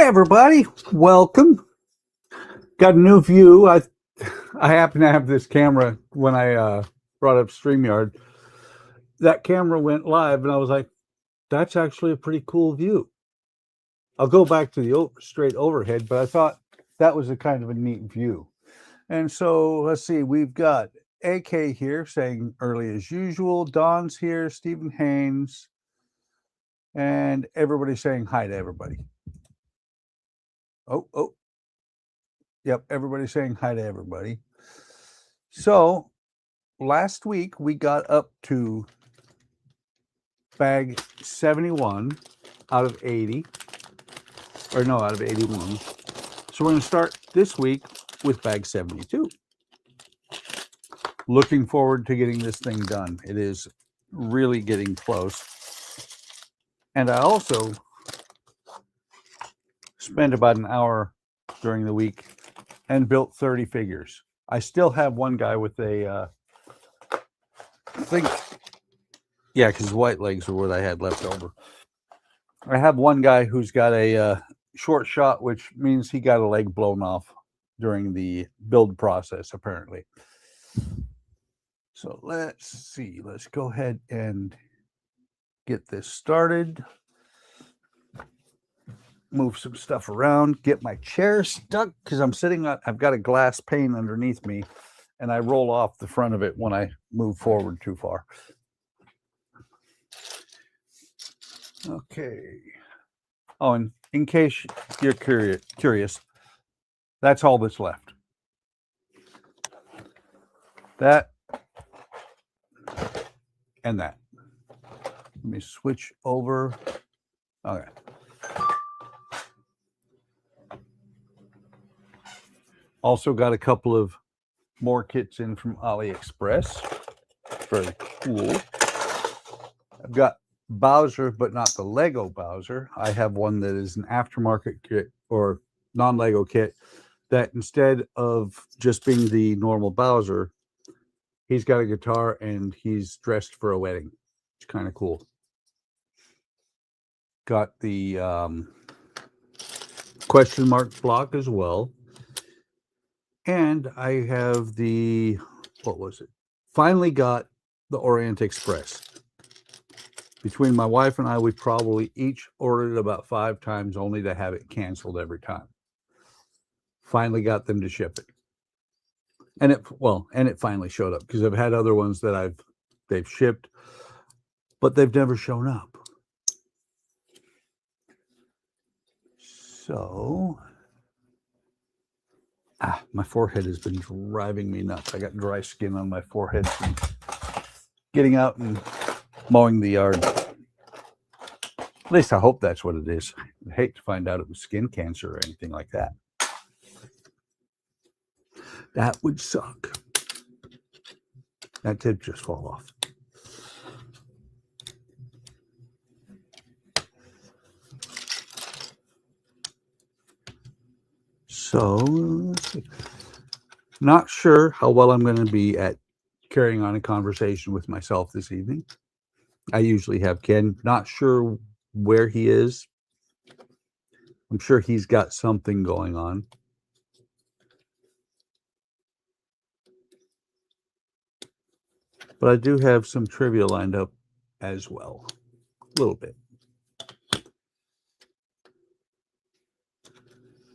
Hi everybody, welcome. Got a new view. I happen to have this camera when I brought up StreamYard. That camera went live and I was like, that's actually a pretty cool view. I'll go back to the straight overhead, but I thought that was a kind of a neat view. And so let's see, we've got AK here saying early as usual, Don's here, Stephen Haynes, and everybody saying hi to everybody. Oh. Yep, everybody's saying hi to everybody. So last week we got up to bag 71 out of 80, or no, out of 81. So we're going to start this week with bag 72. Looking forward to getting this thing done. It is really getting close. And I also spent about an hour during the week and built 30 figures. I still have one guy with a, I think, yeah, because white legs were what I had left over. I have one guy who's got a short shot, which means he got a leg blown off during the build process, apparently. So let's see. Let's go ahead and get this started. Move some stuff around, get my chair stuck because I'm sitting on, I've got a glass pane underneath me and I roll off the front of it when I move forward too far. Okay. Oh, and in case you're curious, that's all that's left. That and that. Let me switch over. Okay. Also got a couple of more kits in from AliExpress. Very cool. I've got Bowser, but not the Lego Bowser. I have one that is an aftermarket kit or non-Lego kit that instead of just being the normal Bowser, he's got a guitar and he's dressed for a wedding. It's kind of cool. Got the question mark block as well. And I have the, what was it? Finally got the Orient Express. Between my wife and I, we probably each ordered about 5 times only to have it canceled every time. Finally got them to ship it. And it finally showed up because I've had other ones that they've shipped, but they've never shown up. So my forehead has been driving me nuts. I got dry skin on my forehead from getting out and mowing the yard. At least I hope that's what it is. I'd hate to find out it was skin cancer or anything like that. That would suck. That did just fall off. So, not sure how well I'm going to be at carrying on a conversation with myself this evening. I usually have Ken. Not sure where he is. I'm sure he's got something going on. But I do have some trivia lined up as well. A little bit.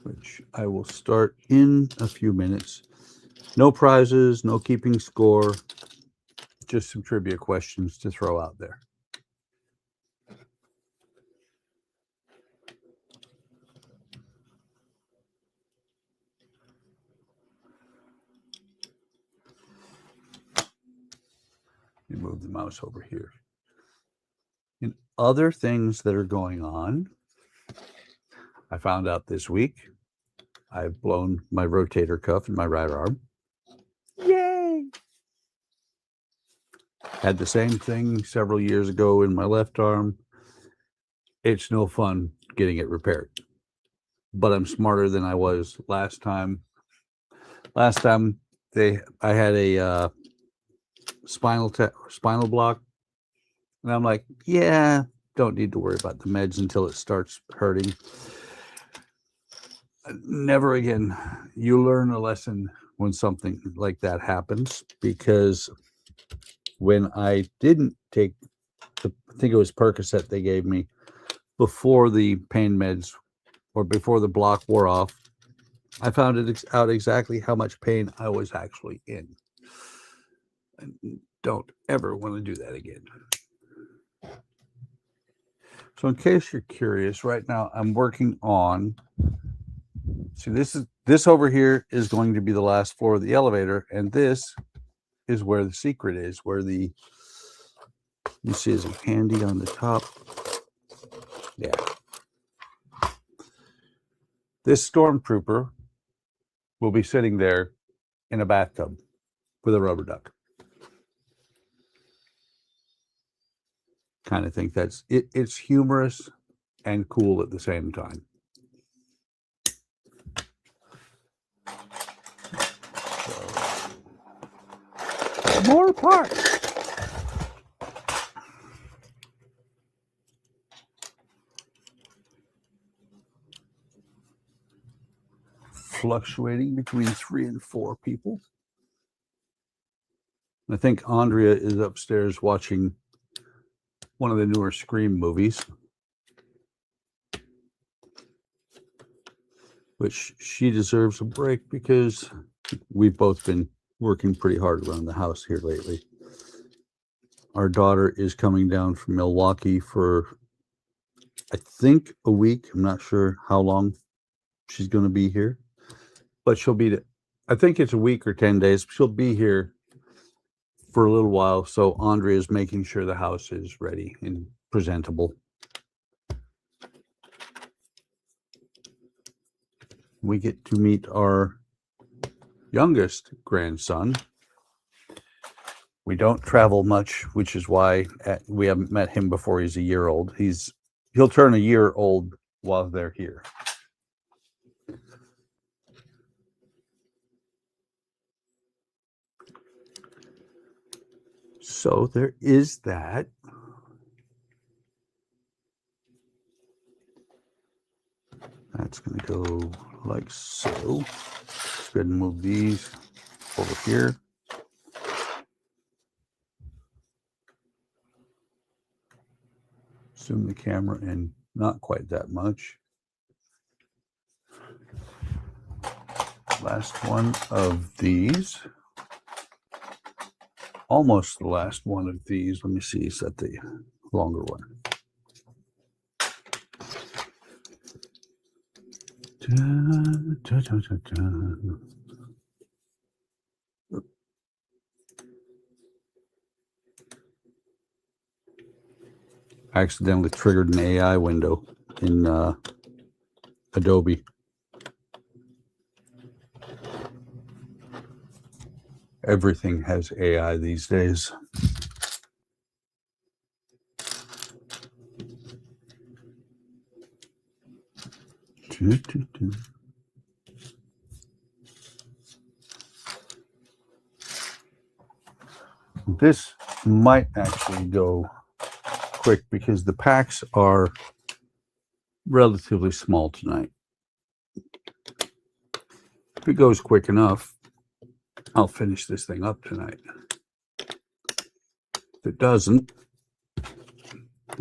Which I will start in a few minutes. No prizes, no keeping score, just some trivia questions to throw out there. Let me move the mouse over here. In other things that are going on, I found out this week I've blown my rotator cuff in my right arm. Yay! Had the same thing several years ago in my left arm. It's no fun getting it repaired. But I'm smarter than I was last time. Last time I had a spinal block. And I'm like, yeah, don't need to worry about the meds until it starts hurting. never again. You learn a lesson when something like that happens, because when I didn't take I think it was Percocet they gave me before the pain meds or before the block wore off, I found out exactly how much pain I was actually in. And don't ever want to do that again. So in case you're curious, right now I'm working on, see, this over here is going to be the last floor of the elevator, and this is where the secret is, where the, you see, is it handy on the top? Yeah. This stormtrooper will be sitting there in a bathtub with a rubber duck. Kind of think that's it. It's humorous and cool at the same time. So, more parts. Fluctuating between 3 and 4 people. I think Andrea is upstairs watching one of the newer Scream movies, which she deserves a break because we've both been working pretty hard around the house here lately. Our daughter is coming down from Milwaukee for, I think, a week. I'm not sure how long she's going to be here, but she'll be, I think it's a week or 10 days. She'll be here for a little while. So Andrea is making sure the house is ready and presentable. We get to meet our youngest grandson. We don't travel much, which is why we haven't met him before he's a year old. He'll turn a year old while they're here. So there is that. That's going to go like so. Let's go ahead and move these over here. Zoom the camera in not quite that much. Last one of these. Almost the last one of these. Let me see, is that the longer one? I accidentally triggered an AI window in Adobe. Everything has AI these days. This might actually go quick because the packs are relatively small tonight. If it goes quick enough, I'll finish this thing up tonight. If it doesn't,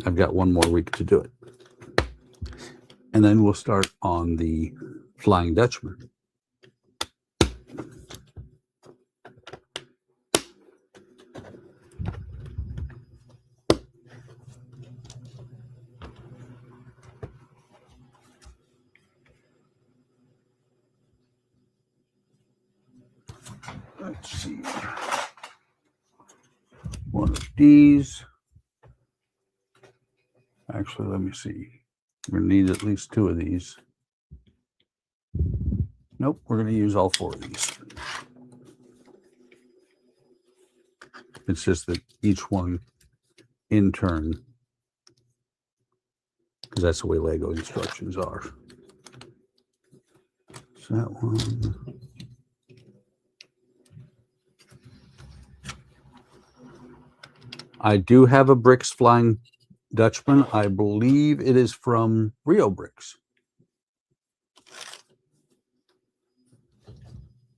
I've got one more week to do it. And then we'll start on the Flying Dutchman. Let's see. One of these. Actually, let me see. We're going to need at least 2 of these. Nope, we're going to use all 4 of these. It's just that each one in turn, because that's the way Lego instructions are. So that one. I do have a Bricks Flying Dutchman. I believe it is from Rio Bricks.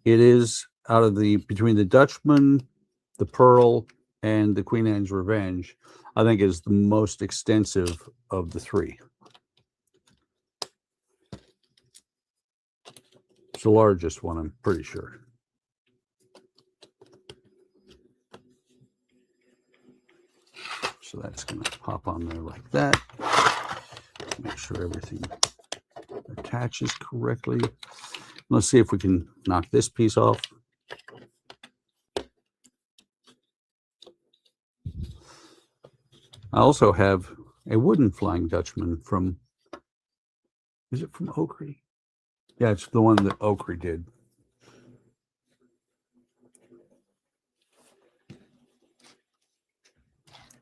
It is out of between the Dutchman, the Pearl, and the Queen Anne's Revenge, I think is the most extensive of the three. It's the largest one, I'm pretty sure. So that's going to pop on there like that. Make sure everything attaches correctly. Let's see if we can knock this piece off. I also have a wooden Flying Dutchman from, is it from Oakrey? Yeah, it's the one that Oakrey did.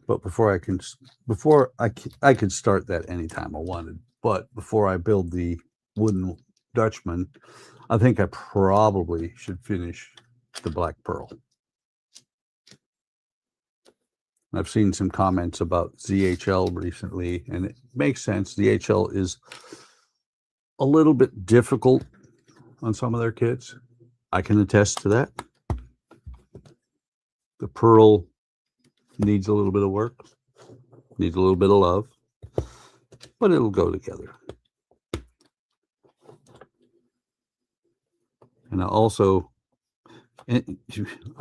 But before I could start that anytime I wanted. But before I build the wooden Dutchman, I think I probably should finish the Black Pearl. I've seen some comments about ZHL recently, and it makes sense. ZHL is a little bit difficult on some of their kits. I can attest to that. The Pearl needs a little bit of work, needs a little bit of love, but it'll go together. And I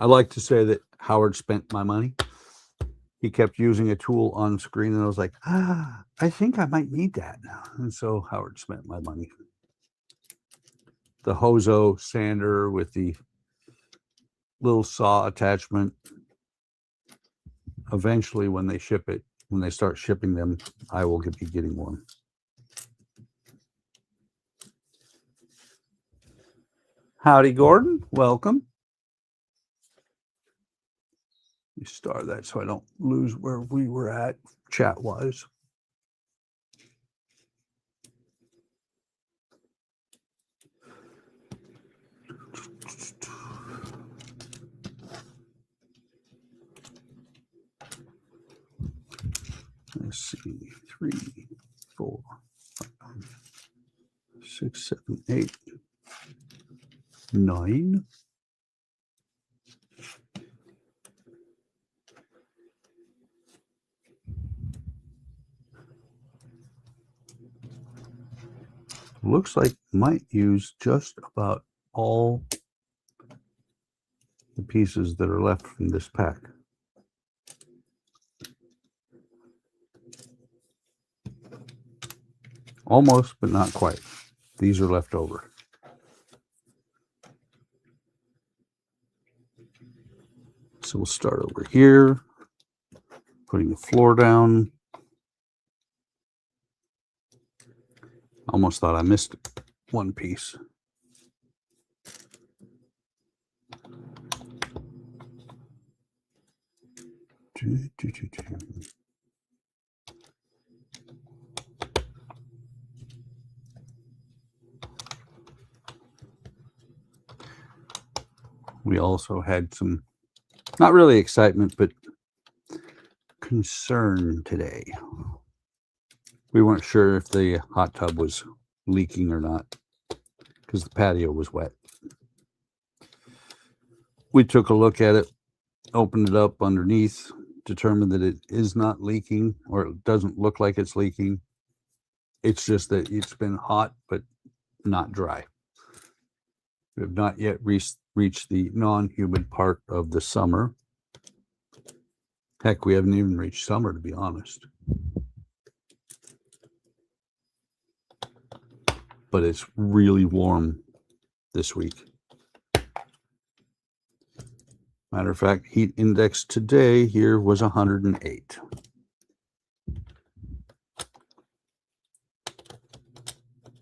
like to say that Howard spent my money. He kept using a tool on screen, and I was like, I think I might need that now. And so Howard spent my money. The Hozo sander with the little saw attachment. Eventually, when they start shipping them, I will be getting one. Howdy, Gordon. Welcome. You star that so I don't lose where we were at chat-wise. Let's see, 3, 4, 5, 6, 7, 8, 9. Looks like might use just about all the pieces that are left from this pack. Almost, but not quite. These are left over. So we'll start over here, putting the floor down. Almost thought I missed one piece. We also had some, not really excitement, but concern today. We weren't sure if the hot tub was leaking or not because the patio was wet. We took a look at it, opened it up underneath, determined that it is not leaking, or it doesn't look like it's leaking. It's just that it's been hot, but not dry. We have not yet reached the non-humid part of the summer. Heck, we haven't even reached summer, to be honest. But it's really warm this week. Matter of fact, heat index today here was 108.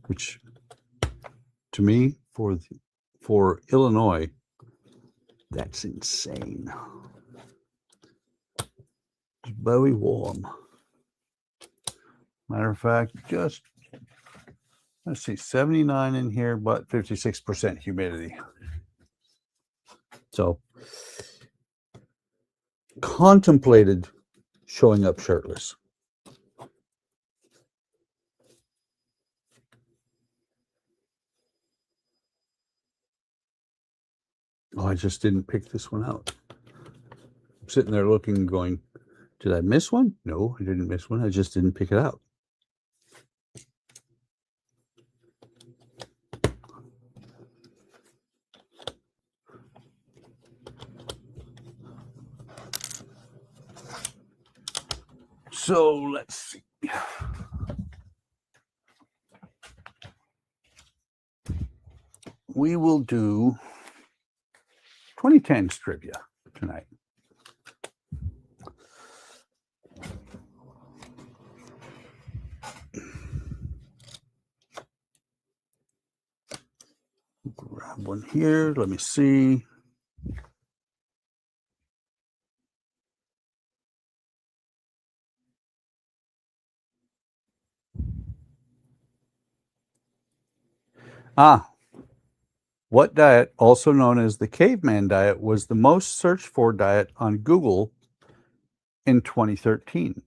Which, to me, for Illinois, that's insane. It's very warm. Matter of fact, just, let's see, 79 in here, but 56% humidity. So, contemplated showing up shirtless. Oh, I just didn't pick this one out. I'm sitting there looking, going, did I miss one? No, I didn't miss one. I just didn't pick it out. So let's see. We will do 2010s trivia tonight. Grab one here. Let me see. What diet, also known as the caveman diet, was the most searched for diet on Google in 2013?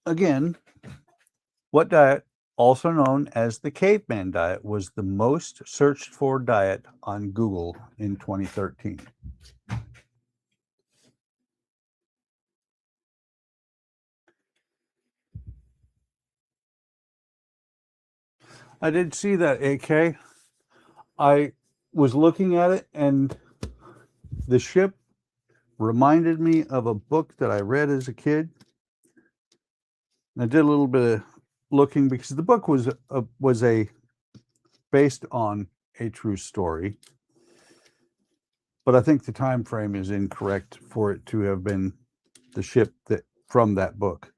Again, what diet, also known as the caveman diet, was the most searched for diet on Google in 2013? I did see that, AK. I was looking at it, and the ship reminded me of a book that I read as a kid. I did a little bit of looking because the book was based on a true story, but I think the time frame is incorrect for it to have been the ship that from that book.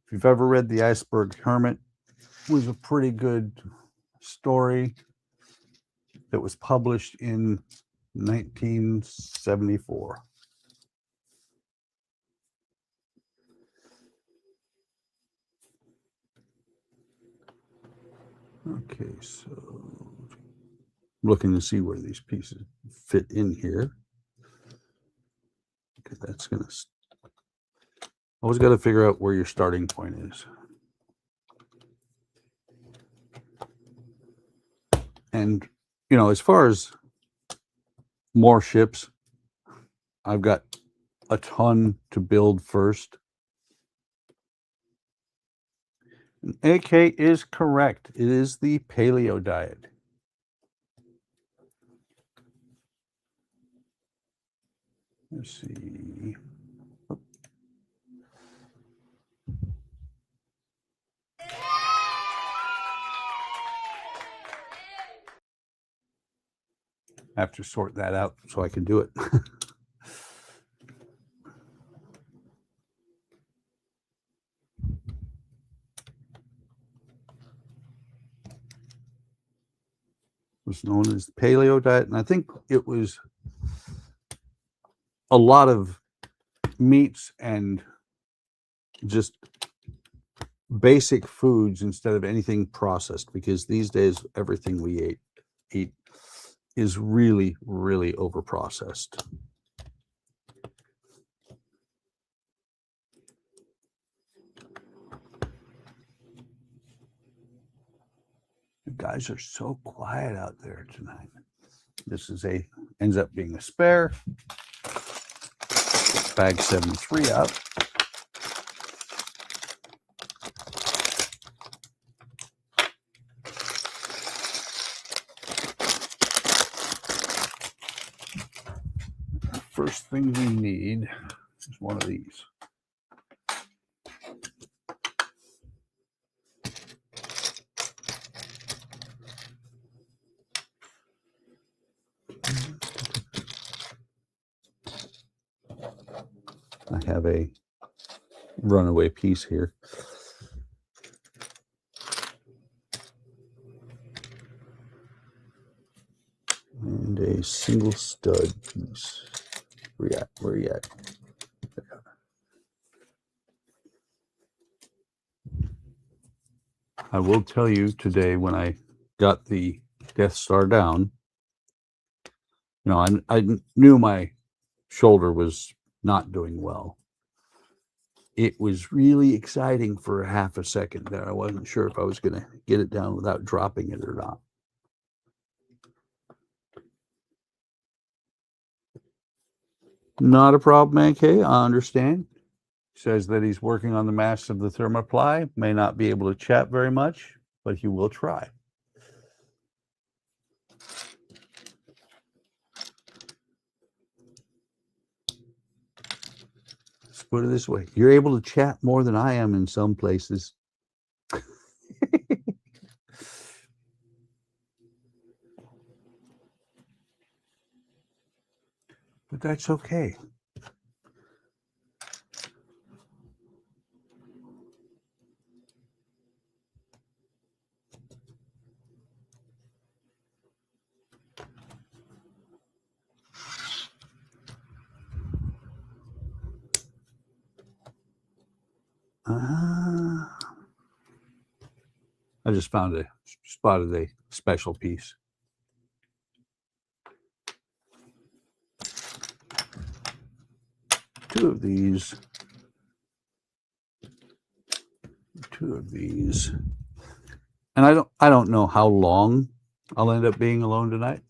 If you've ever read The Iceberg Hermit, it was a pretty good story that was published in 1974. Okay, so I'm looking to see where these pieces fit in here. Okay, that's gonna always got to figure out where your starting point is. And you know, as far as more ships, I've got a ton to build first. And AK is correct. It is the paleo diet. Let's see. I have to sort that out so I can do it. Was known as the paleo diet, and I think it was a lot of meats and just basic foods instead of anything processed, because these days everything we eat is really, really over processed. You guys are so quiet out there tonight. This is ends up being a spare. Bag 73 out. First thing we need is one of these. I have a runaway piece here. And a single stud piece. Where you at? I will tell you today, when I got the Death Star down, you know, I knew my shoulder was not doing well. It was really exciting for a half a second there. I wasn't sure if I was going to get it down without dropping it or not. Not a problem, AK. I understand. Says that he's working on the mass of the thermoply. May not be able to chat very much, but he will try. Let's put it this way. You're able to chat more than I am in some places. But that's okay. I just spotted a special piece. Two of these. And I don't know how long I'll end up being alone tonight.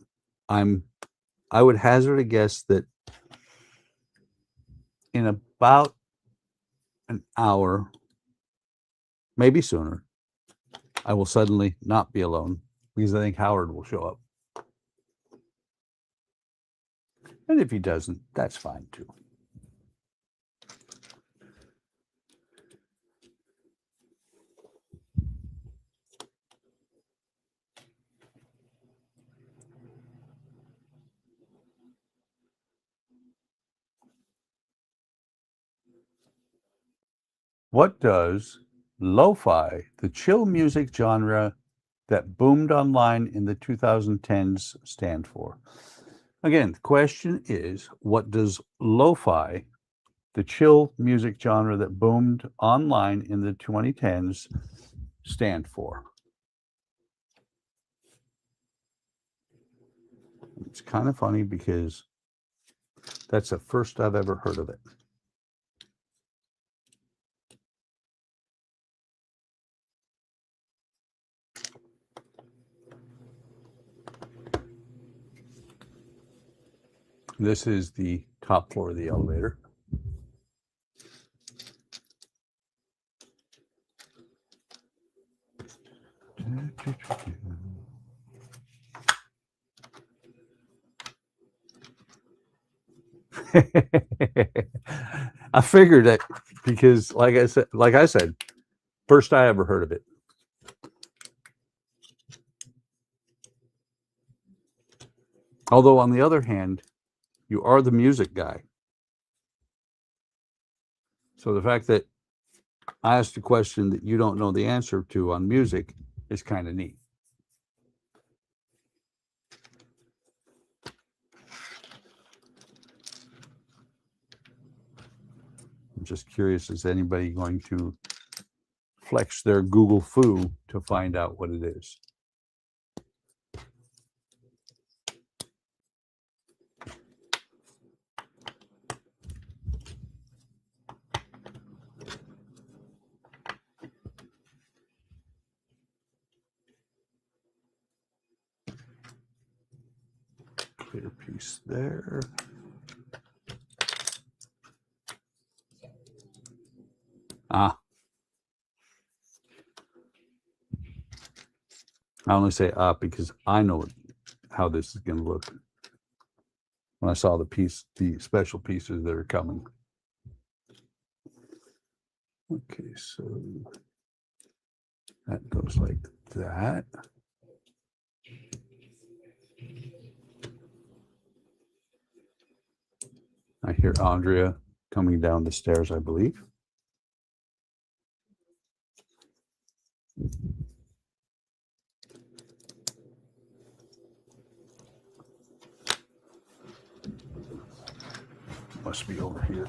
I would hazard a guess that in about an hour, maybe sooner, I will suddenly not be alone because I think Howard will show up. And if he doesn't, that's fine too. What does lo-fi, the chill music genre that boomed online in the 2010s, stand for? Again, the question is, what does lo-fi, the chill music genre that boomed online in the 2010s, stand for? It's kind of funny because that's the first I've ever heard of it. This is the top floor of the elevator. I figured it because, like I said, first I ever heard of it. Although on the other hand, you are the music guy. So the fact that I asked a question that you don't know the answer to on music is kind of neat. I'm just curious, is anybody going to flex their Google foo to find out what it is? Clear piece there. Ah. I only say because I know how this is going to look when I saw the special pieces that are coming. Okay, so that goes like that. I hear Andrea coming down the stairs, I believe. Must be over here.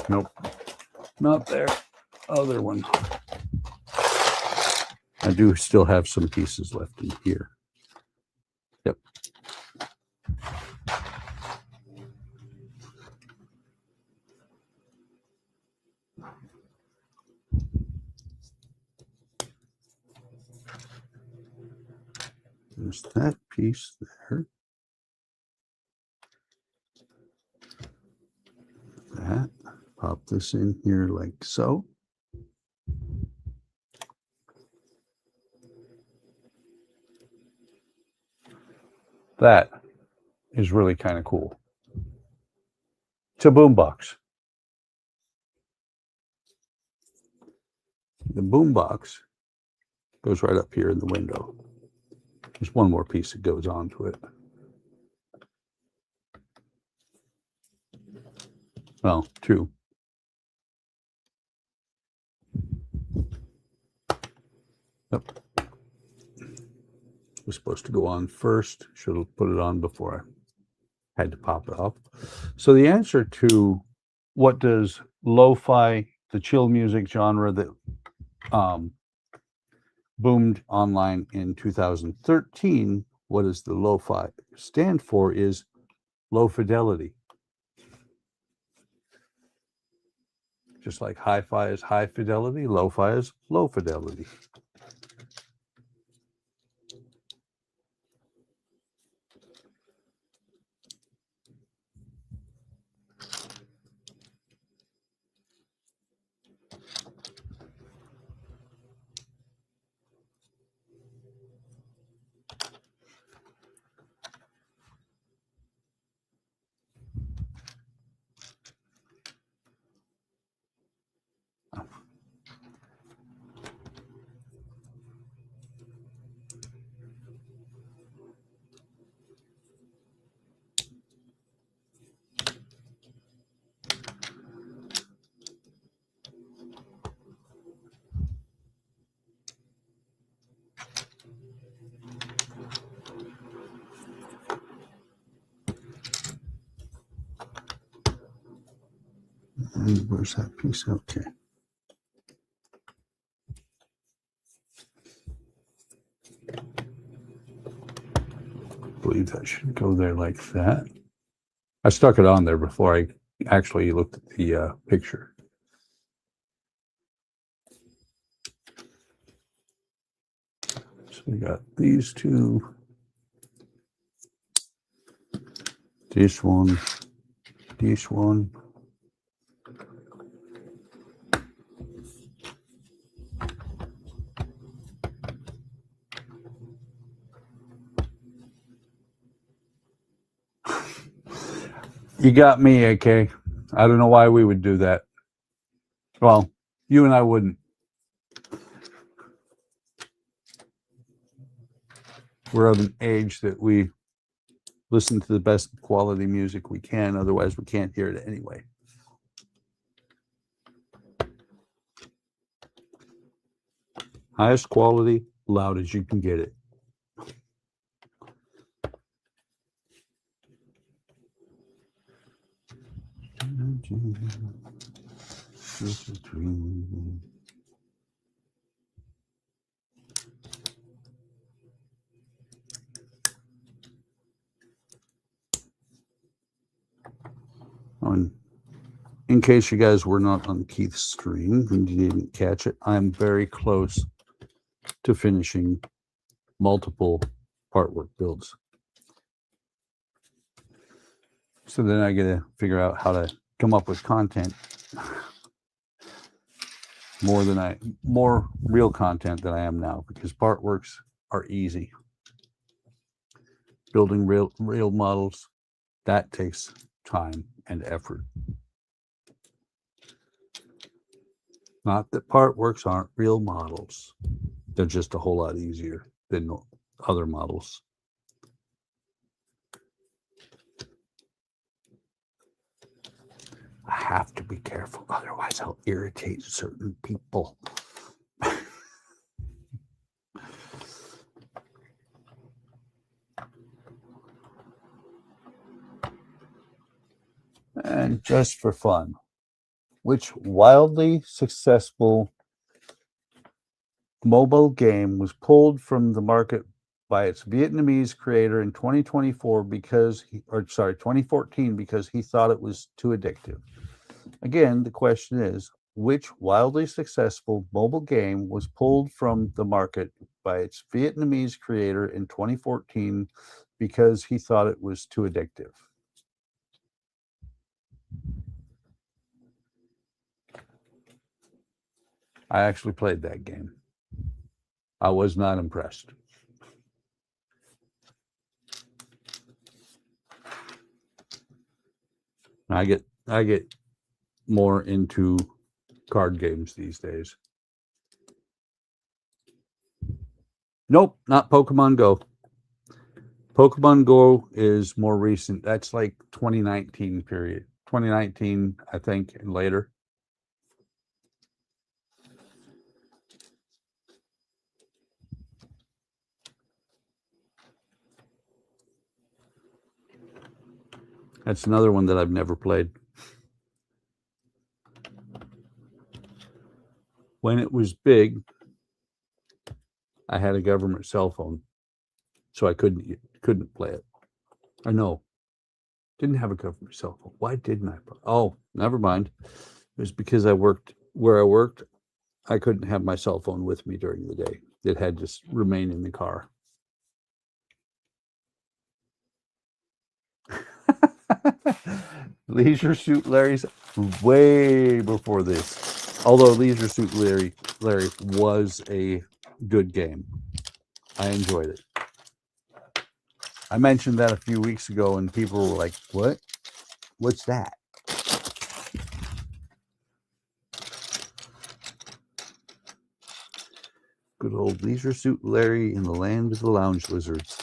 Nope, not there. Other one. I do still have some pieces left in here. Yep. There's that piece there. that. Pop this in here like so. That is really kind of cool. It's a boombox. The boombox goes right up here in the window. There's one more piece that goes onto it. Well, two. Yep. It was supposed to go on first. Should have put it on before I had to pop it off. So the answer to what does lo-fi, the chill music genre that boomed online in 2013, what does the lo-fi stand for is low fidelity. Just like hi-fi is high fidelity, lo-fi is low fidelity. And where's that piece? Okay. I believe that should go there like that. I stuck it on there before I actually looked at the picture. So we got these two. This one. This one. You got me, AK. I don't know why we would do that. Well, you and I wouldn't. We're of an age that we listen to the best quality music we can. Otherwise, we can't hear it anyway. Highest quality, loud as you can get it. In case you guys were not on Keith's stream and you didn't catch it, I'm very close to finishing multiple part work builds. So then I get to figure out how to come up with content more real content than I am now, because part works are easy. Building real models, that takes time and effort. Not that part works aren't real models. They're just a whole lot easier than other models. I have to be careful, otherwise I'll irritate certain people. And just for fun, which wildly successful mobile game was pulled from the market by its Vietnamese creator in 2014 because he thought it was too addictive? Again, the question is, which wildly successful mobile game was pulled from the market by its Vietnamese creator in 2014 because he thought it was too addictive? I actually played that game. I was not impressed. I get more into card games these days. Nope, not Pokemon Go. Pokemon Go is more recent. That's like 2019 period. 2019, I think, and later. That's another one that I've never played. When it was big, I had a government cell phone, so I couldn't play it. I know, didn't have a government cell phone. Why didn't I? Oh, never mind. It was because I worked where I worked. I couldn't have my cell phone with me during the day. It had to remain in the car. Leisure Suit Larry's way before this. Although Leisure Suit Larry was a good game. I enjoyed it. I mentioned that a few weeks ago and people were like, what? What's that? Good old Leisure Suit Larry in the land of the lounge lizards.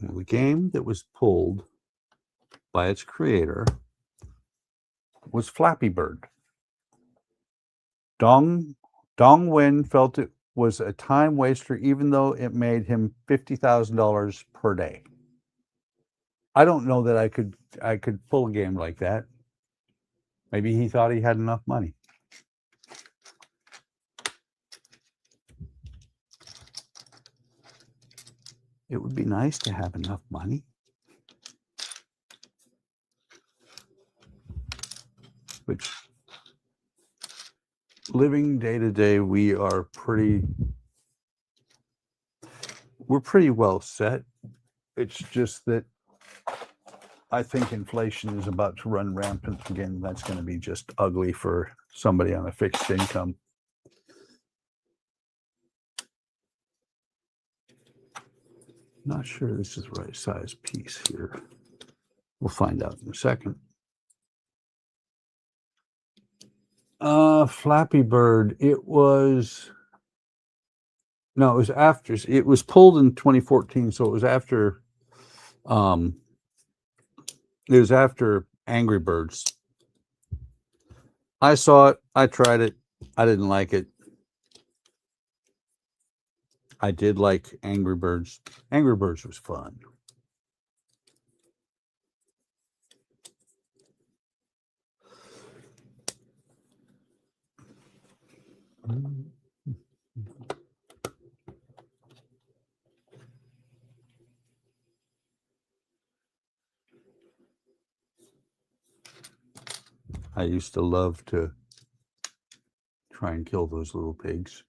The game that was pulled by its creator was Flappy Bird. Dong Wen felt it was a time waster, even though it made him $50,000 per day. I don't know that I could pull a game like that. Maybe he thought he had enough money. It would be nice to have enough money. Which, living day to day, we're pretty well set. It's just that I think inflation is about to run rampant again. That's going to be just ugly for somebody on a fixed income. Not sure this is the right size piece here. We'll find out in a second. Flappy Bird. It was after. It was pulled in 2014, so it was after. It was after Angry Birds. I saw it. I tried it. I didn't like it. I did like Angry Birds. Angry Birds was fun. I used to love to try and kill those little pigs.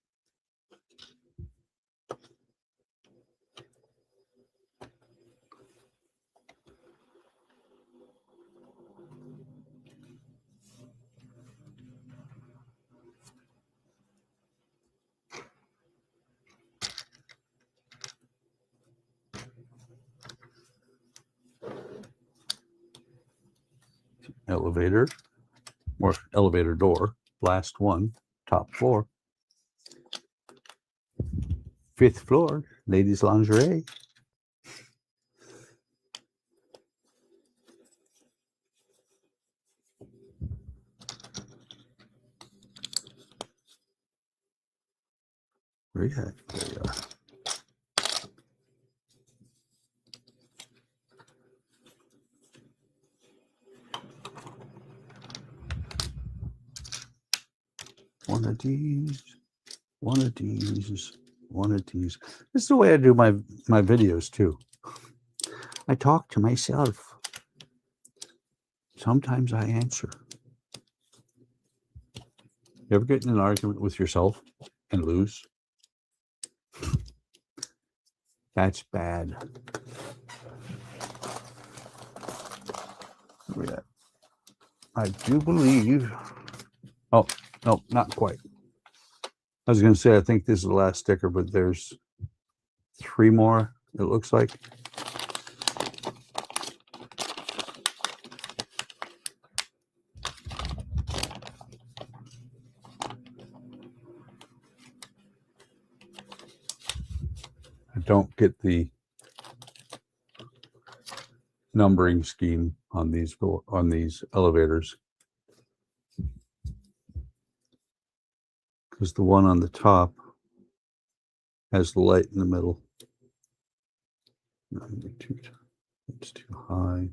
Elevator, or elevator door, last one, top floor. 5th floor, ladies' lingerie. Where you at? There you are. One of these, one of these, one of these. This is the way I do my videos too. I talk to myself. Sometimes I answer. You ever get in an argument with yourself and lose? That's bad. Yeah. I do believe. Oh, no, not quite. I was going to say, I think this is the last sticker, but there's 3 more, it looks like. I don't get the numbering scheme on these elevators, because the one on the top has the light in the middle. It's too high.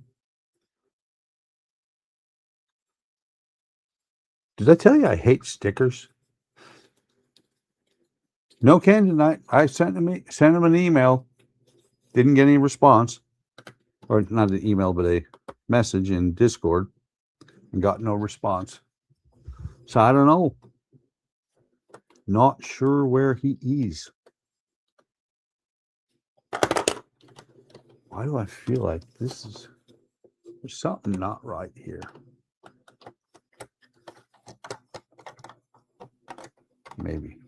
Did I tell you I hate stickers? No, Ken, I sent him an email. Didn't get any response. Or not an email, but a message in Discord, and got no response. So I don't know. Not sure where he is. Why do I feel like there's something not right here? Maybe.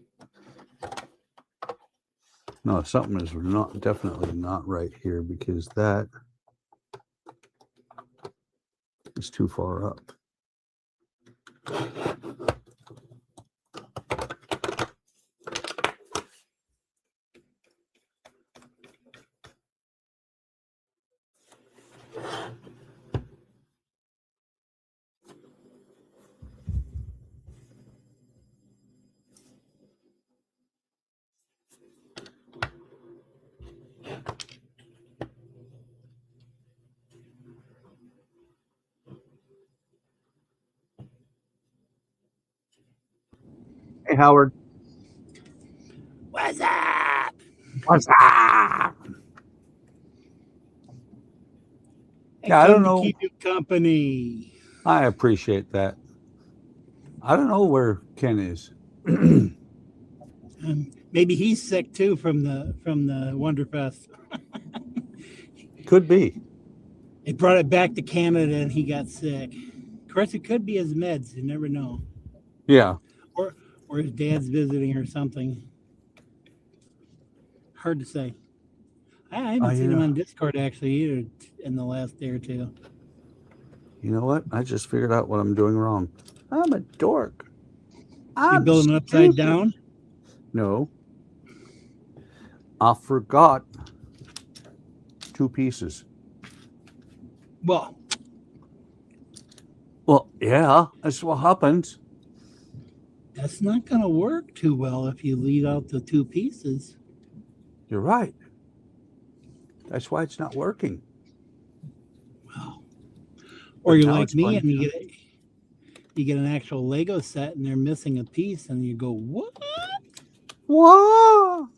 No, something is definitely not right here, because that is too far up. Hey, Howard. What's up? What's up? Yeah, I don't know. Keep you company. I appreciate that. I don't know where Ken is. Maybe he's sick too from the Wonderfest. Could be. They brought it back to Canada and he got sick. Of course, it could be his meds. You never know. Yeah. Or his dad's visiting or something. Hard to say. I haven't seen him on Discord actually either in the last day or two. You know what? I just figured out what I'm doing wrong. I'm a dork. You building it upside down? No. I forgot 2 pieces. Well, yeah, that's what happens. That's not going to work too well if you leave out the 2 pieces. You're right. That's why it's not working. Well, or you're like me and you get an actual Lego set and they're missing a piece and you go, what? What?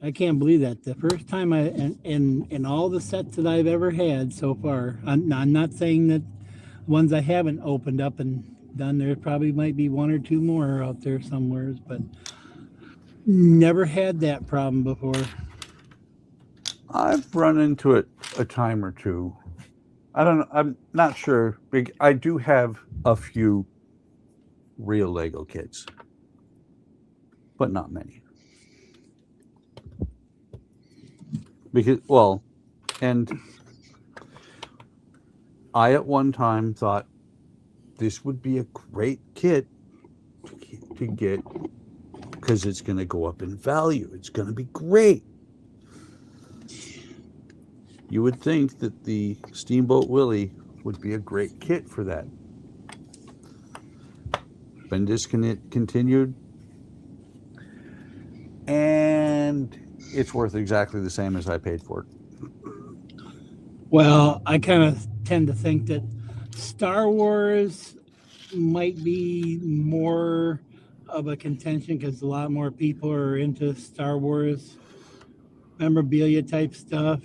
I can't believe that. The first time in all the sets that I've ever had so far, I'm not saying that ones I haven't opened up and done, there probably might be 1 or 2 more out there somewhere, but never had that problem before. I've run into it a time or 2. I don't know. I'm not sure. I do have a few real Lego kits, but not many. Because, and I at one time thought this would be a great kit to get because it's going to go up in value. It's going to be great. You would think that the Steamboat Willie would be a great kit for that. Been discontinued, and it's worth exactly the same as I paid for it. Well, I kind of tend to think that Star Wars might be more of a contention because a lot more people are into Star Wars memorabilia type stuff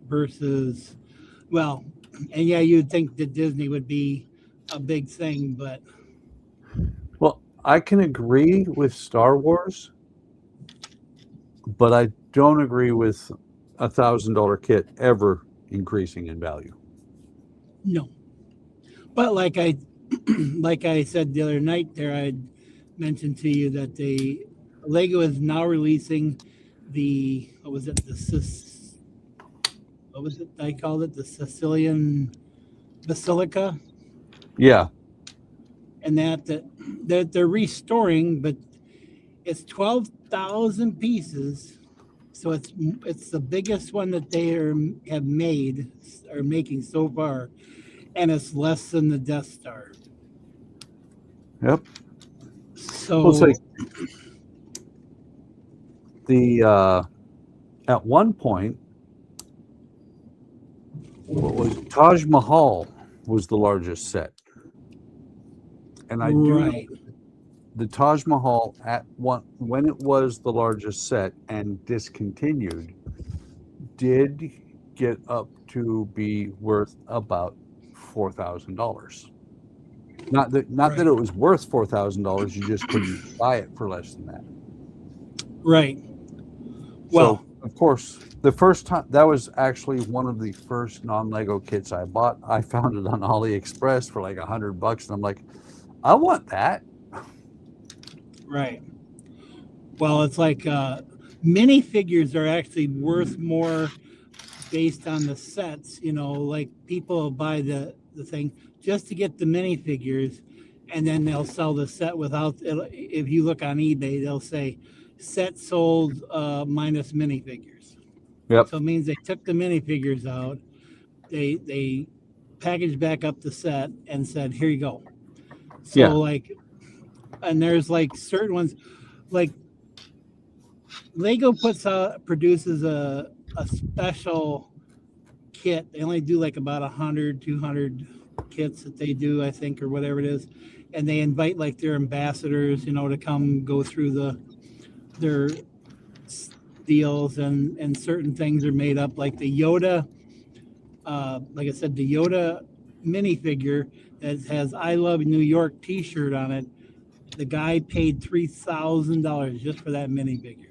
versus, and yeah, you'd think that Disney would be a big thing, but I can agree with Star Wars, but I don't agree with $1,000 kit ever increasing in value. No, but like I like I said the other night, there I mentioned to you that Lego is now releasing the what was it what was it I called it, the Sicilian Basilica, Yeah, and that they're restoring, but it's 12,000 pieces, so it's the biggest one that have made or making so far, and it's less than the Death Star. yep. Well, it's like So the at one point, what was Taj Mahal was the largest set, and I do know right, the Taj Mahal at one when it was the largest set and discontinued did get up to be worth about $4,000. Not that right, it was worth $4,000. You just couldn't buy it for less than that. right. So Well, of course, the first time that was actually one of the first non-Lego kits I bought. I found it on AliExpress for like $100, and I'm like, I want that. right. Well, it's like minifigures are actually worth more based on the sets. You know, like people buy the thing just to get the minifigures, and then they'll sell the set without. If you look on eBay, they'll say set sold minus minifigures. Yep. So it means they took the minifigures out. They packaged back up the set and said, "Here you go." So Yeah. like, and there's like certain ones, like Lego produces a special kit. They only do like about 100, 200 kits that they do, I think, or whatever it is. And they invite like their ambassadors, you know, to come go through their deals, and certain things are made up like the Yoda, like I said, the Yoda minifigure that has "I Love New York" T-shirt on it. The guy paid $3,000 just for that minifigure,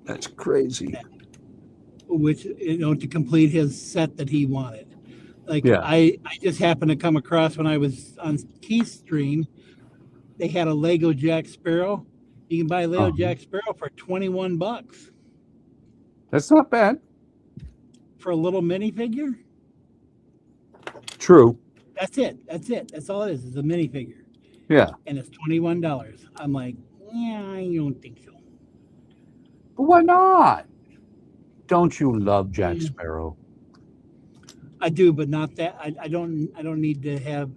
That's crazy. which, you know, to complete his set that he wanted. Like Yeah. I just happened to come across when I was on Keith's stream, they had a Lego Jack Sparrow. You can buy Lego Uh-huh. Jack Sparrow for $21 That's not bad. for a little minifigure. True. That's it. That's it. That's all it is. It's a minifigure, Yeah. and it's $21. I'm like, yeah, I don't think so. But why not? Don't you love Jack Mm, Sparrow? I do, but not that. I don't. I don't need to have,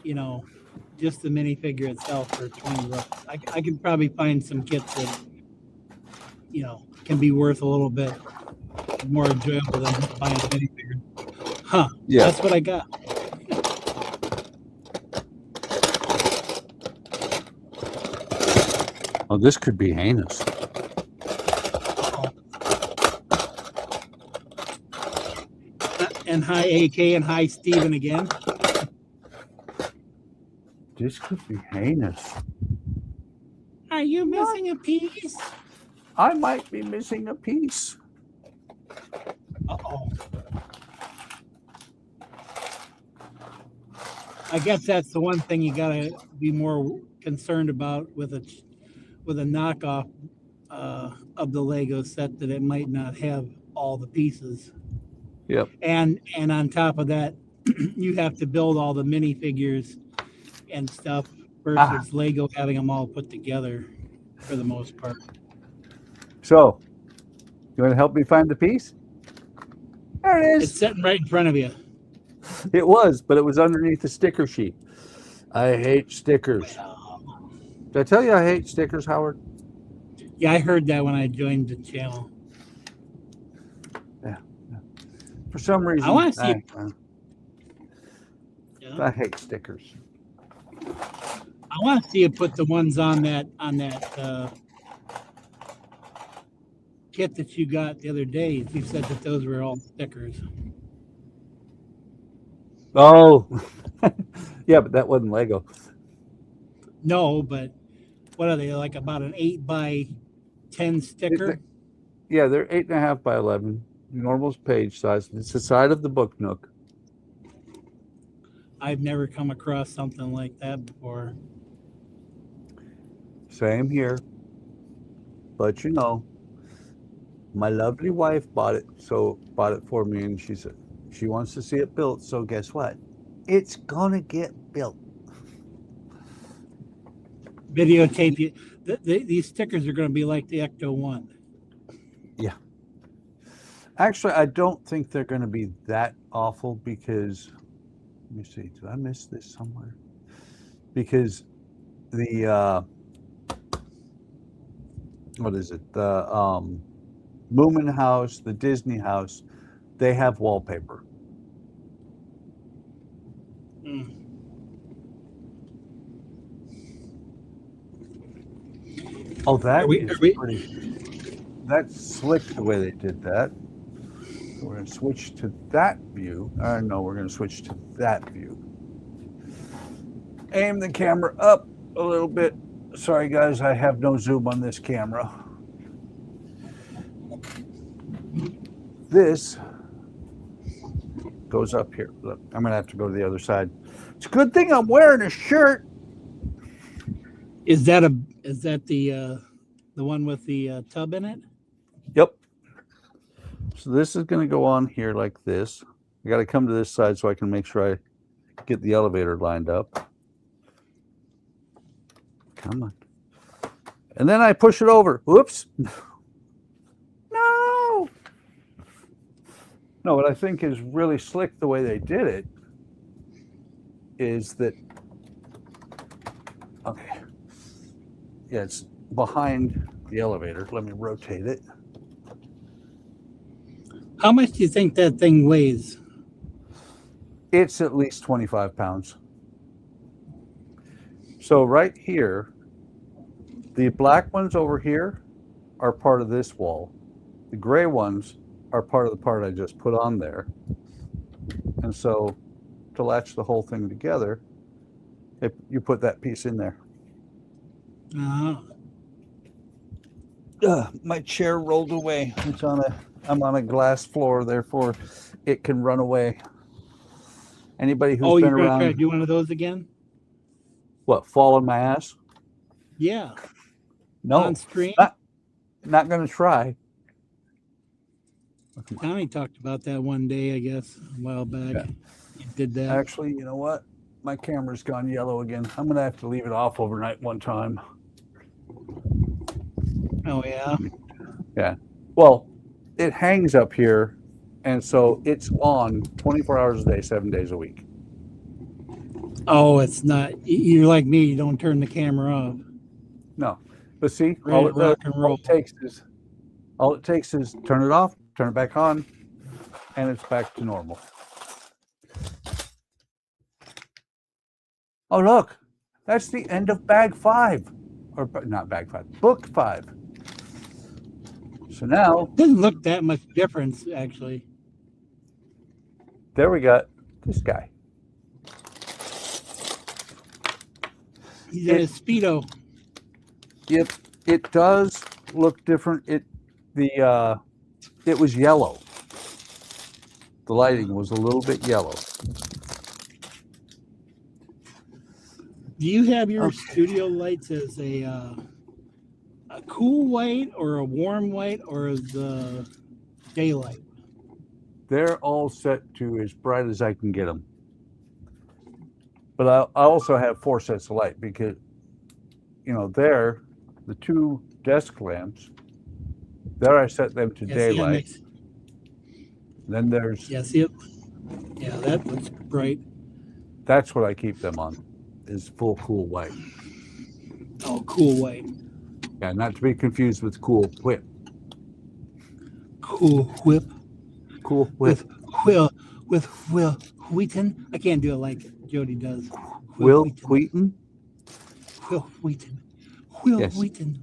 you know, just the minifigure itself for $20. I could probably find some kits that, you know, can be worth a little bit more enjoyable than buying a minifigure. Huh? Yeah. That's what I got. Oh, this could be heinous. Uh-oh. And hi AK and hi Steven again. This could be heinous. Are you missing a piece? I might be missing a piece. Uh-oh. I guess that's the one thing you gotta be more concerned about with a knockoff of the Lego set, that it might not have all the pieces. Yep. And on top of that, you have to build all the minifigures and stuff versus Lego having them all put together for the most part. So, you want to help me find the piece? There it It's is. sitting right in front of you. It was, but it was underneath the sticker sheet. I hate stickers. Did I tell you I hate stickers, Howard? Yeah, I heard that when I joined the channel. Yeah. For some reason, I want to see. I hate stickers. I want to see you put the ones on that kit that you got the other day. You said that those were all stickers. Oh, yeah, but that wasn't Lego. No, but what are they, like about an 8x10 sticker? Yeah, they're 8.5 by 11. Normal page size. It's the side of the book nook. I've never come across something like that before. Same here. But you know, my lovely wife bought it for me, and she said she wants to see it built. So guess what? It's gonna get built. Videotape you. These stickers are going to be like the Ecto One. Yeah. Actually, I don't think they're going to be that awful because let me see. Did I miss this somewhere? Because the what is it? The Moomin House, the Disney House, they have wallpaper. Mm. Oh, that is we? pretty. That's slick the way they did that. So we're going to switch to that view. No, we're going to switch to that view. Aim the camera up a little bit. Sorry, guys, I have no zoom on this camera. This goes up here. Look, I'm going to have to go to the other side. It's a good thing I'm wearing a shirt. Is that the one with the tub in it? Yep. So this is going to go on here like this. I got to come to this side so I can make sure I get the elevator lined up. Come on. And then I push it over. Whoops. No. No, what I think is really slick the way they did it is that, okay. Yeah, it's behind the elevator. Let me rotate it. How much do you think that thing weighs? It's at least 25 pounds. So right here, the black ones over here are part of this wall. The gray ones are part of the part I just put on there. And so to latch the whole thing together, you put that piece in there. My chair rolled away. I'm on a glass floor, therefore it can run away. Anybody who's been you're going to around, try to do one of those again? what, fall on my ass? Yeah. No, on stream? not going to try. Tommy talked about that one day, I guess, a while back. Yeah. He did that. Actually, you know what? My camera's gone yellow again. I'm going to have to leave it off overnight one time. Oh, yeah? Yeah. Well, it hangs up here, and so it's on 24 hours a day, 7 days a week. Oh, it's not. You're like me. You don't turn the camera off. No. But see, Ready to rock and roll. all it takes is turn it off, turn it back on, and it's back to normal. Oh, look, that's the end of bag 5. Or not bag 5, book 5. So now, Doesn't look that much difference, actually. there we got this guy. He's in his Speedo. Yep, it does look different. It was yellow. The lighting was a little bit yellow. Do you have your studio lights as a cool white or a warm white or as daylight? They're all set to as bright as I can get them. But I also have 4 sets of light because, you know, there, the 2 desk lamps, there I set them to daylight. Then there's... Yeah, see it? Yeah, that looks bright. That's what I keep them on, is full cool white. Oh, cool white. Yeah, not to be confused with cool whip. Cool whip. Cool whip. With Will Wheaton. I can't do it like Jody does. Will Wheaton? Will Wheaton. Will Yes. Wheaton.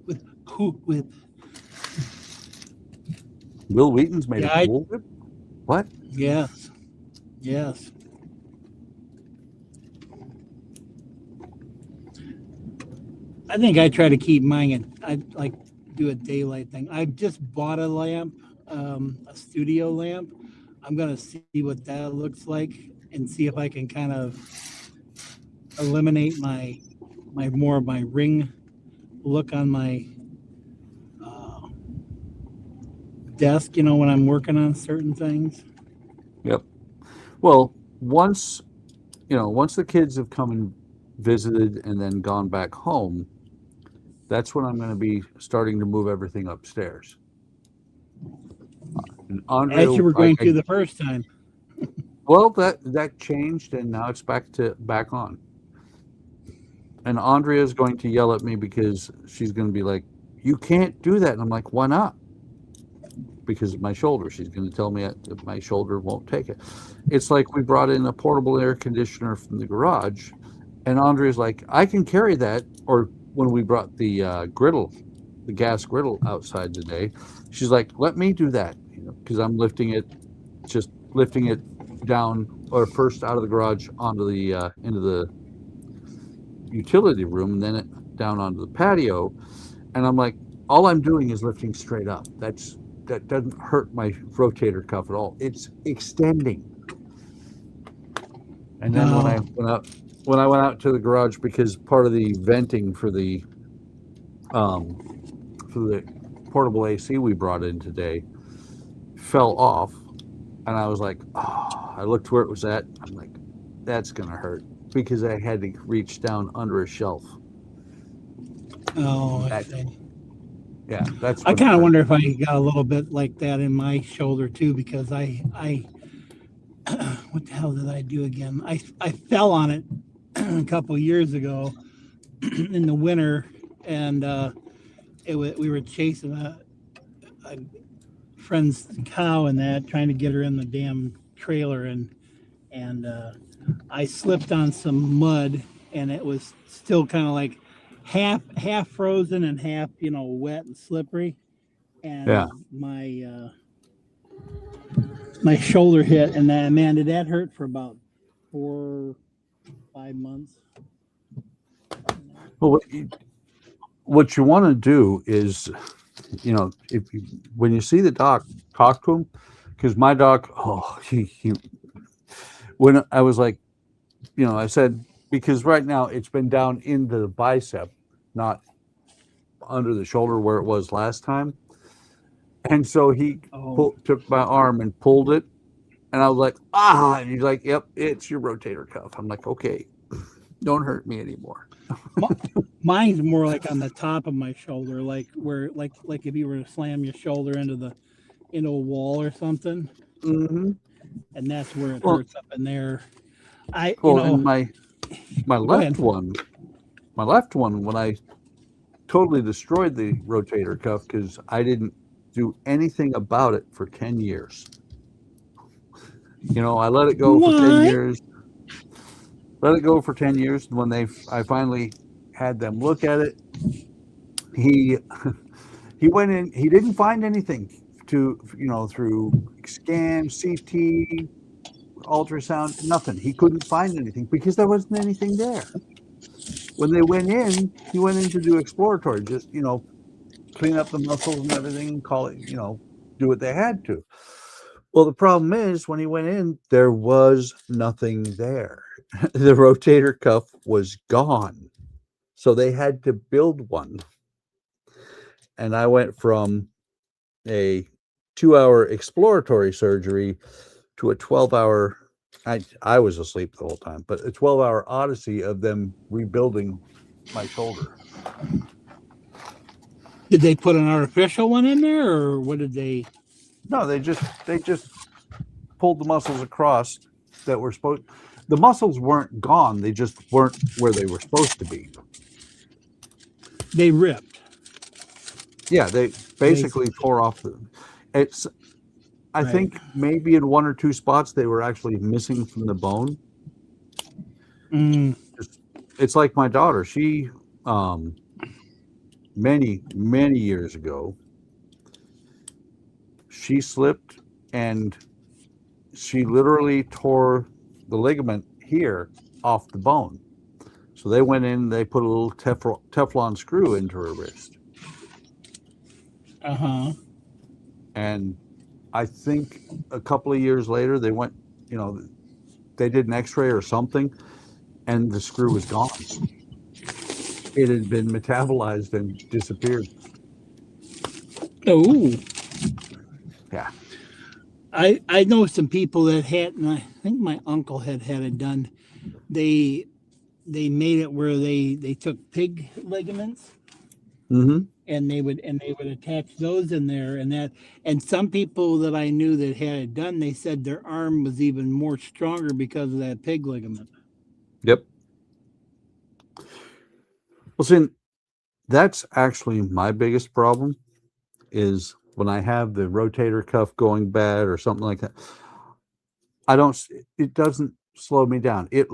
With Cool Whip. Will Wheaton's made a cool whip? What? Yes. Yes. I think I try to keep mine. I like do a daylight thing. I just bought a lamp, a studio lamp. I'm gonna see what that looks like and see if I can kind of eliminate my more of my ring look on my uh, desk. You know, when I'm working on certain things. Yep. Well, once the kids have come and visited and then gone back home, that's when I'm going to be starting to move everything upstairs. And Andrea, As you were going to the first time. well, that changed, and now it's back on. And Andrea is going to yell at me because she's going to be like, "You can't do that." And I'm like, "Why not?" Because of my shoulder. She's going to tell me that my shoulder won't take it. It's like we brought in a portable air conditioner from the garage, and Andrea's like, "I can carry that." Or when we brought the griddle, the gas griddle outside today, she's like, "Let me do that," because I'm just lifting it down, or first out of the garage onto the into the utility room, and then it down onto the patio. And I'm like, all I'm doing is lifting straight up. That doesn't hurt my rotator cuff at all. It's extending. And then when I went out to the garage, because part of the venting for the portable AC we brought in today fell off, and I was like, oh, I looked where it was at. I'm like, that's gonna hurt, because I had to reach down under a shelf. Oh, I see. Yeah, that's. I kind of wonder if I got a little bit like that in my shoulder too, because I what the hell did I do again? I fell on it a couple years ago in the winter, and we were chasing a friend's cow and that, trying to get her in the damn trailer, and I slipped on some mud, and it was still kind of like half frozen and half wet and slippery, and Yeah. my shoulder hit, and that, man, did that hurt for about 4-5 months. Well, what you want to do is, when you see the doc, talk to him, because my doc, when I was like, I said, because right now it's been down into the bicep, not under the shoulder where it was last time. And so he took my arm and pulled it, and I was like, and he's like, "Yep, it's your rotator cuff." I'm like, "Okay, don't hurt me anymore." Mine's more like on the top of my shoulder, like where, like if you were to slam your shoulder into a wall or something, Mm-hmm. and that's where it hurts up in there. And my left one, when I totally destroyed the rotator cuff because I didn't do anything about it for 10 years. I let it go for 10 years. Let it go for 10 years. And when I finally had them look at it, he went in, he didn't find anything through scan, CT, ultrasound, nothing. He couldn't find anything because there wasn't anything there. When they went in, he went in to do exploratory, just, clean up the muscles and everything, and call it, do what they had to. Well, the problem is when he went in, there was nothing there. The rotator cuff was gone. So they had to build one. And I went from a 2-hour exploratory surgery to a 12-hour, I was asleep the whole time, but a 12-hour odyssey of them rebuilding my shoulder. Did they put an artificial one in there, or what did they? No, they just pulled the muscles across that were supposed. The muscles weren't gone; they just weren't where they were supposed to be. They ripped. Yeah, they basically tore off the. It's. I think maybe in 1 or 2 spots they were actually missing from the bone. It's like my daughter. She, many years ago, she slipped and she literally tore the ligament here off the bone. So So they went in, they put a little Teflon screw into her wrist. Uh-huh. And I think a couple of years later, they went, they did an x-ray or something, and the screw was gone. It had been metabolized and disappeared. Oh. Yeah. I know some people that had, and I think my uncle had it done. They made it where they took pig ligaments Mm-hmm. and they would attach those in there, and some people that I knew that had it done, they said their arm was even more stronger because of that pig ligament. Yep. Well, see, that's actually my biggest problem is when I have the rotator cuff going bad or something like that. It doesn't slow me down. It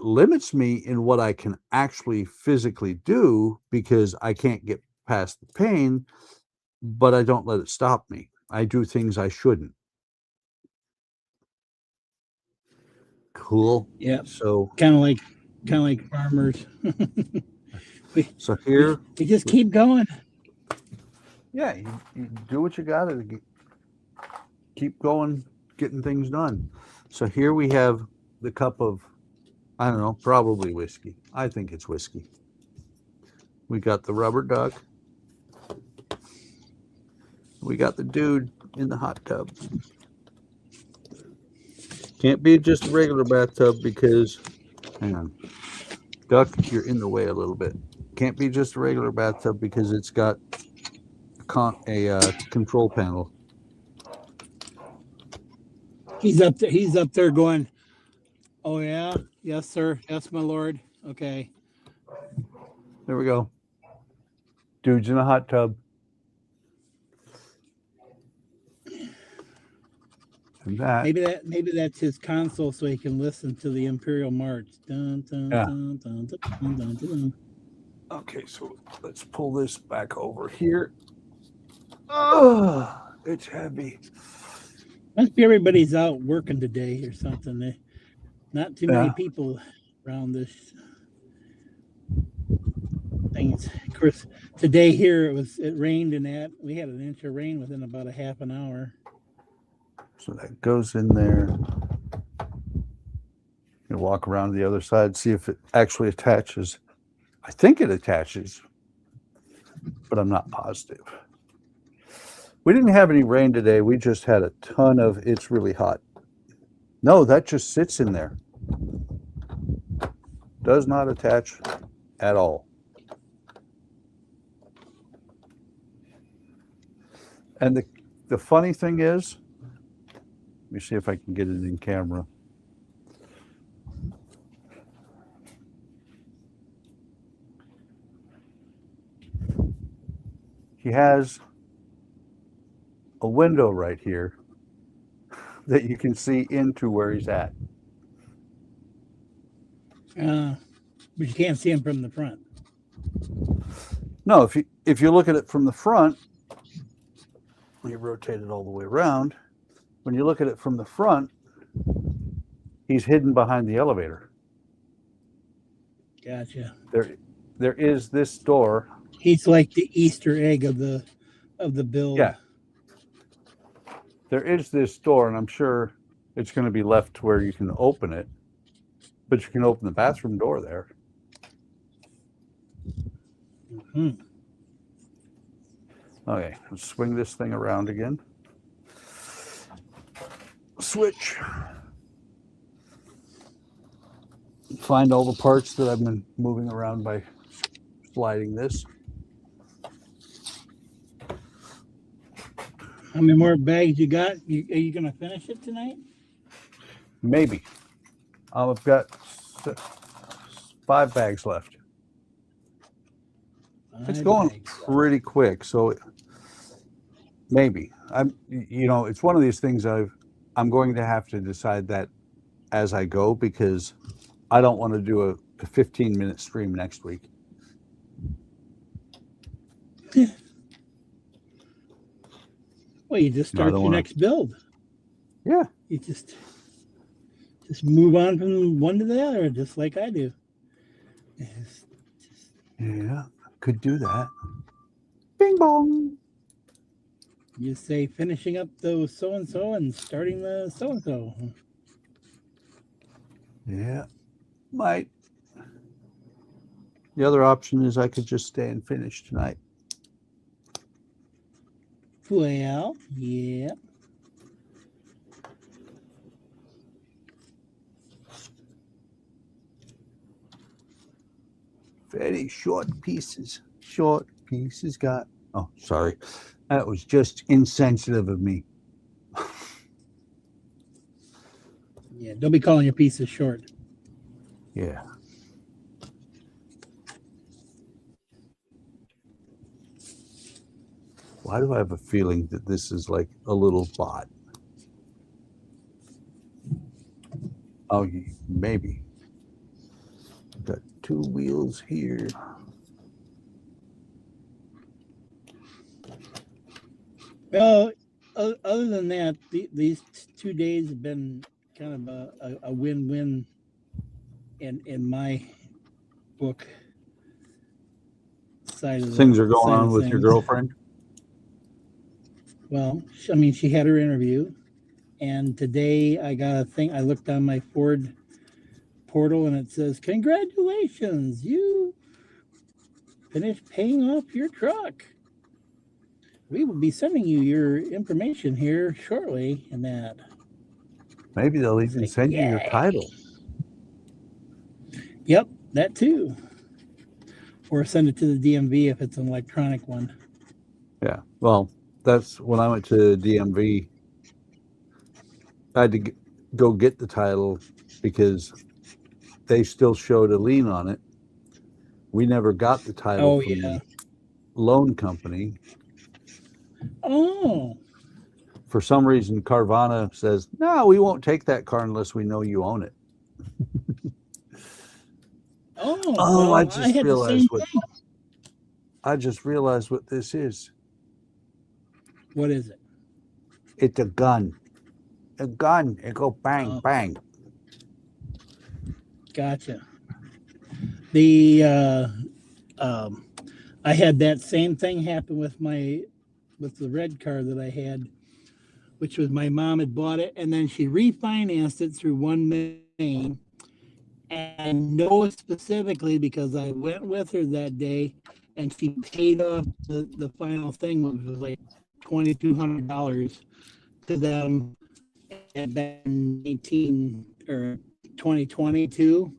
limits me in what I can actually physically do because I can't get past the pain, but I don't let it stop me. I do things I shouldn't. Cool. Yeah. So Kind of like farmers. here we just keep going. Yeah, you do what you got to keep going, getting things done. So here we have the cup of, I don't know, probably whiskey. I think it's whiskey. We got the rubber duck. We got the dude in the hot tub. Can't be just a regular bathtub because, hang on, duck, you're in the way a little bit. Can't be just a regular bathtub because it's got a control panel. He's up there going, oh yeah, yes sir, yes my lord. Okay. There we go. Dude's in a hot tub. And Maybe that's his console so he can listen to the Imperial March. Dun, dun, Yeah. dun, dun, dun, dun, dun, dun. Okay, so let's pull this back over here. Oh, it's heavy. Must be everybody's out working today or something. Not too many people around this things. Of course, today here it rained and we had an inch of rain within about a half an hour. So that goes in there. You walk around to the other side, see if it actually attaches. I think it attaches, but I'm not positive. We didn't have any rain today. We just had a ton of, it's really hot. No, that just sits in there. Does not attach at all. And the funny thing is, let me see if I can get it in camera. He has a window right here that you can see into where he's at. But you can't see him from the front. No, if you look at it from the front, let me rotate it all the way around. When you look at it from the front, he's hidden behind the elevator. Gotcha. There is this door. He's like the Easter egg of the build. Yeah. There is this door, and I'm sure it's going to be left to where you can open it, but you can open the bathroom door there. Mm-hmm. Okay, let's swing this thing around again. Switch. Find all the parts that I've been moving around by sliding this. How many more bags you got? Are you going to finish it tonight? Maybe. I've got 5 bags left. It's going pretty quick, so maybe. It's one of these things I'm going to have to decide that as I go because I don't want to do a 15-minute stream next week. Well, you just start your next build. Yeah. You just move on from one to the other, just like I do. Yeah, could do that. Bing bong. You say finishing up those so and so and starting the so and so. Yeah, might. The other option is I could just stay and finish tonight. Well, yeah. Very short pieces. Short pieces got. Oh, sorry. That was just insensitive of me. Yeah, don't be calling your pieces short. Yeah. Why do I have a feeling that this is like a little bot? Oh, maybe. Got two wheels here. Well, other than that, these 2 days have been kind of a win-win in my book side of the Things are going side on of with your things. girlfriend? Well, I mean, she had her interview, and today I got a thing. I looked on my Ford portal, and it says, "Congratulations, you finished paying off your truck. We will be sending you your information here shortly." And that. Maybe they'll It's even like, send you your yay. title. Yep, that too. Or send it to the DMV if it's an electronic one. Yeah. Well, that's when I went to DMV. I had to go get the title because they still showed a lien on it. We never got the title from the loan company. Oh. For some reason, Carvana says, no, we won't take that car unless we know you own it. Oh, Oh, well, I I just had the same realized what thing. I just realized what this is. What is it? It's a gun. A gun. It go bang, Oh, bang. gotcha. The I had that same thing happen with the red car that I had, which was my mom had bought it and then she refinanced it through One Main. And know specifically because I went with her that day and she paid off the final thing, which was like $2,200 to them back in 18 or 2022.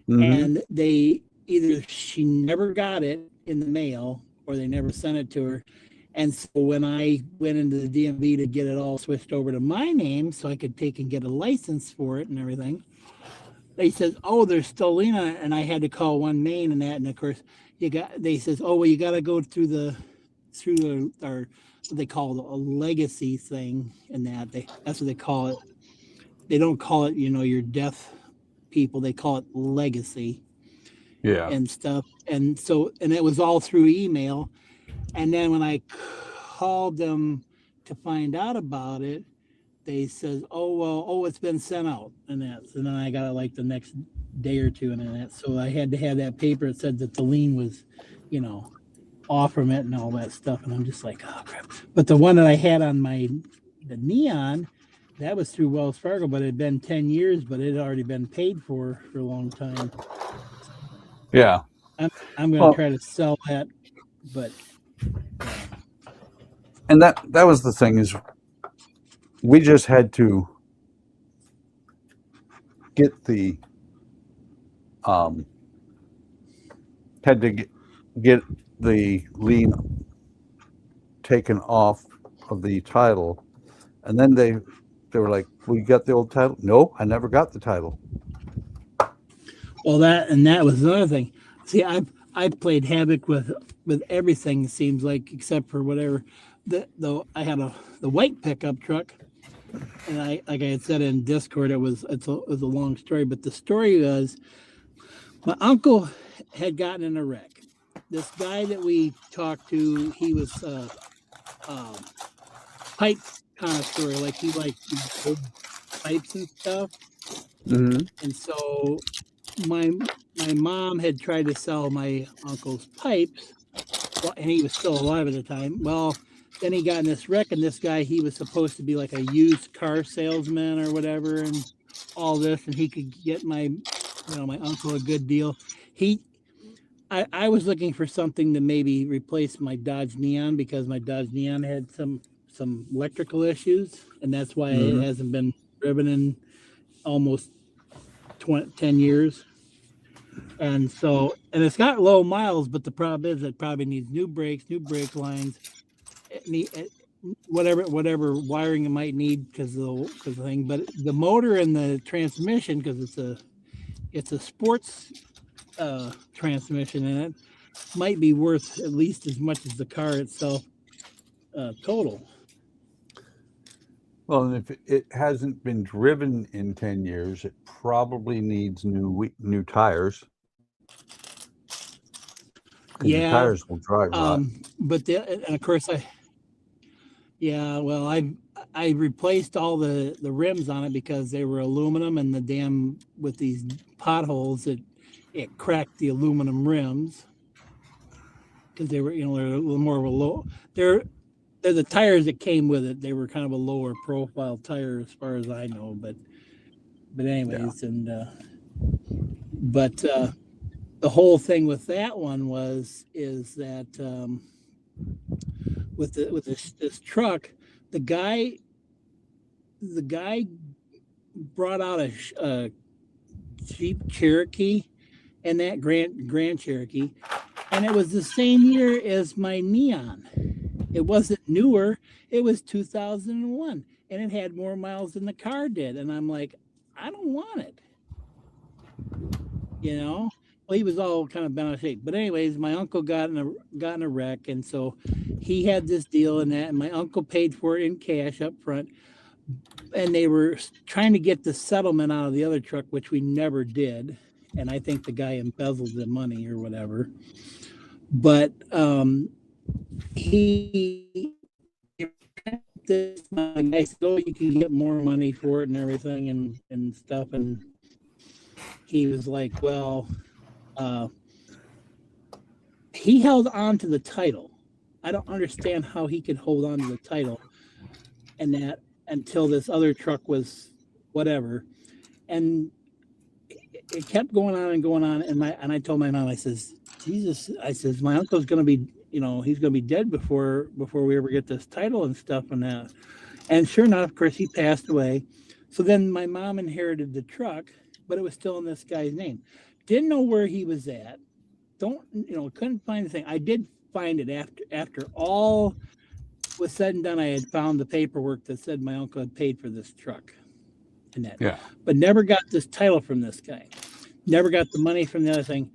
And they either she never got it in the mail or they never sent it to her. And so when I went into the DMV to get it all switched over to my name so I could take and get a license for it and everything, they says, "Oh, there's still lien on it," and I had to call One Main and that, and of course, they says, "Oh, well, you got to go through our what they call a legacy thing," and that's what they call it. They don't call it, your death people. They call it legacy. Yeah. And stuff, and it was all through email, and then when I called them to find out about it, they says, "Oh well, it's been sent out," and then I got it like the next day or two, and that. So I had to have that paper that said that the lien was, off from it and all that stuff. And I'm just like, oh crap. But the one that I had on the Neon, that was through Wells Fargo, but it had been 10 years, but it had already been paid for a long time. Yeah. I'm going to try to sell that, but. And that was the thing is we just had to get get the lien taken off of the title, and then they were like, "Well, you got the old title?" No, I never got the title. Well, that was another thing. See, I played havoc with everything. It seems like, except for whatever. I had the white pickup truck, and I like I had said in Discord, it was a long story, but the story was my uncle had gotten in a wreck. This guy that we talked to, he was pipe connoisseur, like he liked old pipes and stuff. Mm-hmm. And so my my mom had tried to sell my uncle's pipes, and he was still alive at the time. Well, then he got in this wreck, and this guy, he was supposed to be like a used car salesman or whatever, and all this, and he could get my uncle a good deal. I was looking for something to maybe replace my Dodge Neon because my Dodge Neon had some electrical issues, and that's why it hasn't been driven in almost 10 years. And so, and it's got low miles, but the problem is it probably needs new brakes, new brake lines, whatever wiring it might need because of the thing. But the motor and the transmission, because it's a sports transmission in it, might be worth at least as much as the car itself total. Well, and if it hasn't been driven in 10 years, it probably needs new tires. Yeah, the tires will dry rot. But and of course I replaced all the rims on it because they were aluminum, and the damn with these potholes it cracked the aluminum rims because they were they're a little more of a low. They're the tires that came with it. They were kind of a lower profile tire as far as I know, but anyways, yeah. But the whole thing with that one is that with this truck, the guy brought out a Jeep Cherokee and that Grand Cherokee, and it was the same year as my Neon. It wasn't newer. It was 2001, and it had more miles than the car did. And I'm like, I don't want it. Well, he was all kind of bent out of shape. But anyways, my uncle got in a wreck, and so he had this deal and that, and my uncle paid for it in cash up front. And they were trying to get the settlement out of the other truck, which we never did. And I think the guy embezzled the money or whatever. But he my guy said, "Oh, you can get more money for it and everything and stuff." And he was like, "Well, he held on to the title. I don't understand how he could hold on to the title and that until this other truck was whatever." And it kept going on and going on. And I told my mom, I says, "Jesus," I says, "my uncle's going to be, he's going to be dead before we ever get this title and stuff and that." And sure enough, of course, he passed away. So then my mom inherited the truck, but it was still in this guy's name. Didn't know where he was at. Couldn't find the thing. I did find it after all was said and done. I had found the paperwork that said my uncle had paid for this truck and that. Yeah. But never got this title from this guy. Never got the money from the other thing.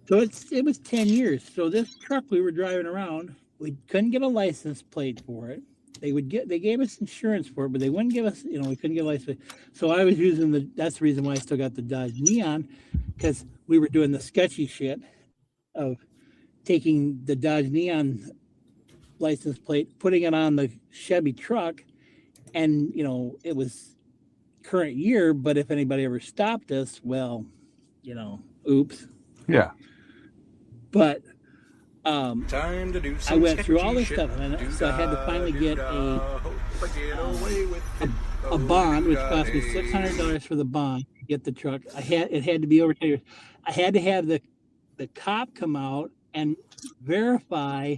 So it was 10 years. So this truck we were driving around, we couldn't get a license plate for it. They gave us insurance for it, but they wouldn't give us, we couldn't get a license plate. So I was using that's the reason why I still got the Dodge Neon, because we were doing the sketchy shit of taking the Dodge Neon license plate, putting it on the Chevy truck, and it was current year, but if anybody ever stopped us, well, oops. Yeah. But time to do I went through all this stuff, and so I had to finally get a bond, which cost me $600 for the bond to get the truck. It had to be over 10 years. I had to have the cop come out and verify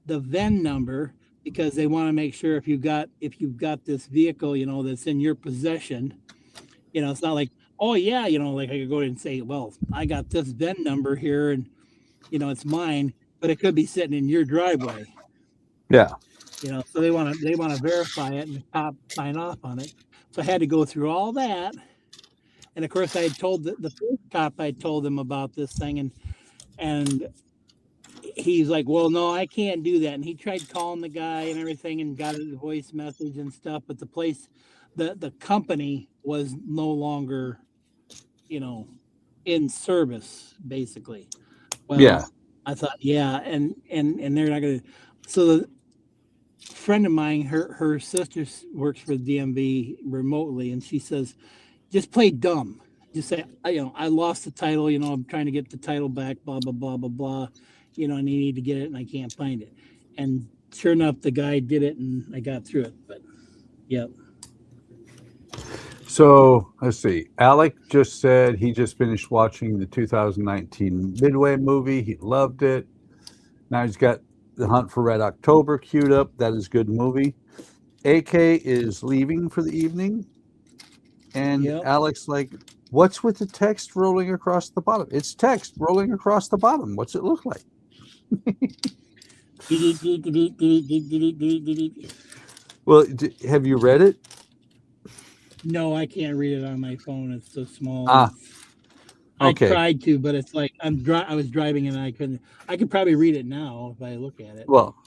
the VIN number, because they want to make sure if you've got this vehicle, that's in your possession, it's not like, oh yeah, like I could go and say, well, I got this VIN number here and it's mine, but it could be sitting in your driveway. Yeah. So they want to verify it and the cop sign off on it. So I had to go through all that. And of course I had told the first cop, I told him about this thing, and he's like, well, no, I can't do that. And he tried calling the guy and everything and got a voice message and stuff, but the place, the company was no longer, in service, basically. Well, yeah. I thought, yeah, and they're not going to. So the friend of mine, her sister works for the DMV remotely, and she says, just play dumb. just say, I lost the title. I'm trying to get the title back. Blah blah blah blah blah. And I need to get it, and I can't find it. And sure enough, the guy did it, and I got through it. But yep. So let's see. Alec just said he just finished watching the 2019 Midway movie. He loved it. Now he's got The Hunt for Red October queued up. That is a good movie. AK is leaving for the evening. And Yep. Alex, like, what's with the text rolling across the bottom? It's text rolling across the bottom. What's it look like? Well, have you read it? No, I can't read it on my phone. It's so small. Okay. I tried to, but it's like I was driving and I couldn't. I could probably read it now if I look at it. Well,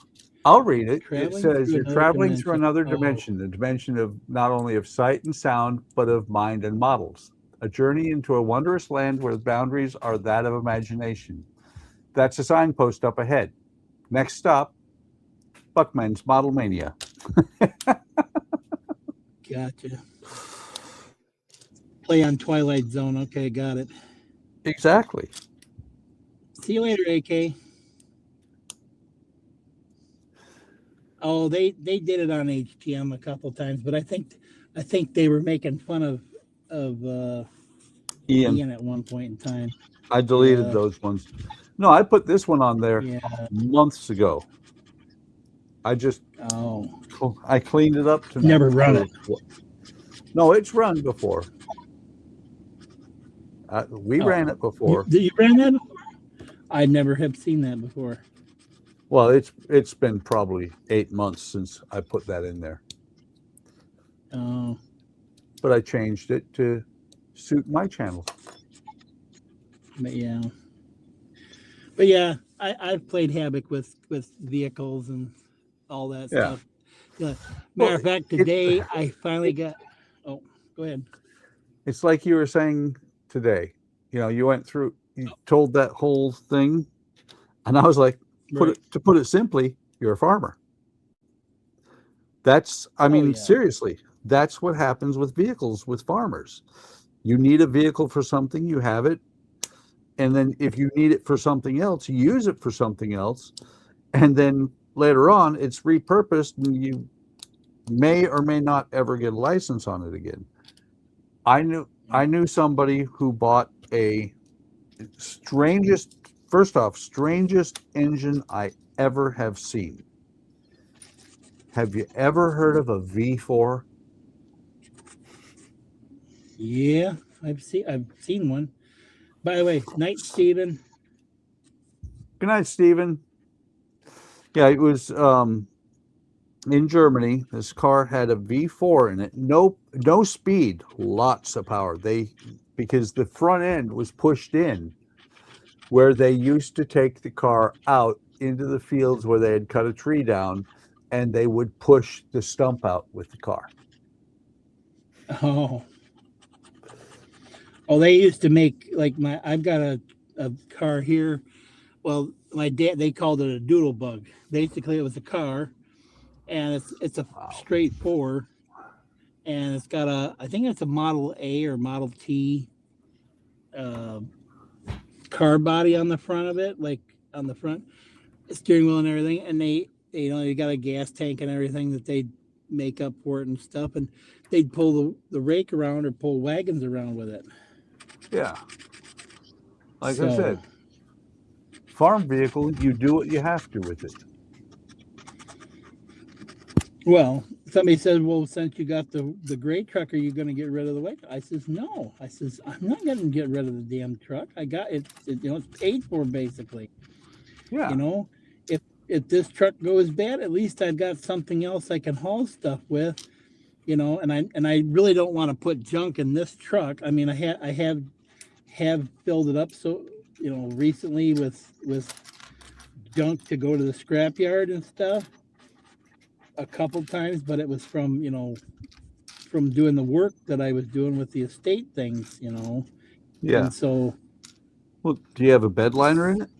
I'll read it. It Traveling says through you're another traveling through dimension. another Oh. dimension, the dimension of not only of sight and sound, but of mind and models. A journey into a wondrous land where the boundaries are that of imagination. That's a signpost up ahead. Next stop, Buckman's Model Mania. Gotcha. Play on Twilight Zone. Okay, got it. Exactly. See you later, AK. Oh, they did it on HTM a couple times, but I think they were making fun of Ian at one point in time. I deleted those ones. No, I put this one on there months ago. I just I cleaned it up tonight. Never run it. No, it's run before. We ran it before. You ran that before? I never have seen that before. Well, it's been probably 8 months since I put that in there. Oh. But I changed it to suit my channel. But yeah, I've played Havoc with vehicles and all that stuff. Yeah. Matter of fact, today I finally got. Oh, go ahead. It's like you were saying today. You went through. You told that whole thing, and I was like, to put it simply, you're a farmer. That's. I mean, seriously, that's what happens with vehicles with farmers. You need a vehicle for something, you have it. And then if you need it for something else, you use it for something else. And then later on, it's repurposed and you may or may not ever get a license on it again. I knew somebody who bought a strangest engine I ever have seen. Have you ever heard of a V4? Yeah, I've seen one. By the way, night, Stephen. Good night, Stephen. Yeah, it was in Germany. This car had a V4 in it. No speed, lots of power. Because the front end was pushed in where they used to take the car out into the fields where they had cut a tree down, and they would push the stump out with the car. Oh, they used to make I've got a car here. Well, my dad, they called it a doodle bug. Basically, it was a car, and it's a straight 4, and it's got I think it's a Model A or Model T car body on the front of it, like on the front steering wheel and everything. And they got a gas tank and everything that they make up for it and stuff, and they'd pull the rake around or pull wagons around with it. Yeah. I said, farm vehicle, you do what you have to with it. Well, somebody said, well, since you got the gray truck, are you going to get rid of the white truck? I says, no. I says, I'm not going to get rid of the damn truck. I got it. It's paid for basically. Yeah. If this truck goes bad, at least I've got something else I can haul stuff with, and I really don't want to put junk in this truck. I mean, I have filled it up recently with junk to go to the scrapyard and stuff a couple times, but it was from doing the work that I was doing with the estate things, Yeah. And so, well, do you have a bed liner in it?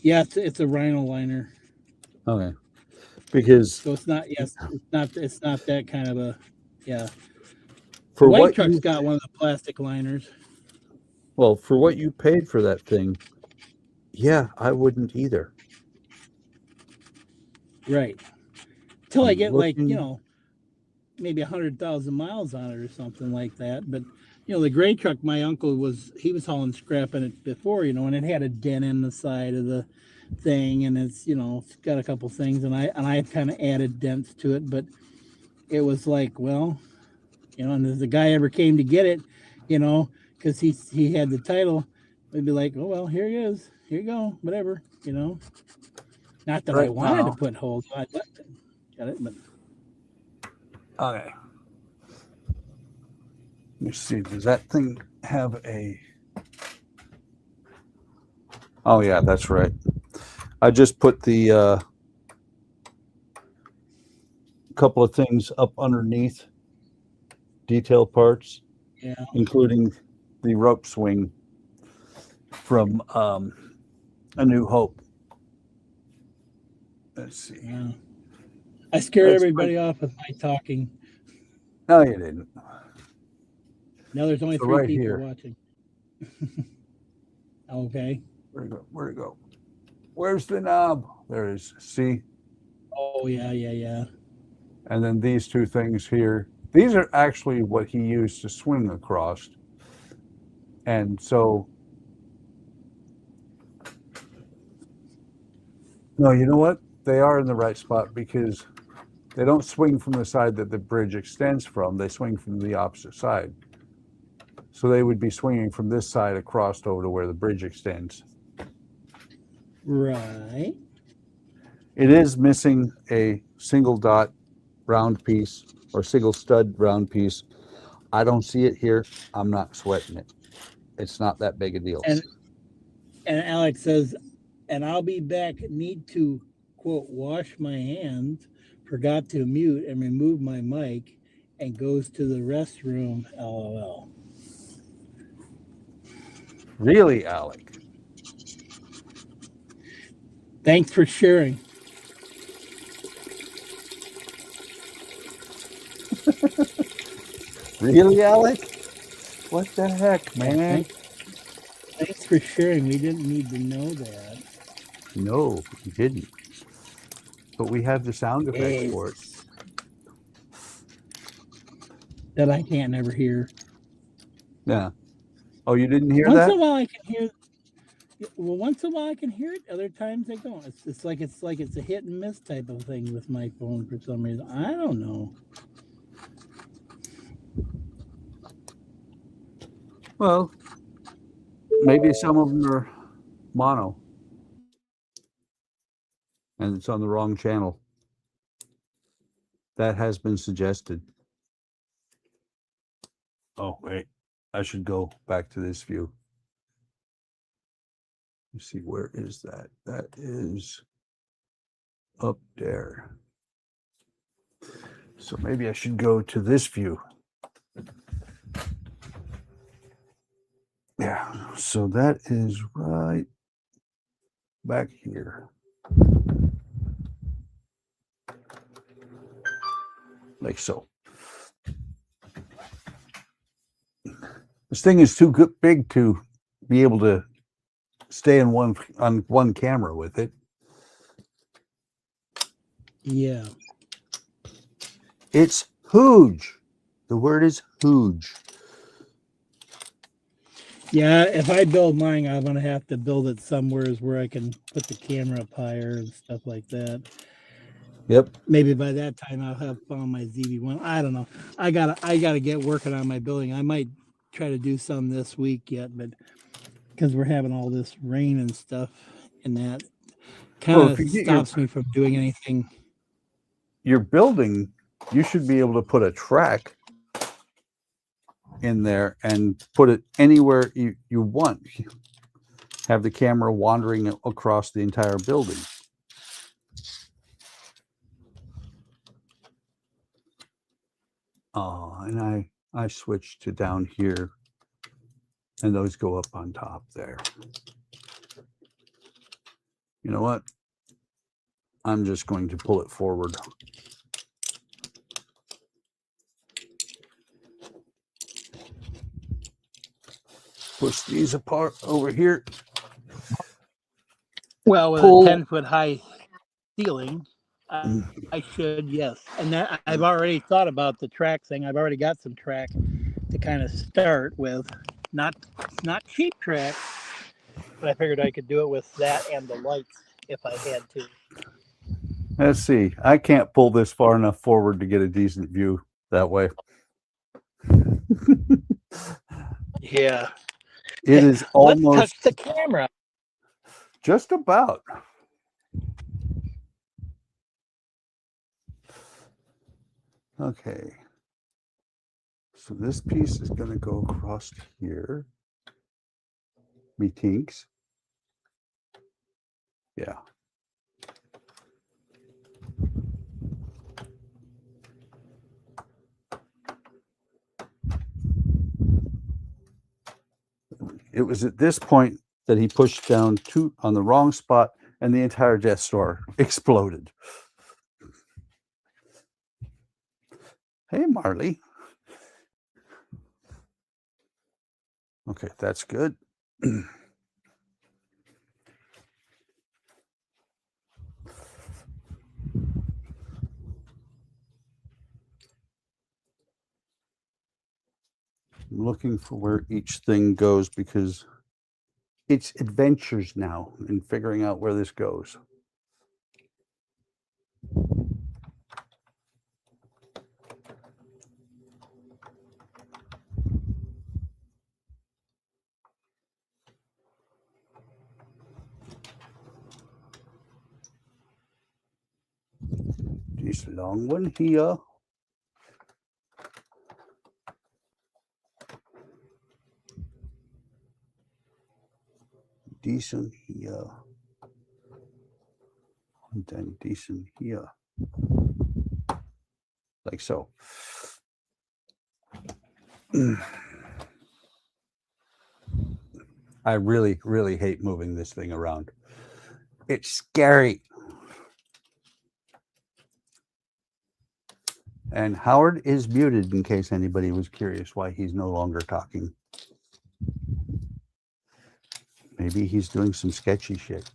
Yeah, it's a Rhino liner. Okay. Because so it's not. Yes, it's not that kind of a. Yeah. For the white what truck's got one of the plastic liners. Well, for what you paid for that thing, yeah, I wouldn't either. Right. Till I I'm get like, looking. maybe 100,000 miles on it or something like that. But the gray truck, my uncle he was hauling scrap in it before, and it had a dent in the side of the thing, and it's got a couple things, and I kind of added dents to it, but it was like, well, and if the guy ever came to get it, because he had the title, we'd be like, oh well, here he is, here you go, whatever, Not that I Right wanted to now. put holes, I got it, but Okay. Let me see. Does that thing have a? Oh yeah, that's right. I just put the couple of things up underneath detail parts, yeah, including the rope swing from A New Hope. Let's see. yeah. I scared That's everybody pretty. off with my talking. No, you didn't. Now there's only So three right people here. watching. Okay. Where'd it go? Where'd it go? Where's the knob? There it is. See? Oh yeah, yeah, yeah. And then these two things here. These are actually what he used to swing across. And so, no, you know what? They are in the right spot because they don't swing from the side that the bridge extends from. They swing from the opposite side. So they would be swinging from this side across over to where the bridge extends. Right. It is missing a single dot round piece or single stud round piece. I don't see it here. I'm not sweating it. It's not that big a deal. And Alex says, and I'll be back. Need to quote wash my hands. Forgot to mute and remove my mic, and goes to the restroom. LOL. Really, Alec? Thanks for sharing. Really, Alec? What the heck, Yeah, man? thanks for sharing. We didn't need to know that. No, you didn't. But we have the sound effects for it. Yes. That I can't never hear. Yeah. Oh, you didn't hear Once in that? a while I can hear. Well, once in a while I can hear it. Other times I don't. It's like it's a hit and miss type of thing with my phone for some reason. I don't know. Well, maybe some of them are mono and it's on the wrong channel. That has been suggested. Oh, wait. I should go back to this view. Let's see, where is that? That is up there. So maybe I should go to this view. Yeah, so that is right back here. Like so. This thing is too big to be able to stay on one camera with it. Yeah. It's huge. The word is huge. Yeah, if I build mine, I'm gonna have to build it somewhere where I can put the camera up higher and stuff like that. Yep. Maybe by that time I'll have found my ZV1. I don't know. I gotta get working on my building. I might try to do some this week yet, but because we're having all this rain and stuff, and that kind Well, of if you get stops me from doing anything. your building, you should be able to put a track in there and put it anywhere you want. Have the camera wandering across the entire building. Oh, and I switched to down here, and those go up on top there. You know what? I'm just going to pull it forward. push these apart over here. Well, with Pull. a 10-foot high ceiling, I should, yes. And that I've already thought about the track thing. I've already got some track to kind of start with. Not cheap track, but I figured I could do it with that and the lights if I had to. Let's see. I can't pull this far enough forward to get a decent view that way. Yeah. It is almost. Let's touch the camera. Just about. Okay. So this piece is going to go across here. Methinks. Yeah. It was at this point that he pushed down two on the wrong spot and the entire Death Star exploded. Hey, Marley. Okay, that's good. I'm looking for where each thing goes because it's adventures now in figuring out where this goes. This long one here. Decent here. And then decent here. Like so. I really, really hate moving this thing around. It's scary. And Howard is muted in case anybody was curious why he's no longer talking. Maybe he's doing some sketchy shit.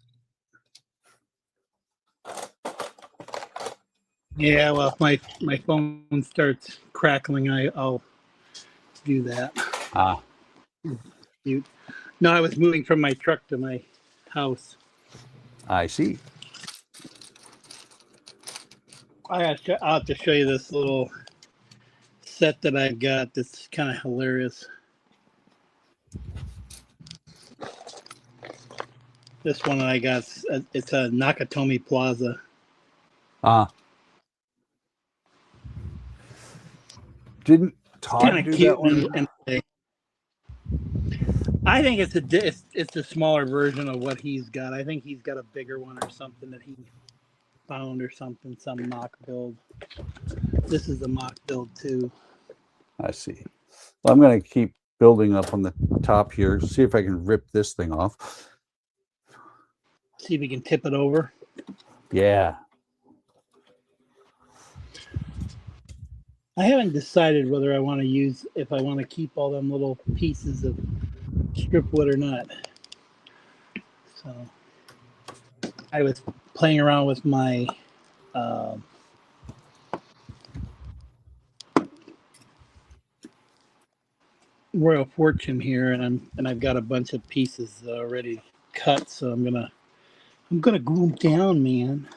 Yeah, well, if my phone starts crackling, I'll do that. Ah. No, I was moving from my truck to my house. I see. I'll have to show you this little set that I've got that's kind of hilarious. This one I got, it's a Nakatomi Plaza. Ah. Didn't Todd do that one? And I think it's a smaller version of what he's got. I think he's got a bigger one or something that he found or something, some mock build. This is a mock build too. I see. Well, I'm going to keep building up on the top here. See if I can rip this thing off. See if we can tip it over. Yeah. I haven't decided whether I want to if I want to keep all them little pieces of strip wood or not. So I was playing around with my Royal Fortune here, and I've got a bunch of pieces already cut, so I'm gonna glue them down, man.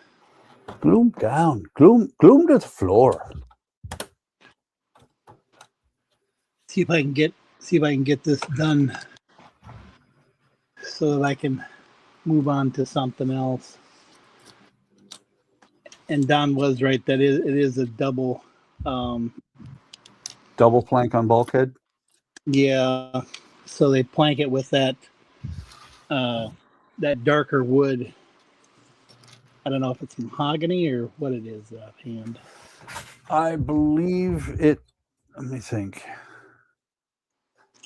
Glue them down. Glue them to the floor. See if I can get this done so that I can move on to something else. And Don was right, it is a double Double plank on bulkhead. Yeah, so they plank it with that darker wood. I don't know if it's mahogany or what it is offhand. I believe it. Let me think.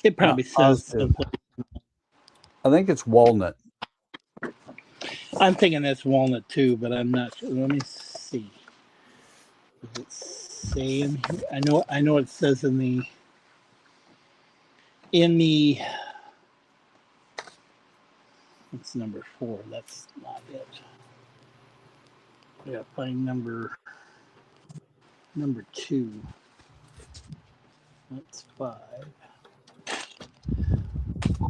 It probably says simply. I think it's walnut. I'm thinking that's walnut too, but I'm not sure. Let me see. Does it say in here? I know it says in the It's number 4. That's not it. We gotta find number 2. That's 5.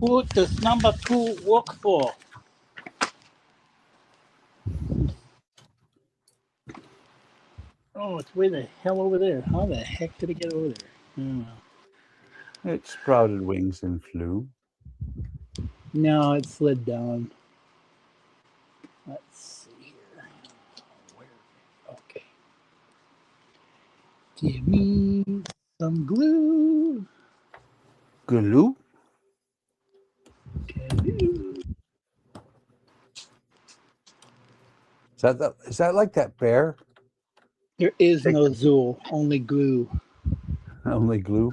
Who does number 2 work for? Oh, it's way the hell over there. How the heck did it get over there? I don't know. It sprouted wings and flew. No, it slid down. Let's see here. Where? Okay. Give me some glue. Glue? Glue. Is that like that bear? There is no Zool, only glue. Only glue?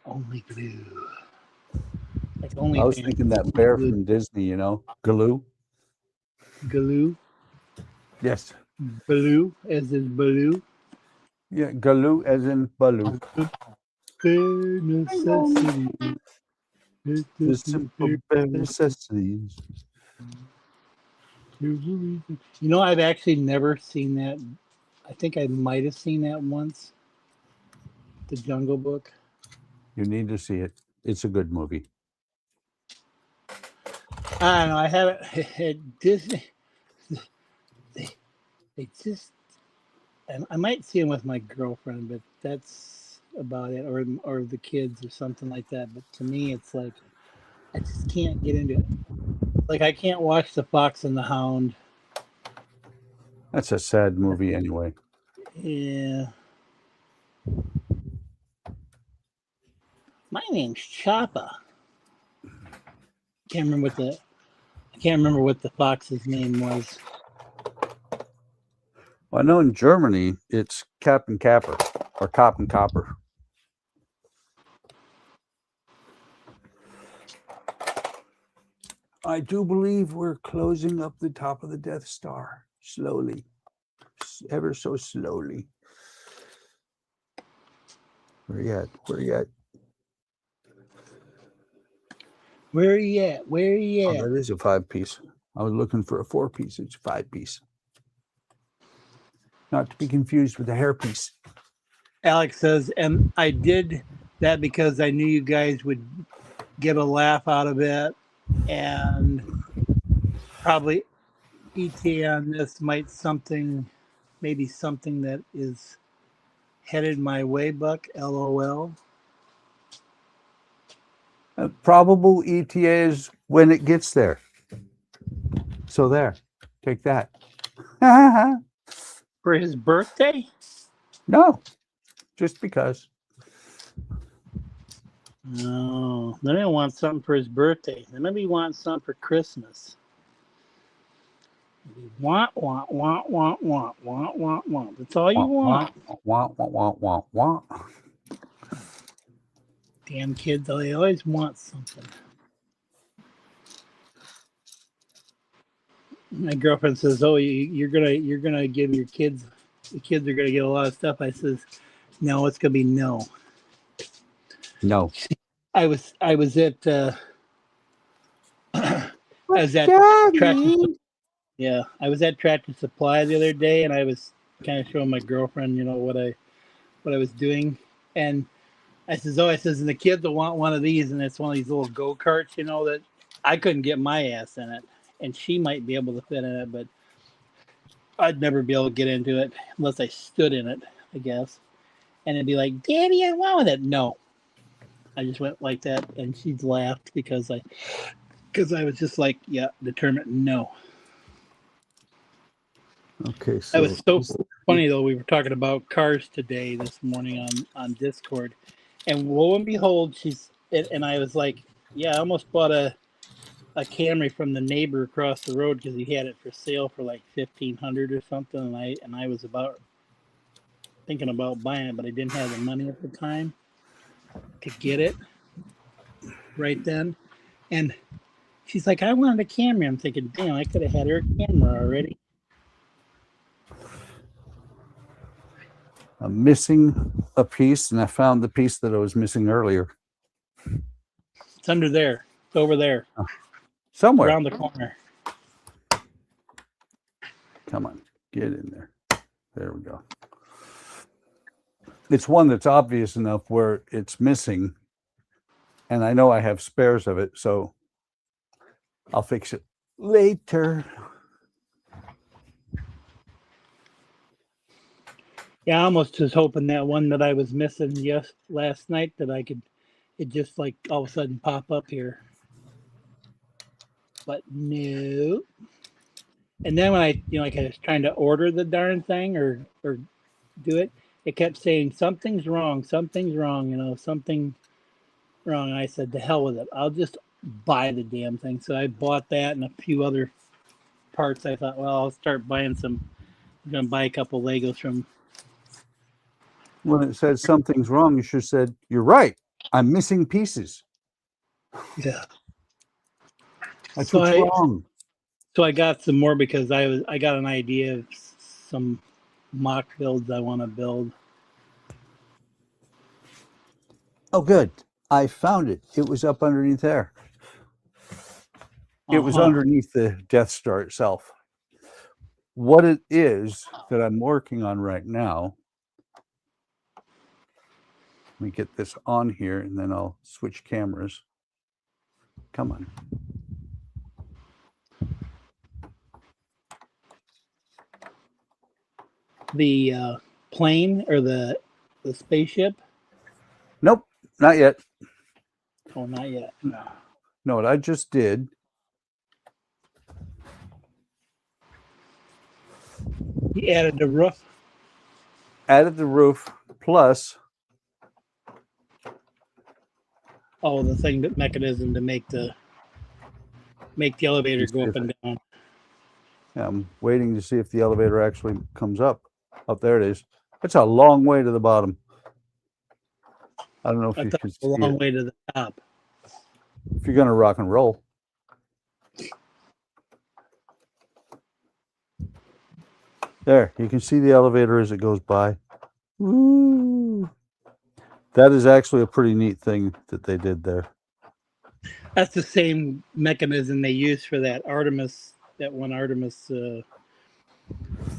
Only glue. Like only I was fans. thinking that bear from Disney, you know, Glue. Glue. Yes. Baloo, as in Baloo. Yeah, Glue as in Baloo. Bare necessities. The simple bare necessities. You know, I've actually never seen that. I think I might have seen that once. The Jungle Book. You need to see it. It's a good movie. I don't know. I haven't. Disney. They just. And I might see them with my girlfriend, but that's about it, or the kids or something like that. But to me, it's like I just can't get into it. Like I can't watch The Fox and the Hound. That's a sad movie anyway. Yeah. My name's Choppa. I can't remember what the fox's name was. Well, I know in Germany it's Captain Capper or Cop and Copper. I do believe we're closing up the top of the Death Star slowly, ever so slowly. Where you at? Where are you at? Where are you at? Oh, that is a 5-piece. I was looking for a 4-piece. It's a 5-piece. Not to be confused with a hairpiece. Alex says, and I did that because I knew you guys would get a laugh out of it, and probably ETA on this maybe something that is headed my way, Buck. LOL. Probable ETA is when it gets there. So there, take that. For his birthday? No, just because. No, then I want something for his birthday. Then maybe he wants something for Christmas. Want. That's all you want. Want. Damn kids, they always want something. My girlfriend says, "Oh, you're gonna give your kids. The kids are gonna get a lot of stuff." I says, "No, it's gonna be no." No. I was at I was at I was at Tractor Supply the other day, and I was kind of showing my girlfriend, what I was doing, and I says, and the kids will want one of these, and it's one of these little go-karts, that I couldn't get my ass in it, and she might be able to fit in it, but I'd never be able to get into it unless I stood in it, I guess. And it'd be like, "Daddy, I want with it." No, I just went like that, and she laughed because I was just like, yeah, determined, no. Okay, That was so funny though. We were talking about cars today this morning on Discord, and lo and behold, and I was like, yeah, I almost bought a Camry from the neighbor across the road because he had it for sale for like $1,500 or something, and I was thinking about buying it, but I didn't have the money at the time to get it right then. And she's like, "I wanted a Camry." I'm thinking, damn, I could have had her camera already. I'm missing a piece, and I found the piece that I was missing earlier. It's under there. It's over there. Somewhere. Around the corner. Come on, get in there. There we go. It's one that's obvious enough where it's missing, and I know I have spares of it, so I'll fix it later. Yeah, I almost was hoping that one that I was missing last night that I could, it just like all of a sudden pop up here. But no. And then when I, like I was trying to order the darn thing or do it, it kept saying something's wrong, something wrong. And I said, to hell with it. I'll just buy the damn thing. So I bought that and a few other parts. I thought, well, I'll start buying some. I'm going to buy a couple Legos from. When it said something's wrong, you should have said, you're right. I'm missing pieces. Yeah. That's what's wrong. So I got some more because I got an idea of some mock builds I want to build. Oh, good. I found it. It was up underneath there. It was underneath the Death Star itself. What it is that I'm working on right now, let me get this on here and then I'll switch cameras. Come on. The plane or the spaceship? Nope, not yet. Oh, not yet. No, what I just did. You added the roof? Added the roof plus. Oh, the thing, that mechanism to make the elevator go up and down. Yeah, I'm waiting to see if the elevator actually comes up. Oh, there it is. It's a long way to the bottom. I don't know if you can see a long way to the top. If you're going to rock and roll. There, you can see the elevator as it goes by. Woo. That is actually a pretty neat thing that they did there. That's the same mechanism they used for that Artemis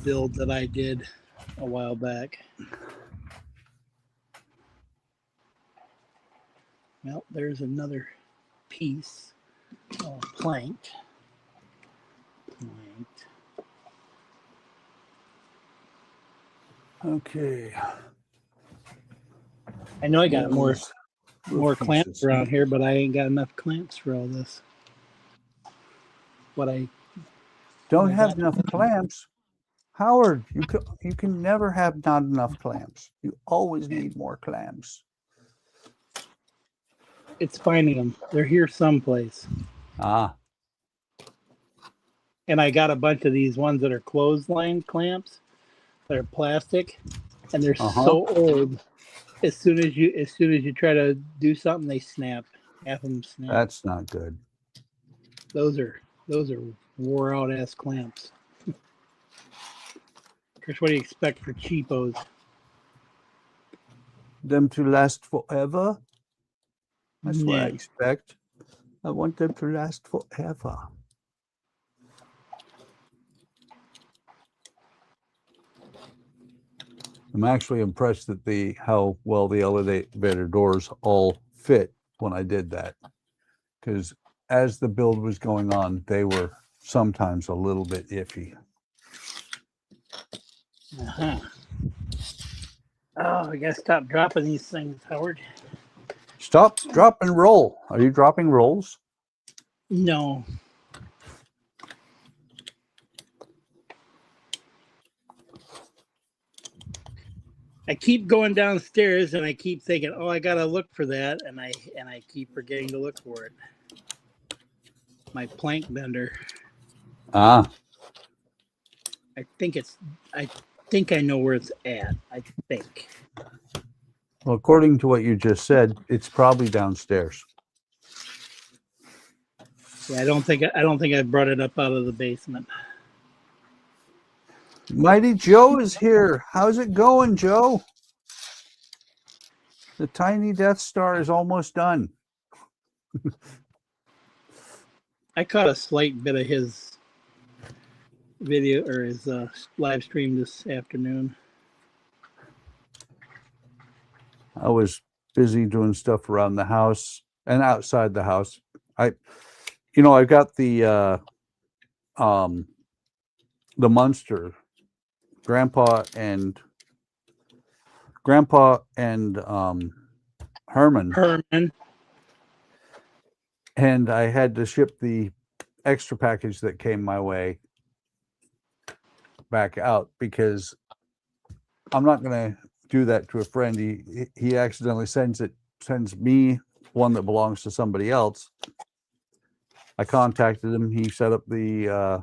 build that I did a while back. Well, there's another piece. Oh, planked. Okay. I know I got more clamps around here, but I ain't got enough clamps for all this. Don't have enough clamps. Howard, you can never have not enough clamps. You always need more clamps. It's finding them. They're here someplace. Ah. And I got a bunch of these ones that are clothesline clamps that are plastic, and they're so old. As soon as you try to do something, they snap. Half of them snap. That's not good. Those are wore out ass clamps. Chris, what do you expect for cheapos? Them to last forever? That's what I expect. I want them to last forever. I'm actually impressed at how well the elevator doors all fit when I did that. Because as the build was going on, they were sometimes a little bit iffy. Oh, I gotta stop dropping these things, Howard. Stop, drop, and roll. Are you dropping rolls? No. I keep going downstairs and I keep thinking, oh, I gotta look for that, and I keep forgetting to look for it. My plank bender. Ah. I think I know where it's at. I think. Well, according to what you just said, it's probably downstairs. Yeah, I don't think I brought it up out of the basement. Mighty Joe is here. How's it going, Joe? The tiny Death Star is almost done. I caught a slight bit of his video or his live stream this afternoon. I was busy doing stuff around the house and outside the house. I got the Munster, Grandpa and Herman, and I had to ship the extra package that came my way back out because I'm not going to do that to a friend. He accidentally sends me one that belongs to somebody else. I contacted him. He set up the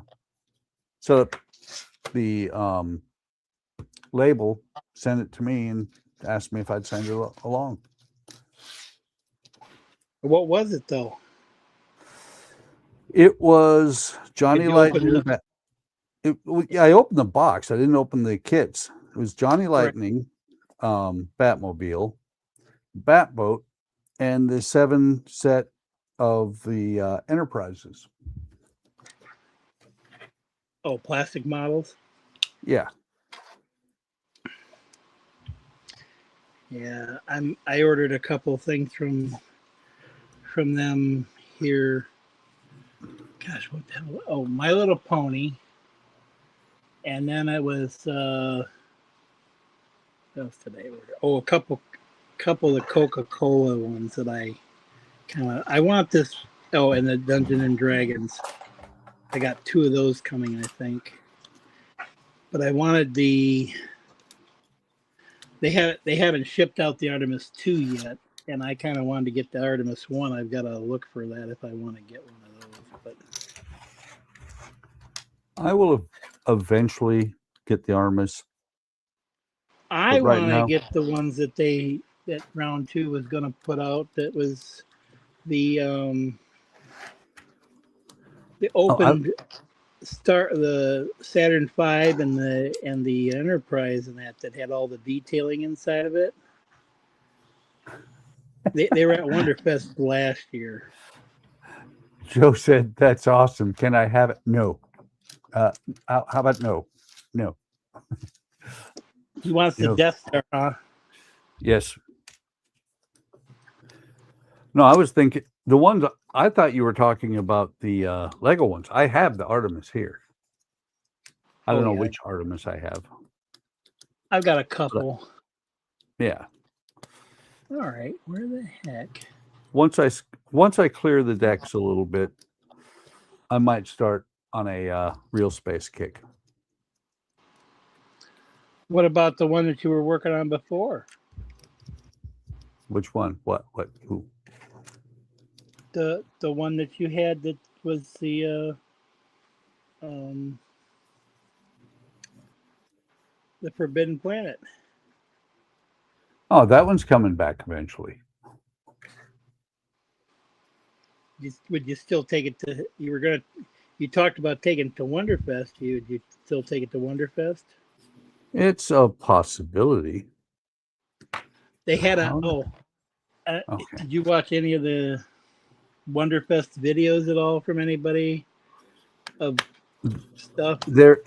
label, sent it to me, and asked me if I'd send it along. What was it though? It was Johnny Lightning. I opened the box. I didn't open the kits. It was Johnny Lightning, Batmobile, Batboat, and the 7 set of the Enterprises. Oh, plastic models? Yeah. Yeah, I ordered a couple things from them here. Gosh, what the hell? Oh, My Little Pony. And then it was what else did I order? Oh, a couple of the Coca-Cola ones that I want this. Oh, and the Dungeons and Dragons. I got 2 of those coming, I think. But I wanted they haven't shipped out the Artemis 2 yet, and I kind of wanted to get the Artemis 1. I've got to look for that if I want to get one of those. But I will eventually get the Artemis. I want to get the ones that round 2 was going to put out. That was the opened the Saturn V and the Enterprise and that had all the detailing inside of it. They were at Wonderfest last year. Joe said, "That's awesome. Can I have it?" No. How about no? No. He wants the Death Star, huh? Yes. No, I was thinking the ones I thought you were talking about the Lego ones. I have the Artemis here. I don't know which Artemis I have. I've got a couple. Yeah. All right. Where the heck? Once I clear the decks a little bit, I might start on a real space kick. What about the one that you were working on before? Which one? What? Who? The one that you had that was the Forbidden Planet. Oh, that one's coming back eventually. Would you still take it to? You talked about taking it to Wonderfest. Would you still take it to Wonderfest? It's a possibility. They had Did you watch any of the Wonderfest videos at all from anybody of stuff? They're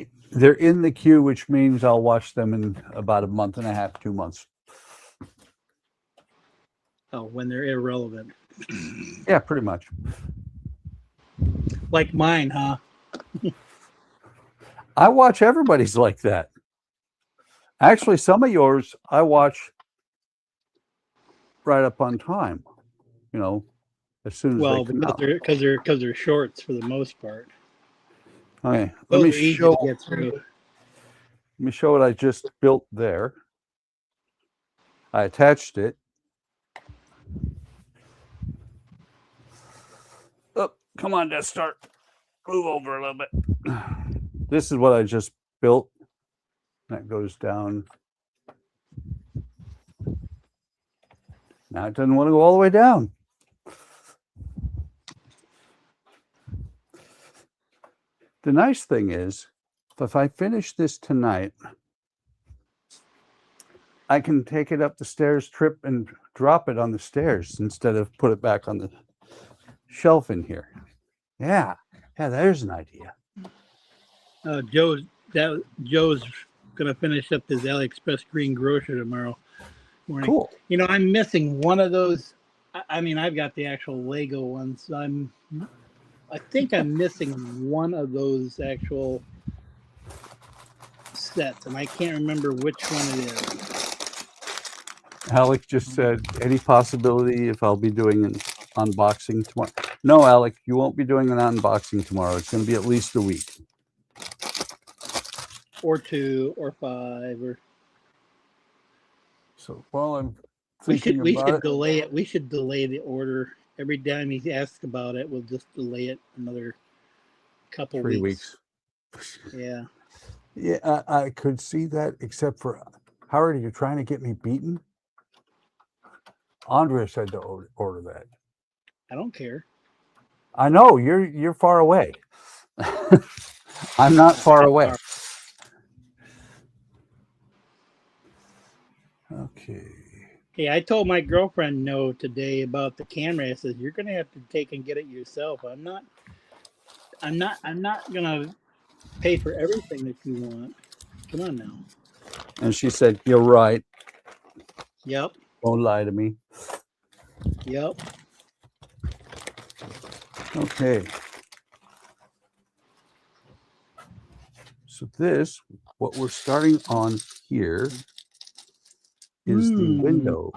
in the queue, which means I'll watch them in about a month and a half, 2 months. Oh, when they're irrelevant. Yeah, pretty much. Like mine, huh? I watch everybody's like that. Actually, some of yours I watch right up on time. As soon as they come out. because they're shorts for the most part. Okay, let me show what I just built there. I attached it. Oh, come on, Death Star. Move over a little bit. This is what I just built. That goes down. Now it doesn't want to go all the way down. The nice thing is, if I finish this tonight, I can take it up the stairs, trip, and drop it on the stairs instead of put it back on the shelf in here. Yeah. Yeah, there's an idea. Joe's gonna finish up his AliExpress green grocer tomorrow morning. Cool. You know, I'm missing one of those. I mean, I've got the actual Lego ones. I think I'm missing one of those actual sets, and I can't remember which one it is. Alec just said, any possibility if I'll be doing an unboxing tomorrow? No, Alec, you won't be doing an unboxing tomorrow. It's going to be at least a week. Or 2 or 5 or So while I'm we thinking should about it, delay it. We should delay the order. Every time he asks about it, we'll just delay it another couple 3 weeks. weeks. Yeah. Yeah, I could see that, except for Howard, are you trying to get me beaten? Andrea said to order that. I don't care. I know you're far away. I'm not far away. Okay. Hey, I told my girlfriend no today about the camera. I said, you're gonna have to take and get it yourself. I'm not gonna pay for everything that you want. Come on now. And she said, you're right. Yep. Don't lie to me. Yep. Okay. So this, what we're starting on here is the window.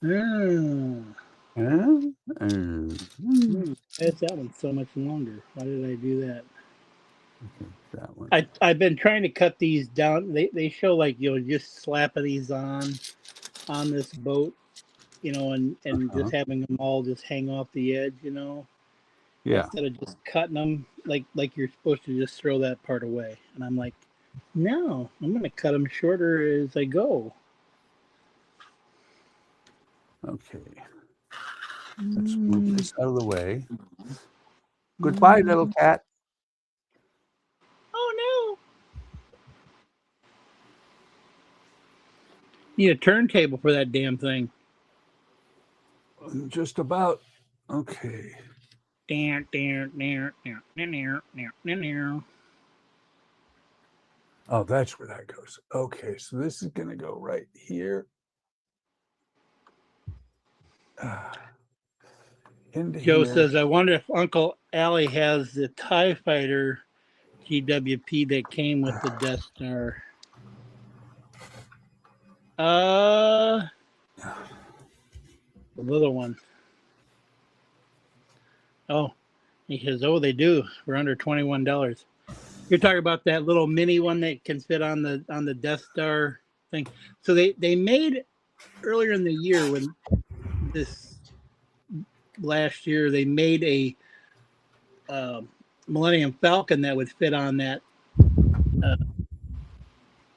That's that one so much longer. Why did I do that? Okay, that one. I've been trying to cut these down. They show like just slapping these on this boat, and just having them all just hang off the edge, Yeah. instead of just cutting them like you're supposed to just throw that part away. And I'm like, no, I'm going to cut them shorter as I go. Okay. Let's move this out of the way. Goodbye, little cat. Oh, no. Need a turntable for that damn thing. Just about. Okay. Oh, that's where that goes. Okay, so this is going to go right here. Joe says, I wonder if Uncle Allie has the TIE Fighter GWP that came with the Death Star. The little one. Oh, he says, oh, they do. For under $21. You're talking about that little mini one that can fit on the Death Star thing. So they made earlier in the year, when this last year, they made a Millennium Falcon that would fit on that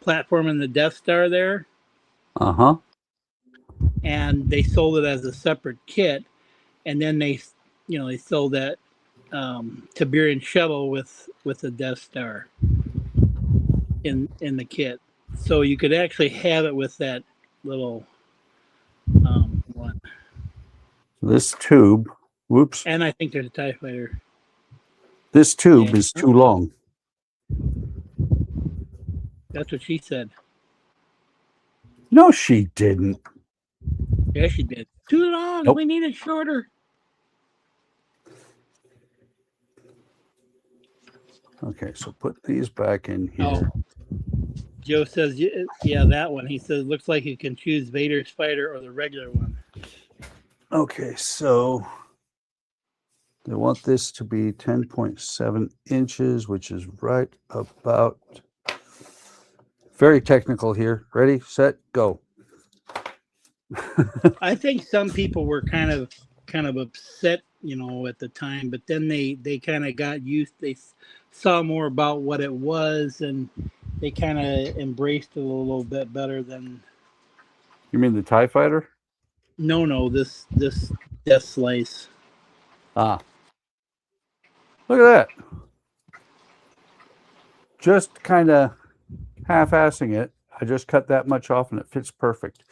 platform in the Death Star there. And they sold it as a separate kit, and then they sold that Tiberian shovel with the Death Star in the kit, so you could actually have it with that little one. This tube, whoops. And I think there's a TIE Fighter. This tube is too long. That's what she said. No, she didn't. Yeah, she did. Too long. Nope. We need it shorter. Okay, so put these back in here. Oh. Joe says, yeah, that one. He says, looks like you can choose Vader's fighter or the regular one. Okay, so they want this to be 10.7 inches, which is right about, very technical here. Ready, set, go. I think some people were kind of upset, at the time, but then they kind of got used. They saw more about what it was, and they kind of embraced it a little bit better than. You mean the TIE Fighter? No, this Death Slice. Ah, look at that. Just kind of half-assing it. I just cut that much off, and it fits perfect.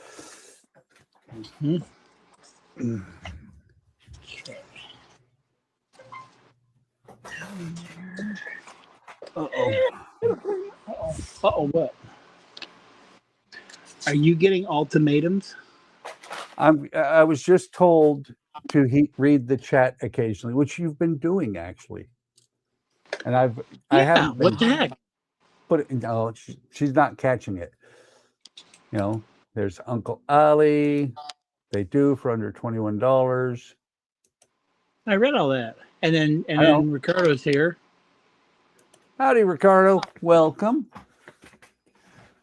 Mm-hmm. Uh-oh. Uh-oh, what? Are you getting ultimatums? I was just told to read the chat occasionally, which you've been doing actually. And I Yeah, haven't been what the heck? but no, she's not catching it. You know, there's Uncle Ali. They do for under $21. I read all that. And then I know. Ricardo's here. Howdy, Ricardo. Welcome.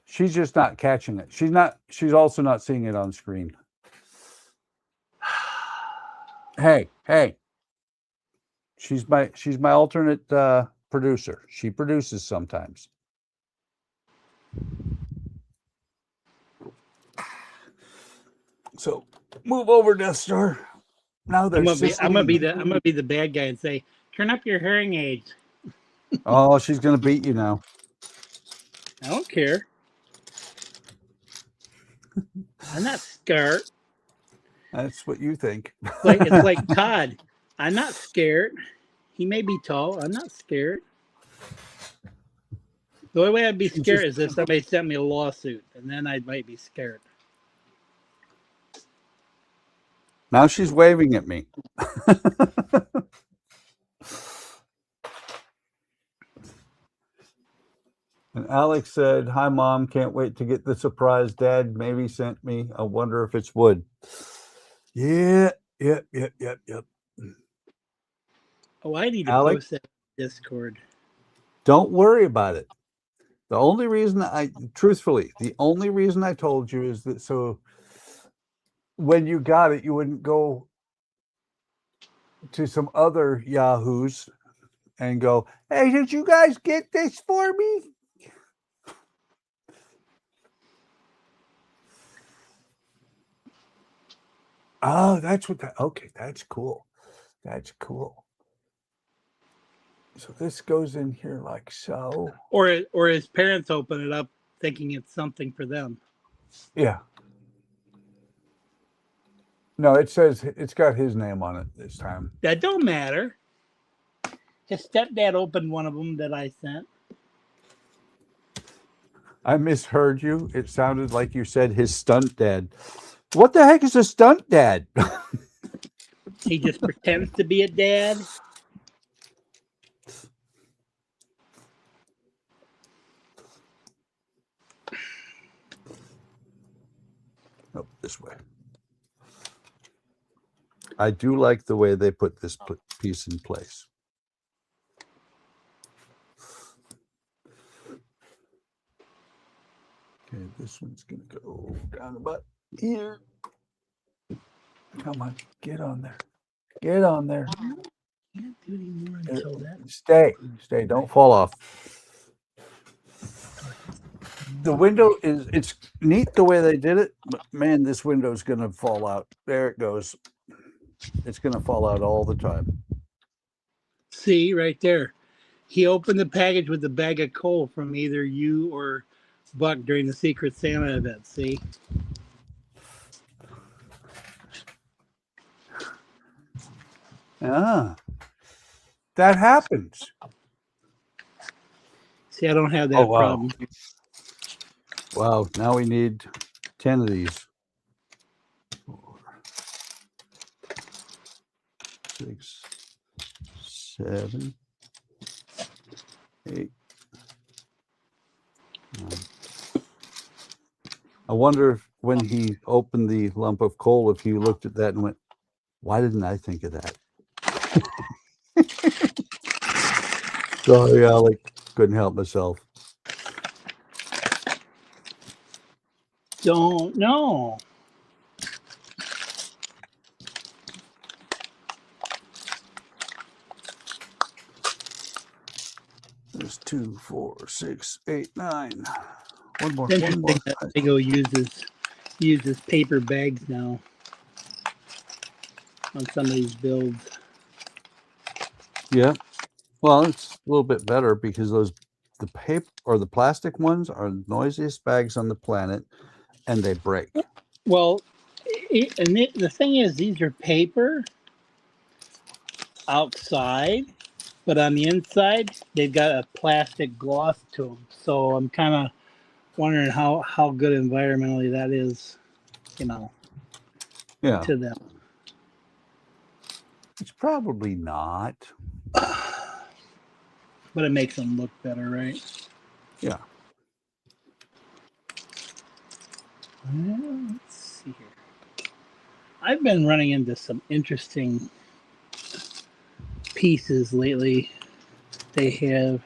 She's just not catching it. She's also not seeing it on screen. Hey. She's my alternate producer. She produces sometimes. So move over, Death Star. Now I'm gonna be the bad guy and say, turn up your hearing aids. Oh, she's gonna beat you now. I don't care. I'm not scared. That's what you think. It's like Todd. I'm not scared. He may be tall. I'm not scared. The only way I'd be scared is if somebody sent me a lawsuit, and then I might be scared. Now she's waving at me. And Alex said, "Hi, Mom. Can't wait to get the surprise Dad maybe sent me. I wonder if it's wood." Yep. Oh, I need to Alex, post that in Discord. don't worry about it. The only reason the only reason I told you is that so when you got it, you wouldn't go to some other Yahoos and go, "Hey, did you guys get this for me?" Oh, that's what that. Okay, that's cool. That's cool. So this goes in here like so. Or his parents open it up thinking it's something for them. Yeah. No, it says it's got his name on it this time. That don't matter. His stepdad opened one of them that I sent. I misheard you. It sounded like you said his stunt dad. What the heck is a stunt dad? He just pretends to be a dad. Oh, this way. I do like the way they put this piece in place. Okay, this one's going to go down about here. Come on, get on there. Get on there. Can't do anymore until that. Stay. Don't fall off. The window it's neat the way they did it, but man, this window is going to fall out. There it goes. It's going to fall out all the time. See, right there. He opened the package with a bag of coal from either you or Buck during the Secret Santa event. See? Ah, that happens. See, I don't have that problem. Wow, now we need 10 of these. 4, 6, 7, 8, 9. I wonder if when he opened the lump of coal, if he looked at that and went, "Why didn't I think of that?" Sorry, Alec. Couldn't help myself. Don't know. There's 2, 4, 6, 8, 9. One more. Interesting that Lego uses paper bags now on some of these builds. Yeah. Well, it's a little bit better because the paper or the plastic ones are the noisiest bags on the planet, and they break. Well, the thing is, these are paper outside, but on the inside, they've got a plastic gloss to them. So I'm kind of wondering how good environmentally that is, Yeah. to them. It's probably not. But it makes them look better, right? Yeah. Well, let's see here. I've been running into some interesting pieces lately. They have.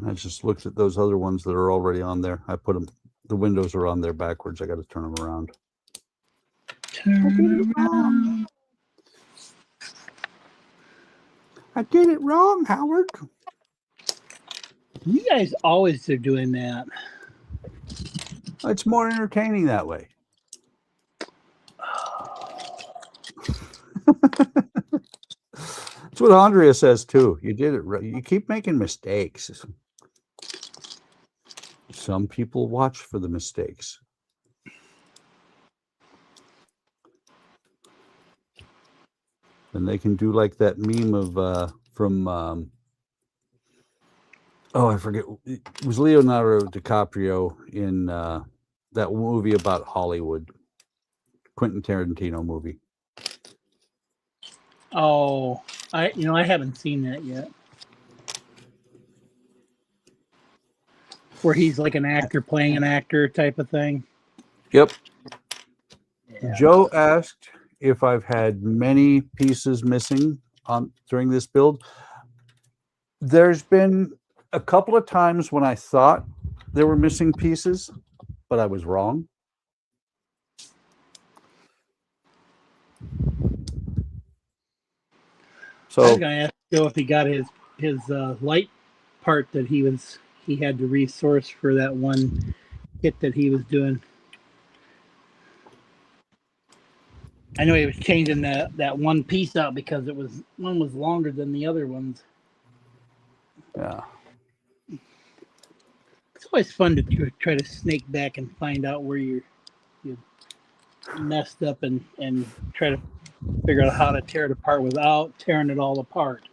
I just looked at those other ones that are already on there. I put them, the windows are on there backwards. I got to turn them around. Turn around. I did it wrong, Howard. You guys always are doing that. It's more entertaining that way. That's what Andrea says too. You did it right. You keep making mistakes. Some people watch for the mistakes. And they can do like that meme of from I forget. It was Leonardo DiCaprio in that movie about Hollywood, Quentin Tarantino movie. Oh, I haven't seen that yet. Where he's like an actor playing an actor type of thing. Yep. Yeah. Joe asked if I've had many pieces missing during this build. There's been a couple of times when I thought there were missing pieces, but I was wrong. So I was going to ask Joe if he got his light part that he had to resource for that one kit that he was doing. I know he was changing that one piece out because one was longer than the other ones. yeah. It's always fun to try to snake back and find out where you messed up and try to figure out how to tear it apart without tearing it all apart.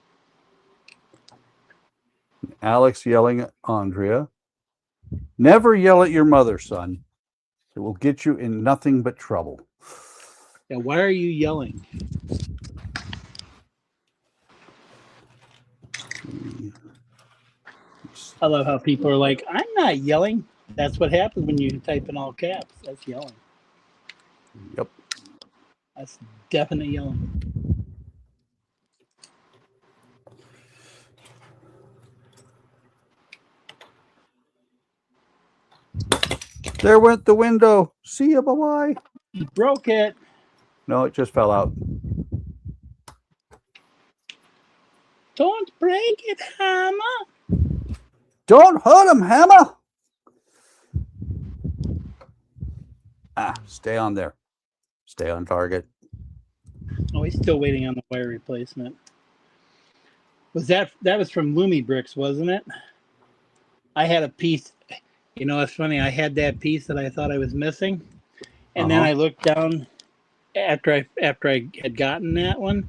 Alex yelling at Andrea. Never yell at your mother, son. It will get you in nothing but trouble. Yeah, why are you yelling? I love how people are like, I'm not yelling. That's what happens when you type in all caps. That's yelling. Yep. That's definite yelling. There went the window. See ya, bye-bye. You broke it. No, it just fell out. Don't break it, Hammer. Don't hurt him, Hammer. Stay on there. Stay on target. Oh, he's still waiting on the wire replacement. That was from Lumi Bricks, wasn't it? I had a piece. It's funny. I had that piece that I thought I was missing, and then I looked down after I had gotten that one,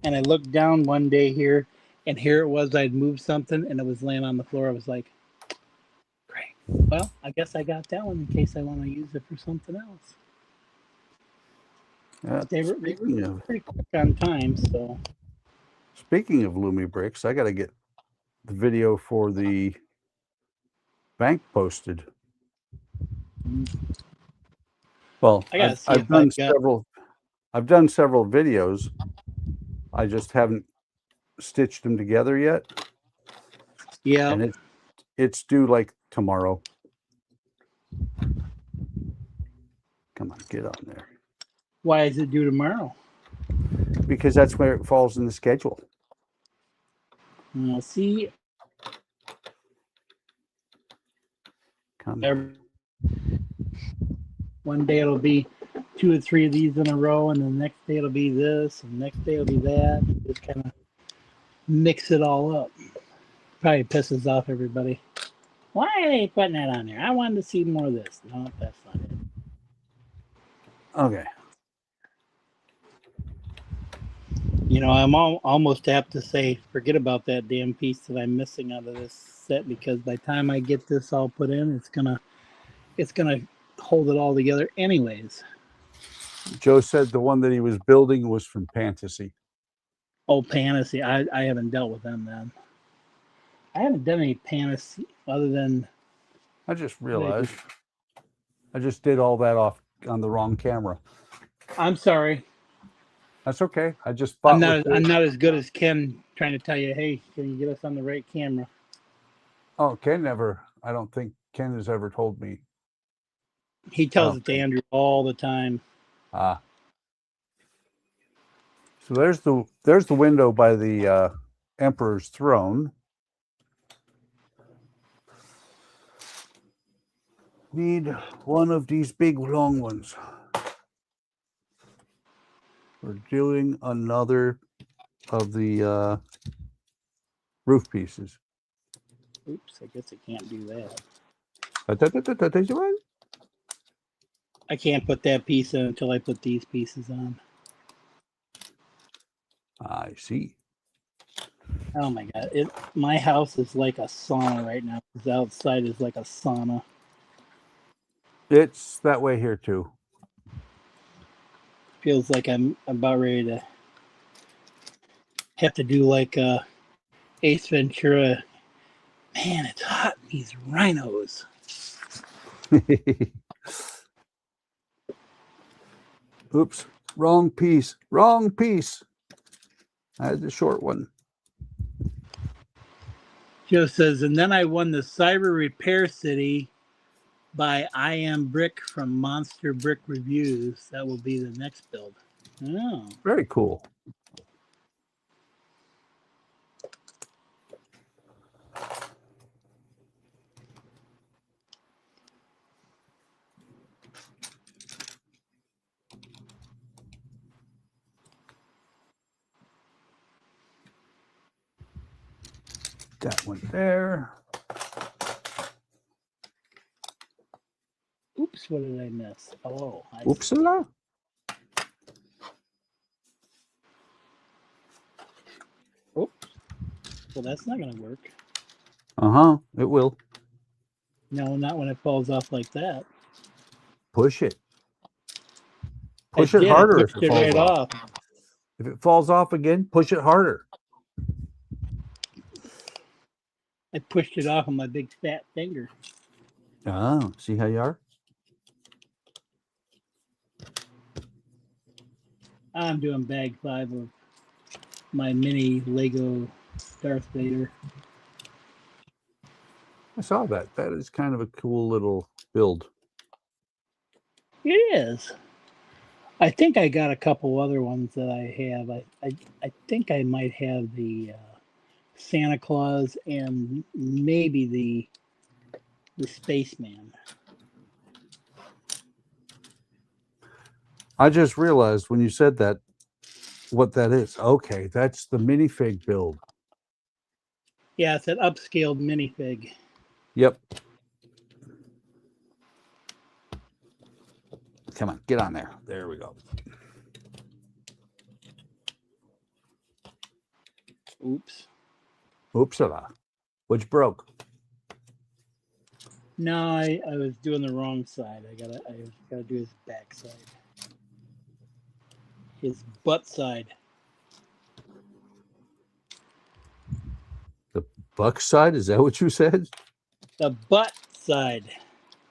and I looked down one day here, and here it was. I'd moved something, and it was laying on the floor. I was like, "Great. Well, I guess I got that one in case I want to use it for something else." Yeah, They were pretty quick on time, so. Speaking of Lumi Bricks, I got to get the video for the bank posted. Well, I've done several. I've done several videos. I just haven't stitched them together yet. Yeah, and it's due like tomorrow. Come on, get on there. Why is it due tomorrow? Because that's where it falls in the schedule. See. Come on. One day it'll be 2 or 3 of these in a row, and the next day it'll be this, and the next day it'll be that. And just kind of mix it all up. Probably pisses off everybody. Why are they putting that on there? I wanted to see more of this. No, that's not it. Okay. You know, I'm almost apt to say, forget about that damn piece that I'm missing out of this set, because by the time I get this all put in, it's gonna hold it all together anyways. Joe said the one that he was building was from Fantasy. Oh, Fantasy. I haven't dealt with them then. I haven't done any Fantasy other than. I just realized I just did all that off on the wrong camera. I'm sorry. That's okay. I just I'm not as good as Ken trying to tell you, hey, can you get us on the right camera? Oh, Ken never. I don't think Ken has ever told me. He tells it to Andrew all the time. Ah. So there's the window by the Emperor's throne. Need one of these big long ones. We're doing another of the roof pieces. Oops, I guess I can't do that. I I can't put that piece in until I put these pieces on. see. Oh my god! My house is like a sauna right now. Because outside is like a sauna. It's that way here too. Feels like I'm about ready to have to do like Ace Ventura. Man, it's hot. These rhinos. Oops, wrong piece. Wrong piece. I had the short one. Joe says, and then I won the Cyber Repair City by I Am Brick from Monster Brick Reviews. That will be the next build. Oh. Very cool. That one there. Oops, what did I miss? Oh, Oopsala. Oops. Well, that's not going to work. Uh-huh, it will. No, not when it falls off like that. Push it. Push it harder if it falls off. If it falls off again, push it harder. I pushed it off on my big fat finger. Oh, see how you are? I'm doing bag 5 of my mini Lego Darth Vader. I saw that. That is kind of a cool little build. It is. I think I got a couple other ones that I have. I think I might have the Santa Claus and maybe the Spaceman. I just realized when you said that, what that is. Okay, that's the minifig build. Yeah, it's an upscaled minifig. Yep. Come on, get on there. There we go. Oops. Oopsala. Which broke? No, I was doing the wrong side. I gotta do his back side. His butt side. The buck side? Is that what you said? The butt side.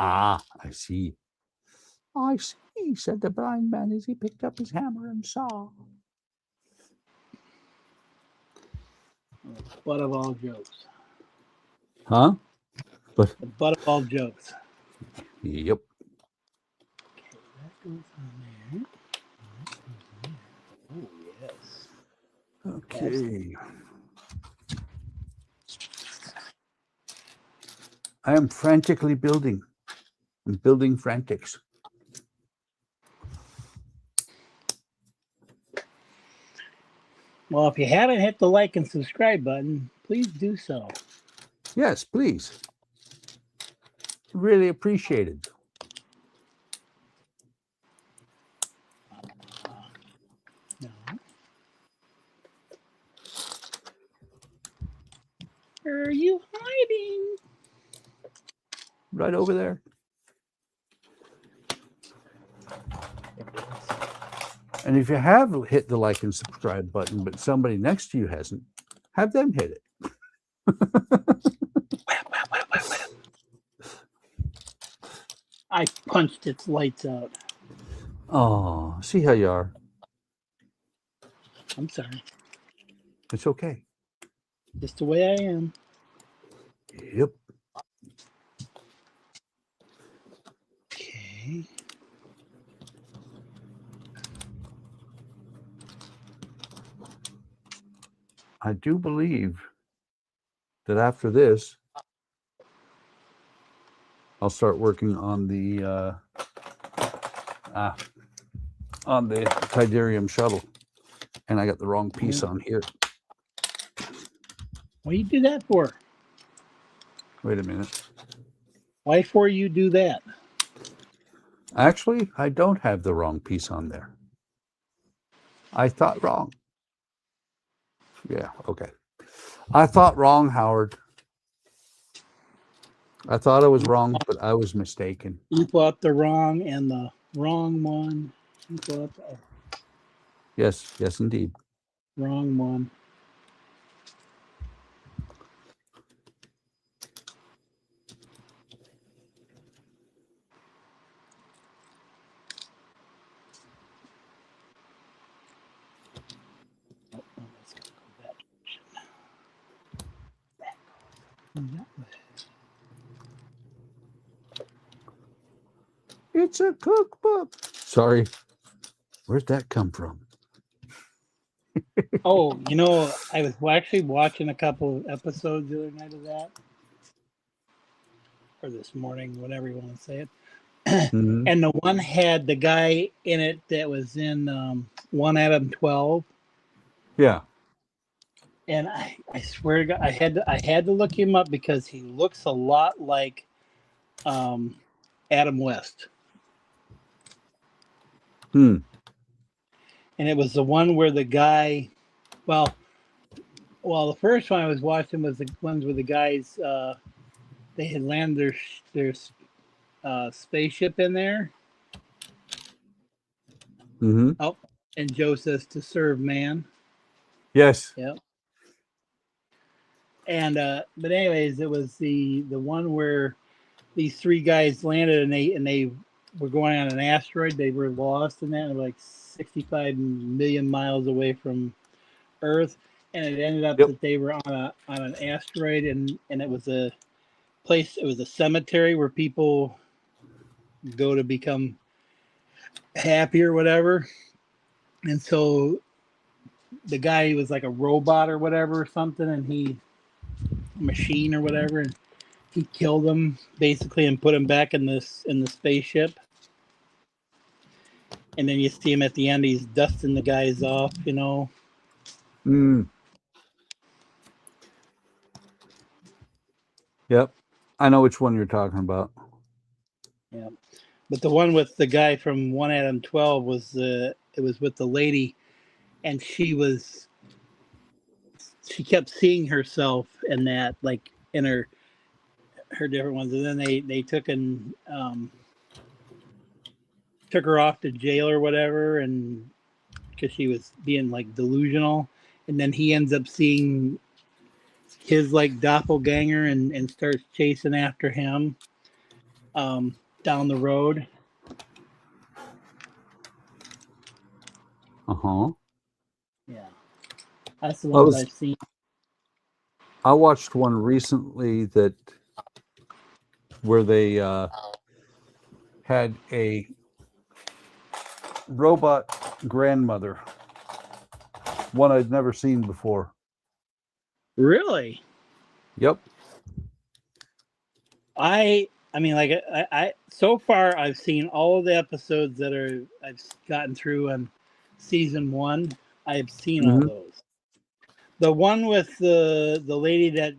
Ah, I see. I see, said the blind man as he picked up his hammer and saw. The butt of all jokes. Huh? But The butt of all jokes. yep. Okay, that goes on there. Oh, yes. Okay. I am frantically building. I'm building frantics. Well, if you haven't hit the like and subscribe button, please do so. Yes, please. Really appreciated. No. Where are you hiding? Right over there. And if you have hit the like and subscribe button, but somebody next to you hasn't, have them hit it. I punched its lights out. Oh, see how you are. I'm sorry. It's okay. Just the way I am. Yep. Okay. I do believe that after this, I'll start working on the Tidarium shuttle, and I got the wrong piece on here. What do you do that for? Wait a minute. Why for you do that? Actually, I don't have the wrong piece on there. I thought wrong. Yeah, okay. I thought wrong, Howard. I thought I was wrong, but I was mistaken. You bought the wrong and the wrong one. You bought the Yes, yes, indeed. wrong one. Oh, let's go that direction. That way. It's a cookbook. Sorry. Where'd that come from? Oh, you know, I was actually watching a couple of episodes the other night of that. Or this morning, whatever you want to say it. Mm-hmm. And the one had the guy in it that was in 1 Adam 12. Yeah. And I swear to God, I had to look him up because he looks a lot like Adam West. Hmm. And it was the one where the guy, well, the first one I was watching was the ones where the guys they had landed their spaceship in there. Mm-hmm. Oh, and Joe says to serve man. Yes. Yep. And but anyways, it was the one where these three guys landed and they were going on an asteroid. They were lost in that, and like 65 million miles away from Earth, and it ended up Yep. that they were on an asteroid, and it was a place. It was a cemetery where people go to become happy or whatever. And so the guy was like a robot or whatever or something, and he machine or whatever, and he killed him basically and put him back in the spaceship. And then you see him at the end; he's dusting the guys off, you know. Mm. Yep. I know which one you're talking about. Yeah, but the one with the guy from 1 Adam 12 was it was with the lady, and she kept seeing herself in that, like in her different ones, and then they took and took her off to jail or whatever, and because she was being like delusional, and then he ends up seeing his like doppelganger and starts chasing after him down the road. Uh-huh. Yeah, that's the ones I've seen. I watched one recently that where they had a robot grandmother, one I'd never seen before. Really? Yep. I mean, like I so far I've seen all of the episodes that I've gotten through on season 1. I've seen all those. The one with the lady that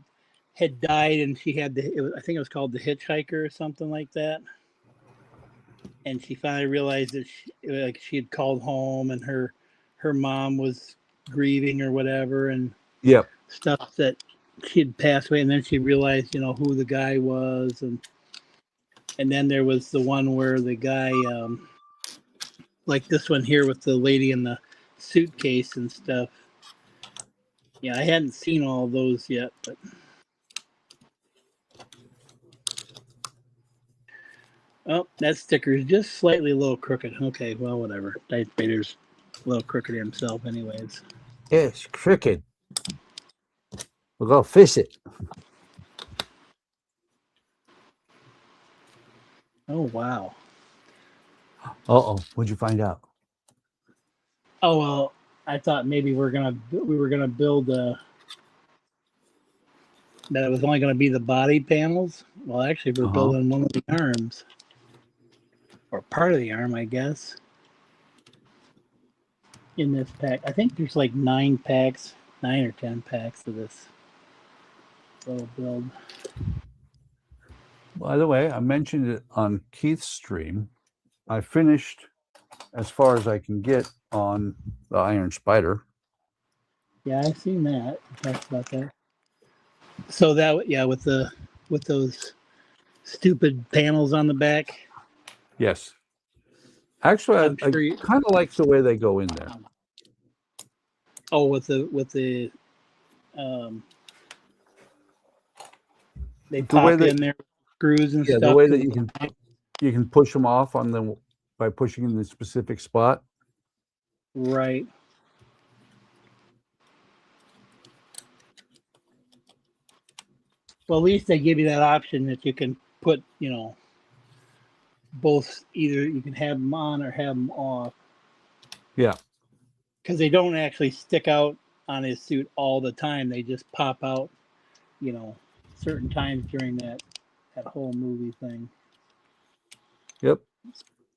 had died and she had I think it was called The Hitchhiker or something like that. And she finally realized that she had called home and her mom was grieving or whatever, and Yep. stuff that she had passed away, and then she realized, who the guy was, and then there was the one where the guy, like this one here with the lady in the suitcase and stuff. Yeah, I hadn't seen all those yet, but oh, that sticker is just slightly a little crooked. Okay, well, whatever. Darth Vader's a little crooked himself, anyways. Yes, cricket. We'll go fish it. Oh wow. Uh-oh, what'd you find out? Oh well, I thought maybe we were gonna build that it was only gonna be the body panels. Well, actually, we're building one of the arms, or part of the arm, I guess. In this pack, I think there's like 9 or 10 packs of this little build. By the way, I mentioned it on Keith's stream. I finished as far as I can get on the Iron Spider. Yeah, I've seen that. We talked about that. So that, yeah, with those stupid panels on the back. Yes. Actually, I'm I sure kind of like the way they go in there. Oh, with the they The pop way that, in there, screws and yeah, stuff. the way that you can push them off on the by pushing in the specific spot. Right. Well, at least they give you that option that you can put, both. Either you can have them on or have them off. Yeah. Because they don't actually stick out on his suit all the time. They just pop out, certain times during that whole movie thing. Yep.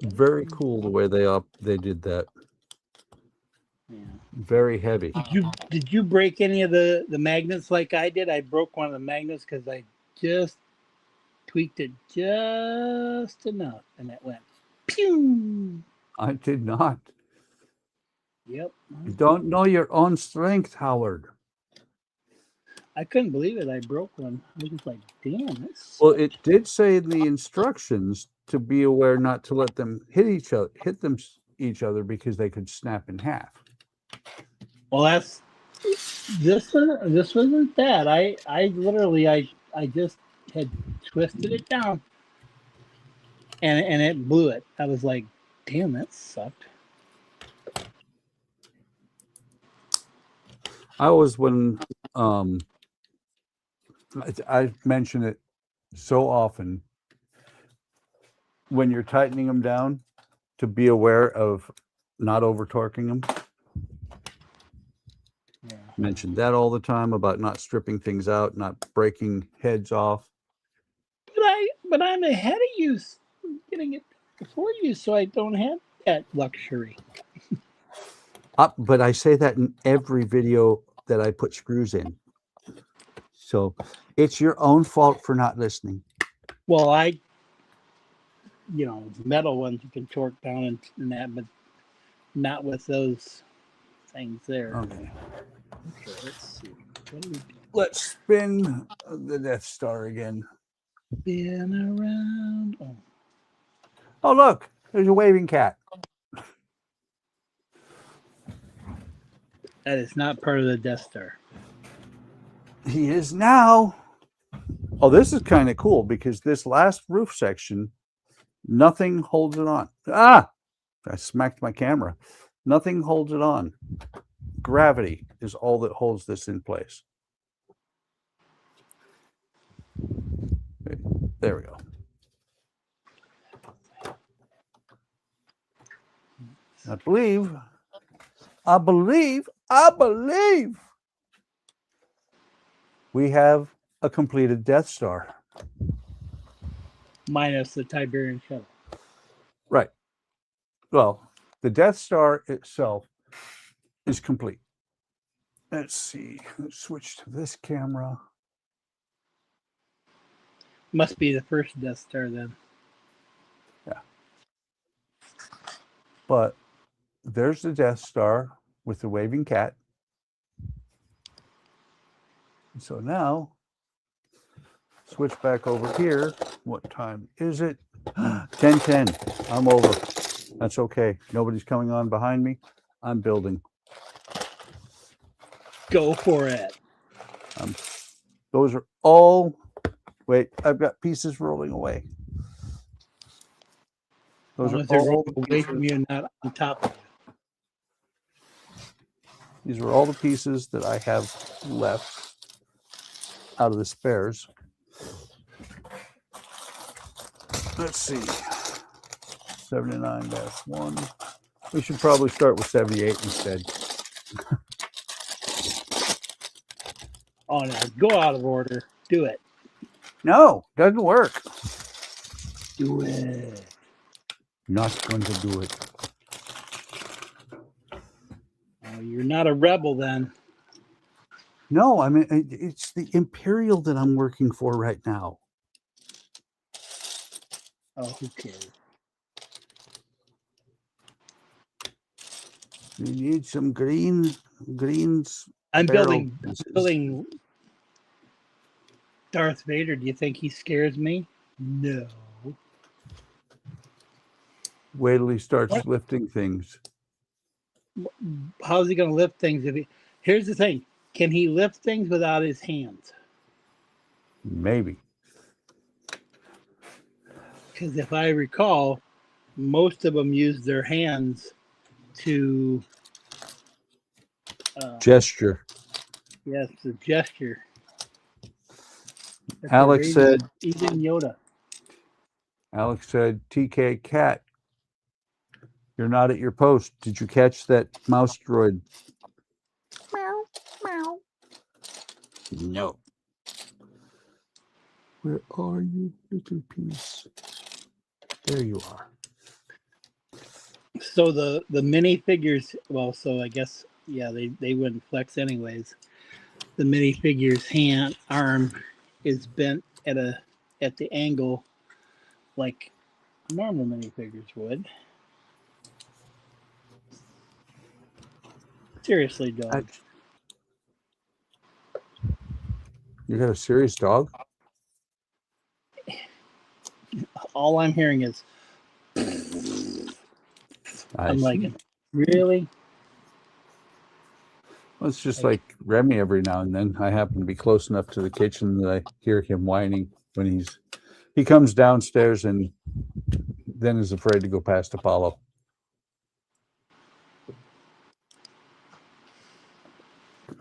Very cool the way they did that. Yeah. Very heavy. Did you break any of the magnets like I did? I broke one of the magnets because I just tweaked it just enough, and it went pew. I did not. Yep. You don't know your own strength, Howard. I couldn't believe it. I broke one. I was just like, damn, that's. Well, it did say in the instructions to be aware not to let them hit each other because they could snap in half. Well, that's this wasn't that. I literally I just had twisted it down, and it blew it. I was like, damn, that sucked. I was when I mention it so often when you're tightening them down to be aware of not over torquing them. Yeah. Mentioned that all the time about not stripping things out, not breaking heads off. But I'm ahead of you, getting it before you, so I don't have that luxury. But I say that in every video that I put screws in. So it's your own fault for not listening. Well, metal ones you can torque down and that, but not with those things there. Okay. Let's see. What do we do? Let's spin the Death Star again. Spin around. Oh, look, there's a waving cat. That is not part of the Death Star. He is now. Oh, this is kind of cool because this last roof section, nothing holds it on. Ah, I smacked my camera. Nothing holds it on. Gravity is all that holds this in place. There we go. I believe we have a completed Death Star. Minus the Tiberian shuttle. Right. Well, the Death Star itself is complete. Let's see. Let's switch to this camera. Must be the first Death Star then. Yeah. But there's the Death Star with the waving cat. So now, switch back over here. What time is it? 10:10. I'm over. That's okay. Nobody's coming on behind me. I'm building. Go for it. Those are all. Wait, I've got pieces rolling away. Those are they're all rolling away from you and not on top of you. These are all the pieces that I have left out of the spares. Let's see. 79-1. We should probably start with 78 instead. Oh no, go out of order. Do it. No, doesn't work. Do it. Not going to do it. Oh, you're not a rebel then. No, I mean, it's the Imperial that I'm working for right now. Oh, who cares? You need some greens. I'm barrel building pieces. Darth Vader. Do you think he scares me? No. Wait till he starts lifting things. How's he going to lift things? Here's the thing: can he lift things without his hands? Maybe. Because if I recall, most of them use their hands to gesture. Yes, the gesture. Alex said, even Yoda. Alex said, TK Cat, you're not at your post. Did you catch that mouse droid? Meow, meow. No. Where are you, little piece? There you are. So the minifigures, well, so I guess, yeah, they wouldn't flex anyways. The minifigure's arm is bent at the angle like normal minifigures would. Seriously, dog. You got a serious dog? All I'm hearing is I'm like, really? Well, it's just like Remy every now and then. I happen to be close enough to the kitchen that I hear him whining when he comes downstairs and then is afraid to go past Apollo.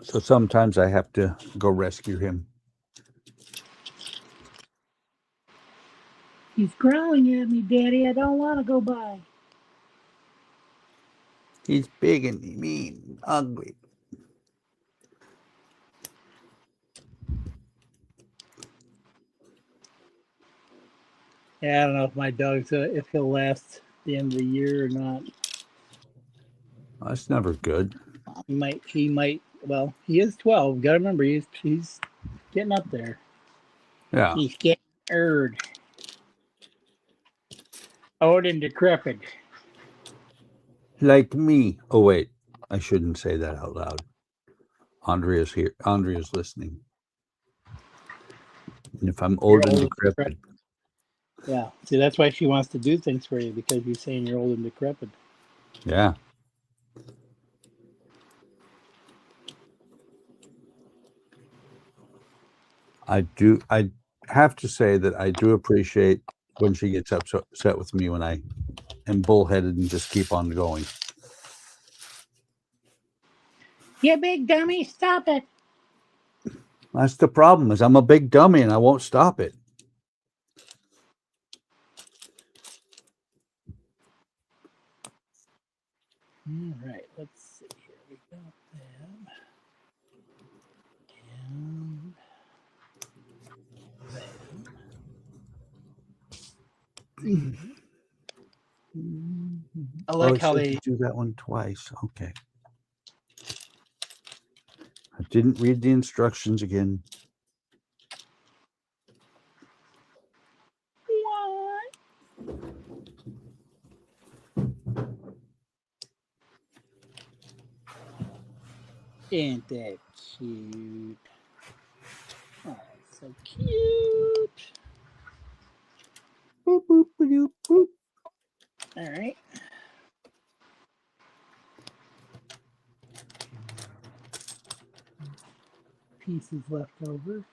So sometimes I have to go rescue him. He's growling at me, Daddy. I don't want to go by. He's big and mean and ugly. Yeah, I don't know if my dog's if he'll last the end of the year or not. That's never good. He might. Well, he is 12. Gotta remember, he's getting up there. Yeah. He's getting old and decrepit. Like me. Oh wait, I shouldn't say that out loud. Andrea's here. Andrea's listening. And if I'm old and decrepit. Yeah. See, that's why she wants to do things for you, because you're saying you're old and decrepit. Yeah. I have to say that I do appreciate when she gets upset with me when I am bullheaded and just keep on going. You big dummy, stop it. That's the problem, is I'm a big dummy and I won't stop it. All right, let's see here. We got them. And I like how they do that one twice. Okay. I didn't read the instructions again. What? Ain't that cute? So cute. Boop, boop, boop, boop. All right. Pieces left over.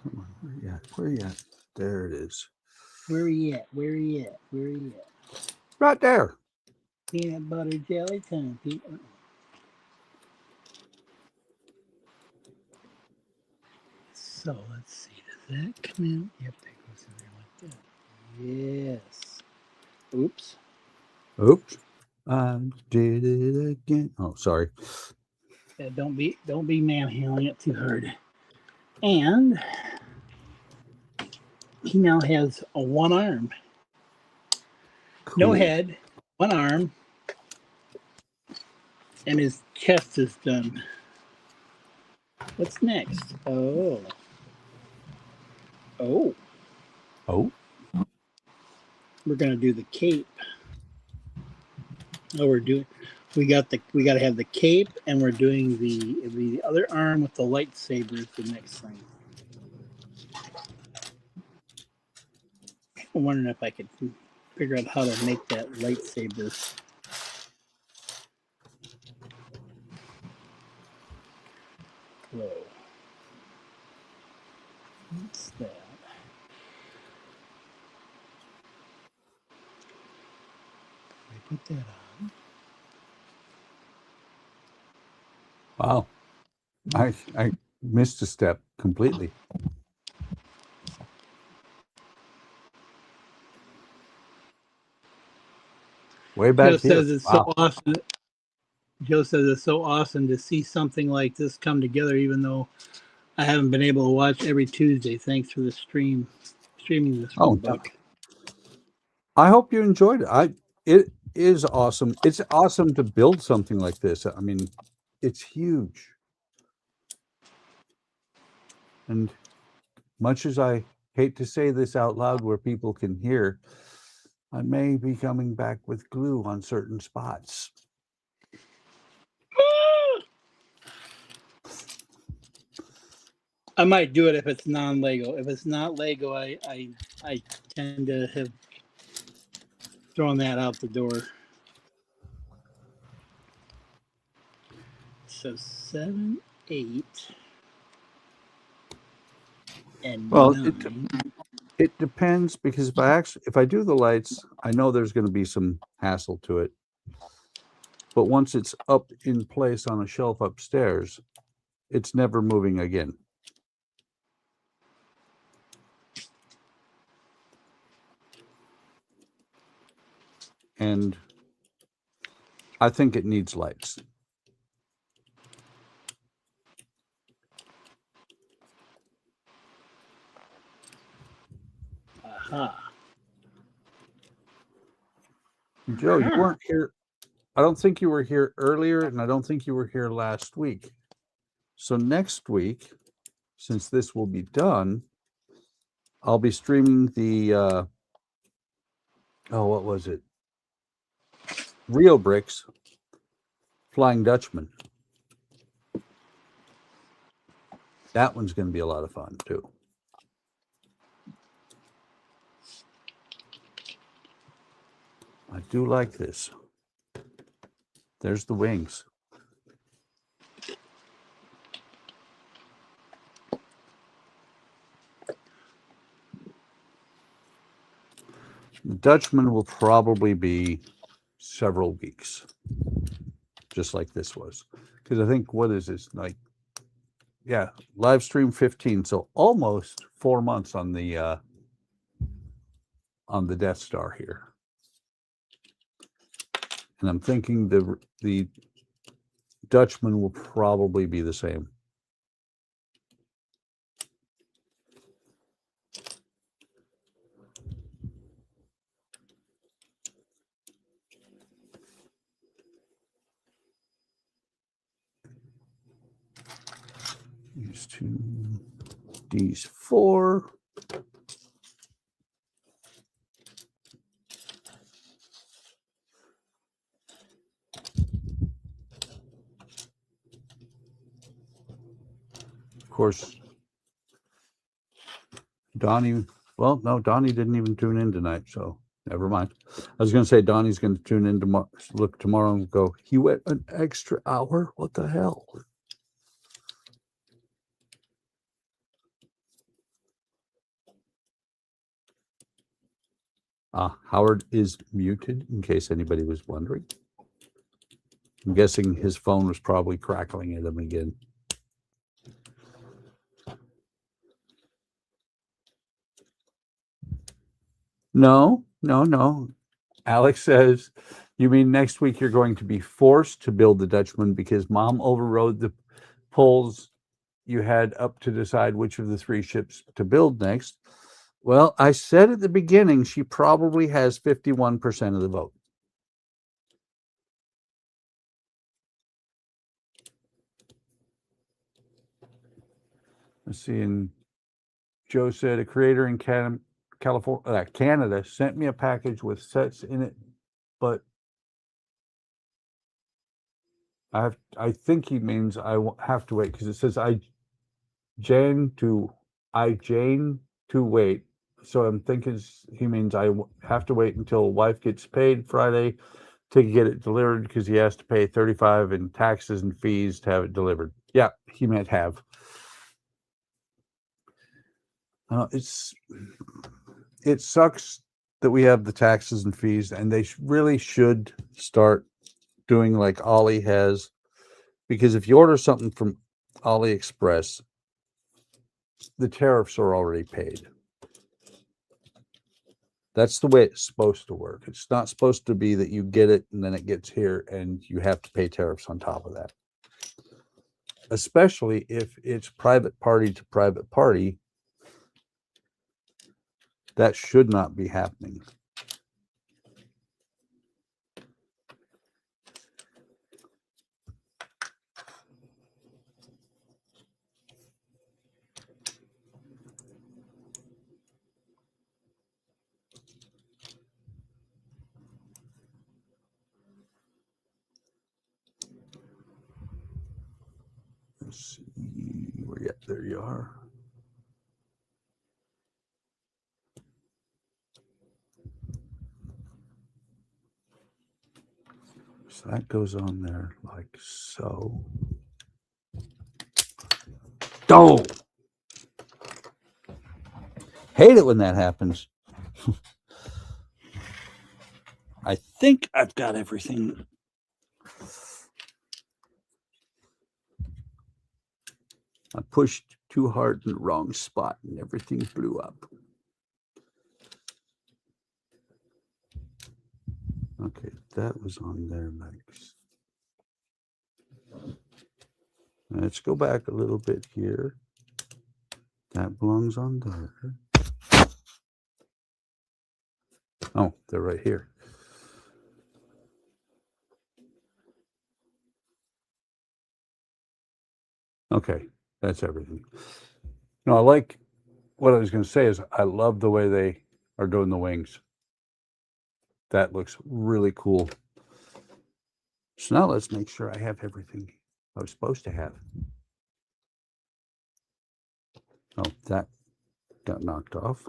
Come on, where you at? Where you at? There it is. Where are you at? Where are you at? Where are you at? Right there. Peanut butter jelly time. So let's see. Does that come in? Yep, that goes in there like that. Yes. Oops. Oops. I did it again. Oh, sorry. Yeah, don't be manhandling it too hard. And he now has a one arm. Cool. No head, one arm, and his chest is done. What's next? Oh. Oh. Oh. We're gonna do the cape. Oh, we got to have the cape, and we're doing the other arm with the lightsaber is the next thing. I'm wondering if I could figure out how to make that lightsaber. Glow. What's that? I put that on. Wow. I missed a step completely. Way back Joe here. says it's Wow. so awesome. Joe says it's so awesome to see something like this come together, even though I haven't been able to watch every Tuesday. Thanks for the streaming this Oh, one, Buck. I hope you enjoyed it. It is awesome. It's awesome to build something like this. I mean, it's huge. And much as I hate to say this out loud where people can hear, I may be coming back with glue on certain spots. I might do it if it's non-Lego. If it's not Lego, I tend to have thrown that out the door. So 7, 8, and Well, 9. it depends because if I do the lights, I know there's going to be some hassle to it. But once it's up in place on a shelf upstairs, it's never moving again. And I think it needs lights. Aha. Joe, you weren't here. I don't think you were here earlier, and I don't think you were here last week. So next week, since this will be done, I'll be streaming the what was it? Real Bricks Flying Dutchman. That one's going to be a lot of fun too. I do like this. There's the wings. The Dutchman will probably be several weeks, just like this was. Because I think, what is this, like, yeah, live stream 15, so almost 4 months on the Death Star here. And I'm thinking the Dutchman will probably be the same. These two, these 4. course, Donnie, well, no, Donnie didn't even tune in tonight, so never mind. I was going to say Donnie's going to tune in tomorrow, look tomorrow and go, he went an extra hour? What the hell? Howard is muted, in case anybody was wondering. I'm guessing his phone was probably crackling at him again. No. Alex says, you mean next week you're going to be forced to build the Dutchman because Mom overrode the polls you had up to decide which of the 3 ships to build next? Well, I said at the beginning she probably has 51% of the vote. Let's see. And Joe said a creator in Canada sent me a package with sets in it, but I think he means I have to wait because it says Jane to wait. So I'm thinking he means I have to wait until wife gets paid Friday to get it delivered because he has to pay $35 in taxes and fees to have it delivered. Yeah, he meant have. It sucks that we have the taxes and fees, and they really should start doing like Ollie has, because if you order something from AliExpress, the tariffs are already paid. That's the way it's supposed to work. It's not supposed to be that you get it and then it gets here and you have to pay tariffs on top of that. Especially if it's private party to private party, that should not be happening. Let's see where you at. There you are. So that goes on there like so. Oh! Hate it when that happens. I think I've got everything. I pushed too hard in the wrong spot and everything blew up. Okay, that was on there, Max. Let's go back a little bit here. That belongs on there. Oh, they're right here. Okay, that's everything. No, I like what I was going to say is I love the way they are doing the wings. That looks really cool. So now let's make sure I have everything I was supposed to have. Oh, that got knocked off.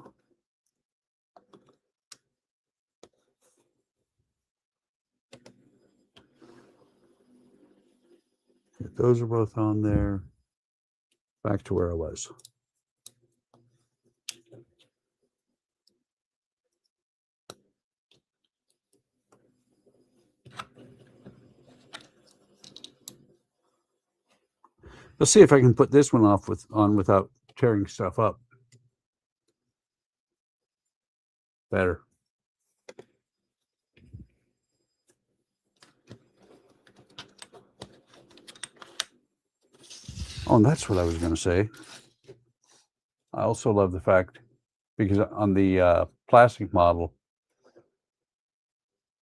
Okay, those are both on there. Back to where I was. Let's see if I can put this one on without tearing stuff up. Better. Oh, and that's what I was going to say. I also love the fact, because on the plastic model,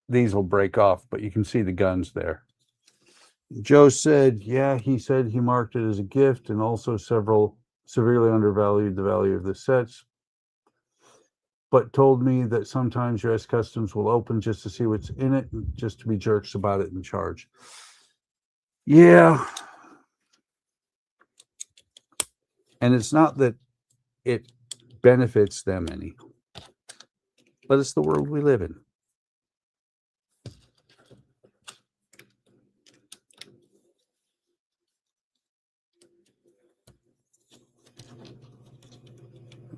these will break off, but you can see the guns there. Joe said, yeah, he said he marked it as a gift and also several severely undervalued the value of the sets, but told me that sometimes US Customs will open just to see what's in it, and just to be jerks about it and charge. Yeah. And it's not that it benefits them any, but it's the world we live in.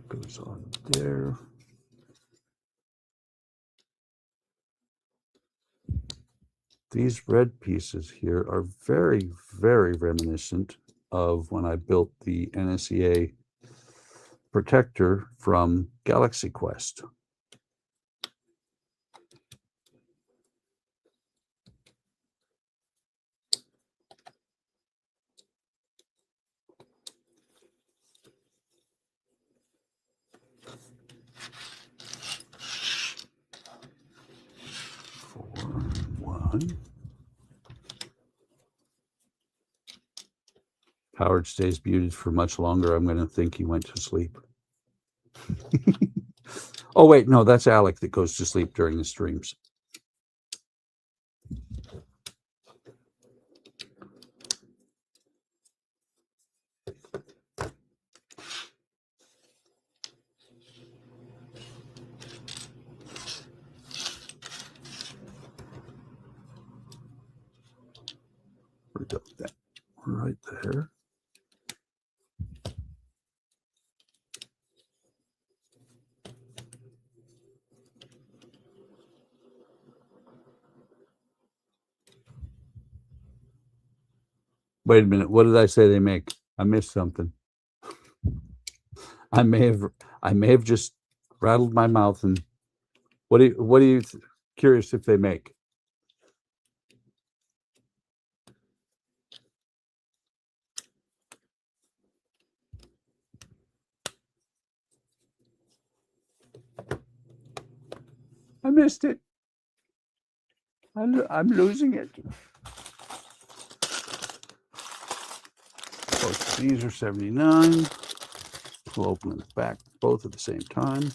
Goes on there. These red pieces here are very, very reminiscent of when I built the NSEA protector from Galaxy Quest. One. Howard stays muted for much longer. I'm going to think he went to sleep. Oh, wait, no, that's Alec that goes to sleep during the streams. Where'd go that? Right there. Wait a minute. What did I say they make? I missed something. I may have just rattled my mouth. And what are you curious if they make? I missed it. I'm losing it. Both these are 79. We'll open the back both at the same time.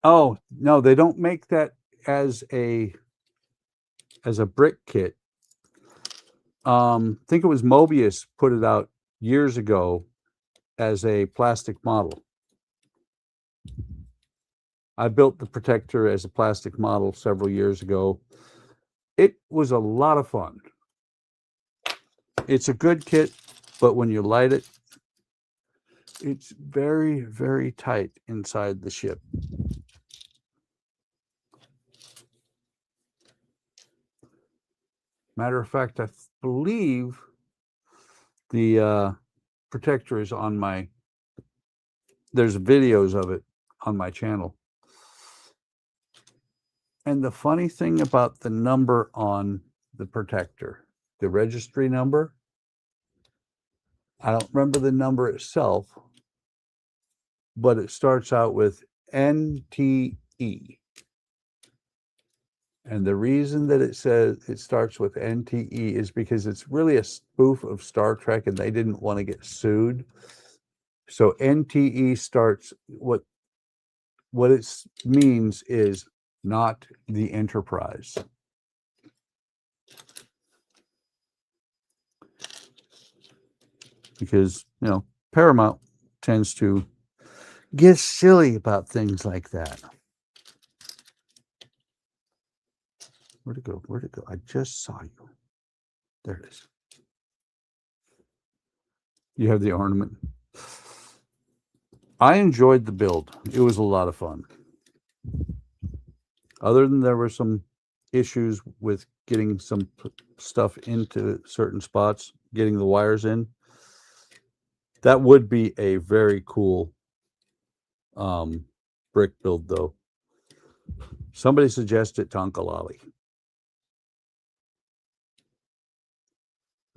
Oh, no, they don't make that as a brick kit. I think it was Mobius put it out years ago as a plastic model. I built the protector as a plastic model several years ago. It was a lot of fun. It's a good kit, but when you light it, it's very, very tight inside the ship. Matter of fact, I believe the protector is on there's videos of it on my channel. And the funny thing about the number on the protector, the registry number, I don't remember the number itself, but it starts out with NTE. And the reason that it says it starts with NTE is because it's really a spoof of Star Trek and they didn't want to get sued. So NTE starts, what it means is not the Enterprise. Because, Paramount tends to get silly about things like that. Where'd it go? Where'd it go? I just saw you. There it is. You have the ornament. I enjoyed the build. It was a lot of fun. Other than there were some issues with getting some stuff into certain spots, getting the wires in. That would be a very cool brick build, though. Somebody suggested Tonkalali.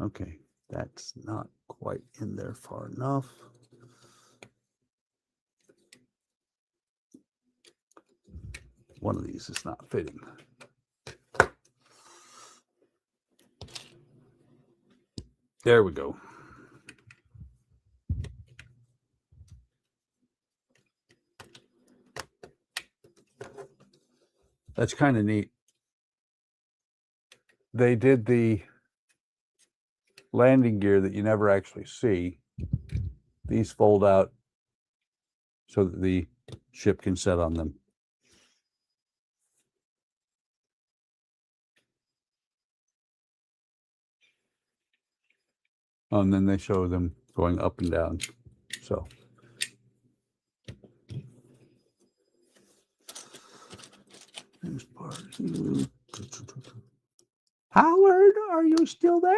Okay, that's not quite in there far enough. One of these is not fitting. There we go. That's kind of neat. They did the landing gear that you never actually see. These fold out so that the ship can set on them. And then they show them going up and down. So Howard, are you still there?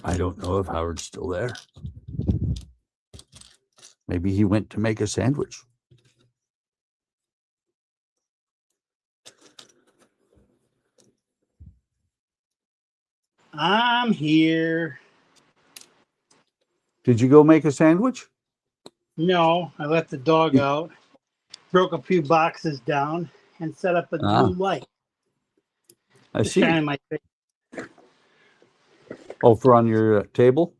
I don't know if Howard's still there. Maybe he went to make a sandwich. I'm here. Did you go make a sandwich? No, I let the dog out, broke a few boxes down, and set up a blue light. I see. Shine in my face. Oh, for on your table?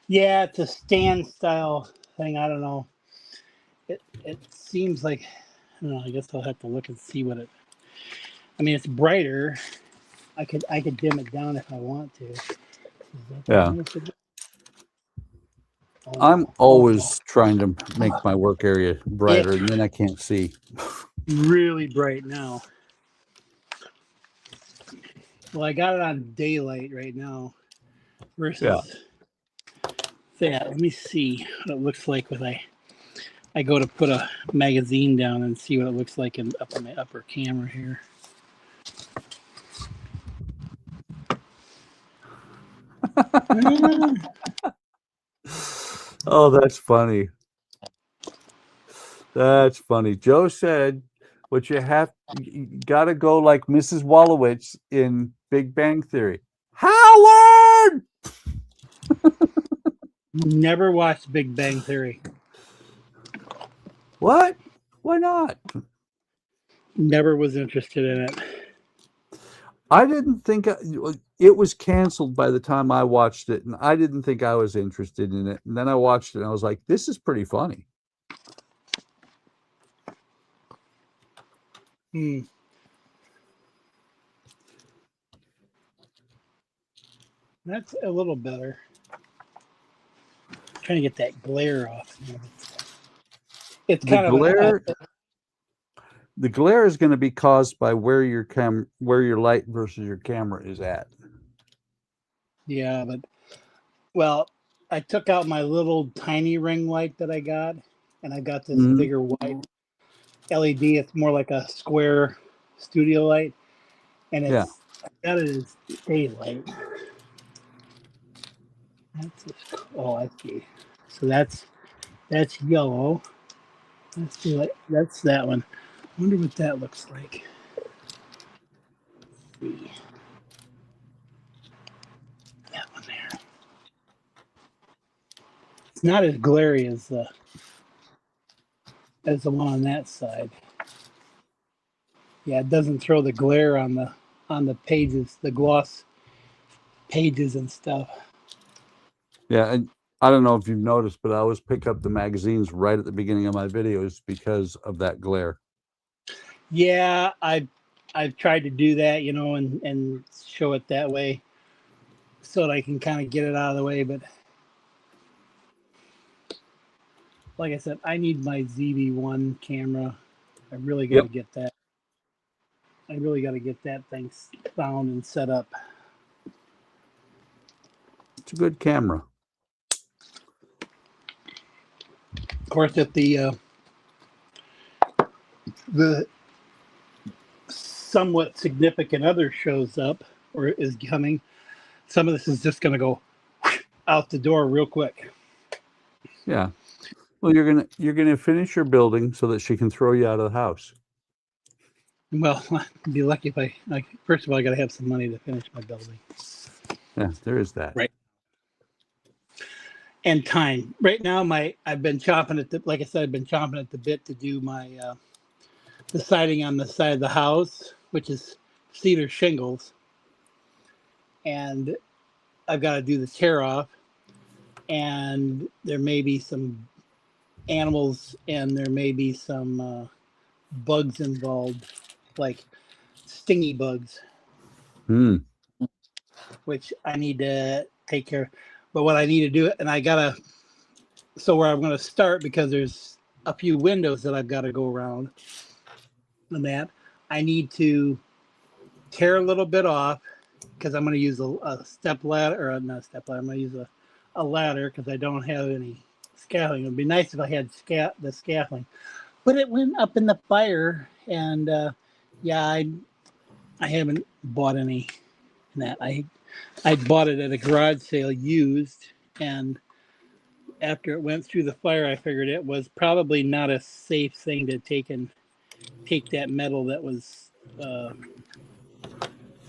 Yeah, it's a stand style thing. I don't know. It seems like, I don't know, I guess I'll have to look and see what it. I mean, it's brighter. I could dim it down if I want to. Yeah. I'm always trying to make my work area brighter, and then I can't see. Really bright now. Well, I got it on daylight right now versus that. Let me see what it looks like when I go to put a magazine down and see what it looks like up in my upper camera here. Oh, that's funny. That's funny. Joe said, "What you got to go like Mrs. Wolowitz in Big Bang Theory." Howard! Never watched Big Bang Theory. What? Why not? Never was interested in it. I didn't think it was canceled by the time I watched it, and I didn't think I was interested in it. And then I watched it, and I was like, "This is pretty funny." That's a little better. Trying to get that glare off. It's kind of the glare is going to be caused by where your light versus your camera is at. Yeah, but well, I took out my little tiny ring light that I got, and I got this bigger white LED. It's more like a square studio light, and I got it as daylight. I see. So that's yellow. Let's see what that's that one. I wonder what that looks like. Let's see. That one there. It's not as glary as the one on that side. Yeah, it doesn't throw the glare on the pages, the gloss pages and stuff. Yeah, and I don't know if you've noticed, but I always pick up the magazines right at the beginning of my videos because of that glare. Yeah, I've tried to do that, and show it that way so that I can kind of get it out of the way. But like I said, I need my ZV-1 camera. I really got to get that. I really got to get that thing found and set up. It's a good camera. Of course, if the somewhat significant other shows up or is coming, some of this is just going to go out the door real quick. Yeah. Well, you're gonna finish your building so that she can throw you out of the house. Well, I'd be lucky if I first of all, I got to have some money to finish my building. Yeah, there is that. Right. and time. Right now, I've been chopping at the, like I said, I've been chomping at the bit to do my the siding on the side of the house, which is cedar shingles, and I've got to do the tear off, and there may be some animals and there may be some bugs involved, like stingy bugs, which I need to take care of. But what I need to do, and I gotta, so where I'm going to start, because there's a few windows that I've got to go around and that I need to tear a little bit off, because I'm going to use a step ladder, or not a step ladder, I'm going to use a ladder because I don't have any scaffolding. It would be nice if I had the scaffolding, but it went up in the fire, and yeah, I haven't bought any in that. I bought it at a garage sale used, and after it went through the fire, I figured it was probably not a safe thing to take that metal that was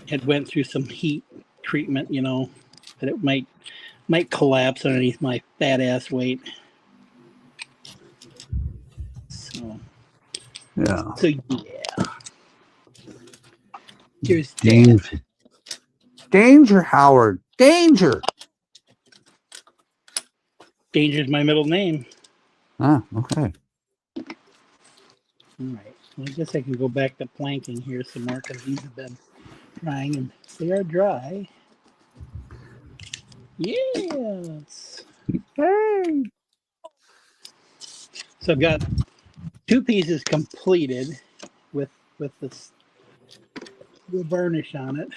had went through some heat treatment, that it might collapse underneath my fat ass weight. So Yeah. Yeah. Here's Danger. Danger, Howard. Danger. Danger's my middle name. Ah, okay. All right. Well, I guess I can go back to planking here some more, because these have been drying, and they are dry. Yes. Hey. So I've got 2 pieces completed with this the varnish on it.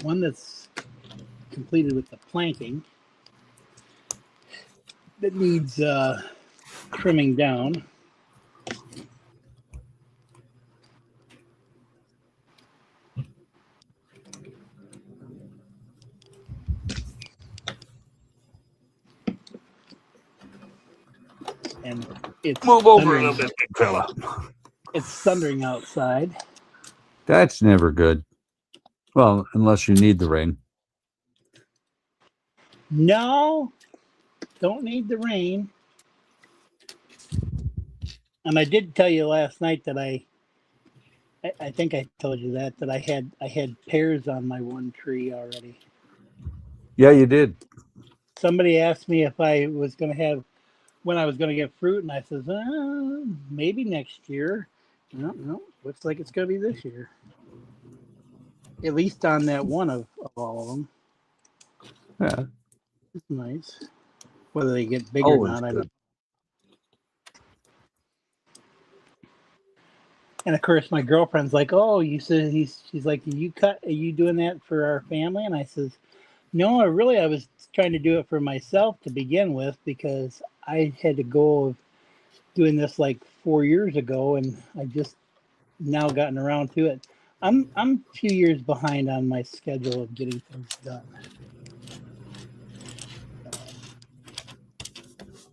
One that's completed with the planking that needs trimming down. And it's Move over a little bit, big fella. It's thundering outside. That's never good. Well, unless you need the rain. No, don't need the rain. And I did tell you last night that I think I told you that I had pears on my one tree already. Yeah, you did. Somebody asked me if I was going to have, when I was going to get fruit, and I says, maybe next year. No, looks like it's going to be this year. At least on that one of all of them. Yeah. It's nice. Whether they get big or not, I don't know. And of course, my girlfriend's like, "Oh, you said she's like, are you doing that for our family?" And I says, "No, I was trying to do it for myself to begin with, because I had to go of doing this like 4 years ago, and I just now gotten around to it. I'm a few years behind on my schedule of getting things done."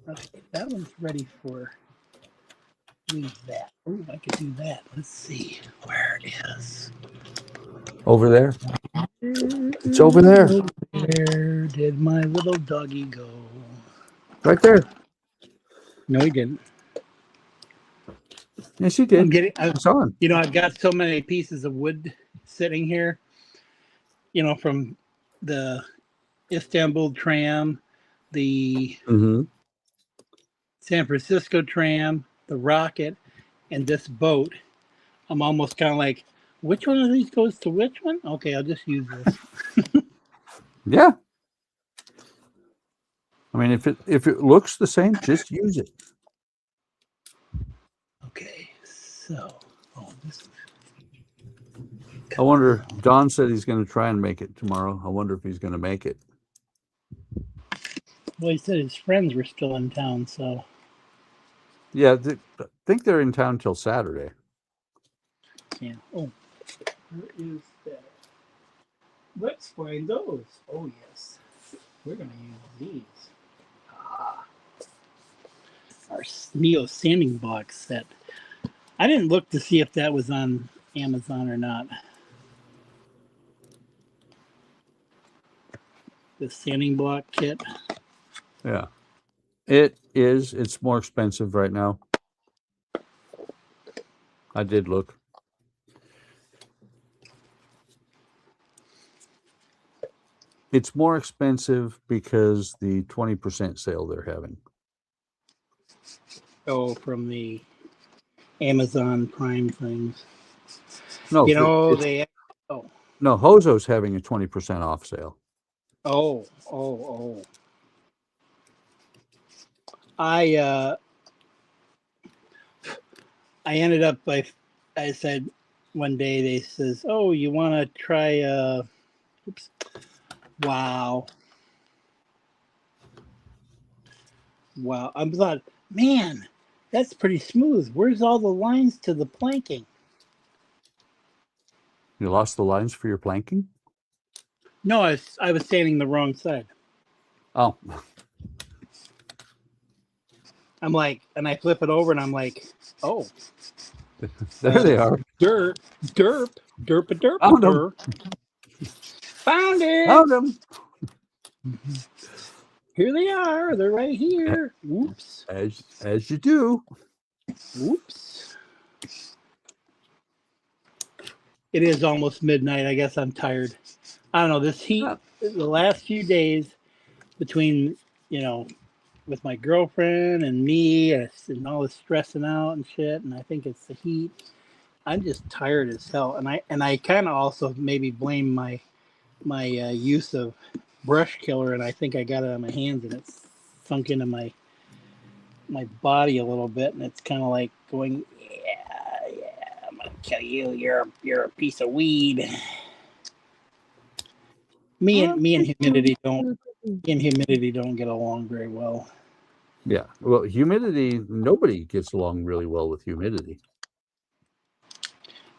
Okay, that one's ready for leave that. Oh, I could do that. Let's see. Where is Over there? It's over there. Where did my little doggy go? Right there. No, he didn't. Yes, he did. I saw him. I've got so many pieces of wood sitting here, from the Istanbul tram, the San Francisco tram, the Rocket, and this boat. I'm almost kind of like, which one of these goes to which one? Okay, I'll just use this. Yeah. I mean, if it looks the same, just use it. Okay, so this. I wonder. Don said he's going to try and make it tomorrow. I wonder if he's going to make it. Well, he said his friends were still in town, so. Yeah, I think they're in town till Saturday. Yeah. Oh, where is that? Let's find those. Oh, yes. We're going to use these. Our Neo sanding box set. I didn't look to see if that was on Amazon or not. The sanding block kit. Yeah. It is. It's more expensive right now. I did look. It's more expensive because the 20% sale they're having. Oh, from the Amazon Prime things. No, You know, it's they. Oh, no Hozo's having a 20% off sale. oh. I I ended up I said one day they says, "Oh, you want to try oops. Wow. Wow. I thought, man, that's pretty smooth. Where's all the lines to the planking?" You lost the lines for your planking? No, I was standing the wrong side. Oh, I'm like, and I flip it over and I'm like, "Oh, there they are. derp, derp, derp a derp a Found them. derp. Found it. Found them. Here they are. They're right here. Whoops. As you do. Whoops. It is almost midnight. I guess I'm tired. I don't know. This heat, Yeah. the last few days between, you know, with my girlfriend and me and all this stressing out and shit. And I think it's the heat. I'm just tired as hell. And I kind of also maybe blame my use of brush killer. And I think I got it on my hands and it's sunk into my body a little bit. And it's kind of like going, yeah, I'm gonna kill you. You're a piece of weed. Me and humidity don't get along very well. Yeah. Well, humidity, nobody gets along really well with humidity.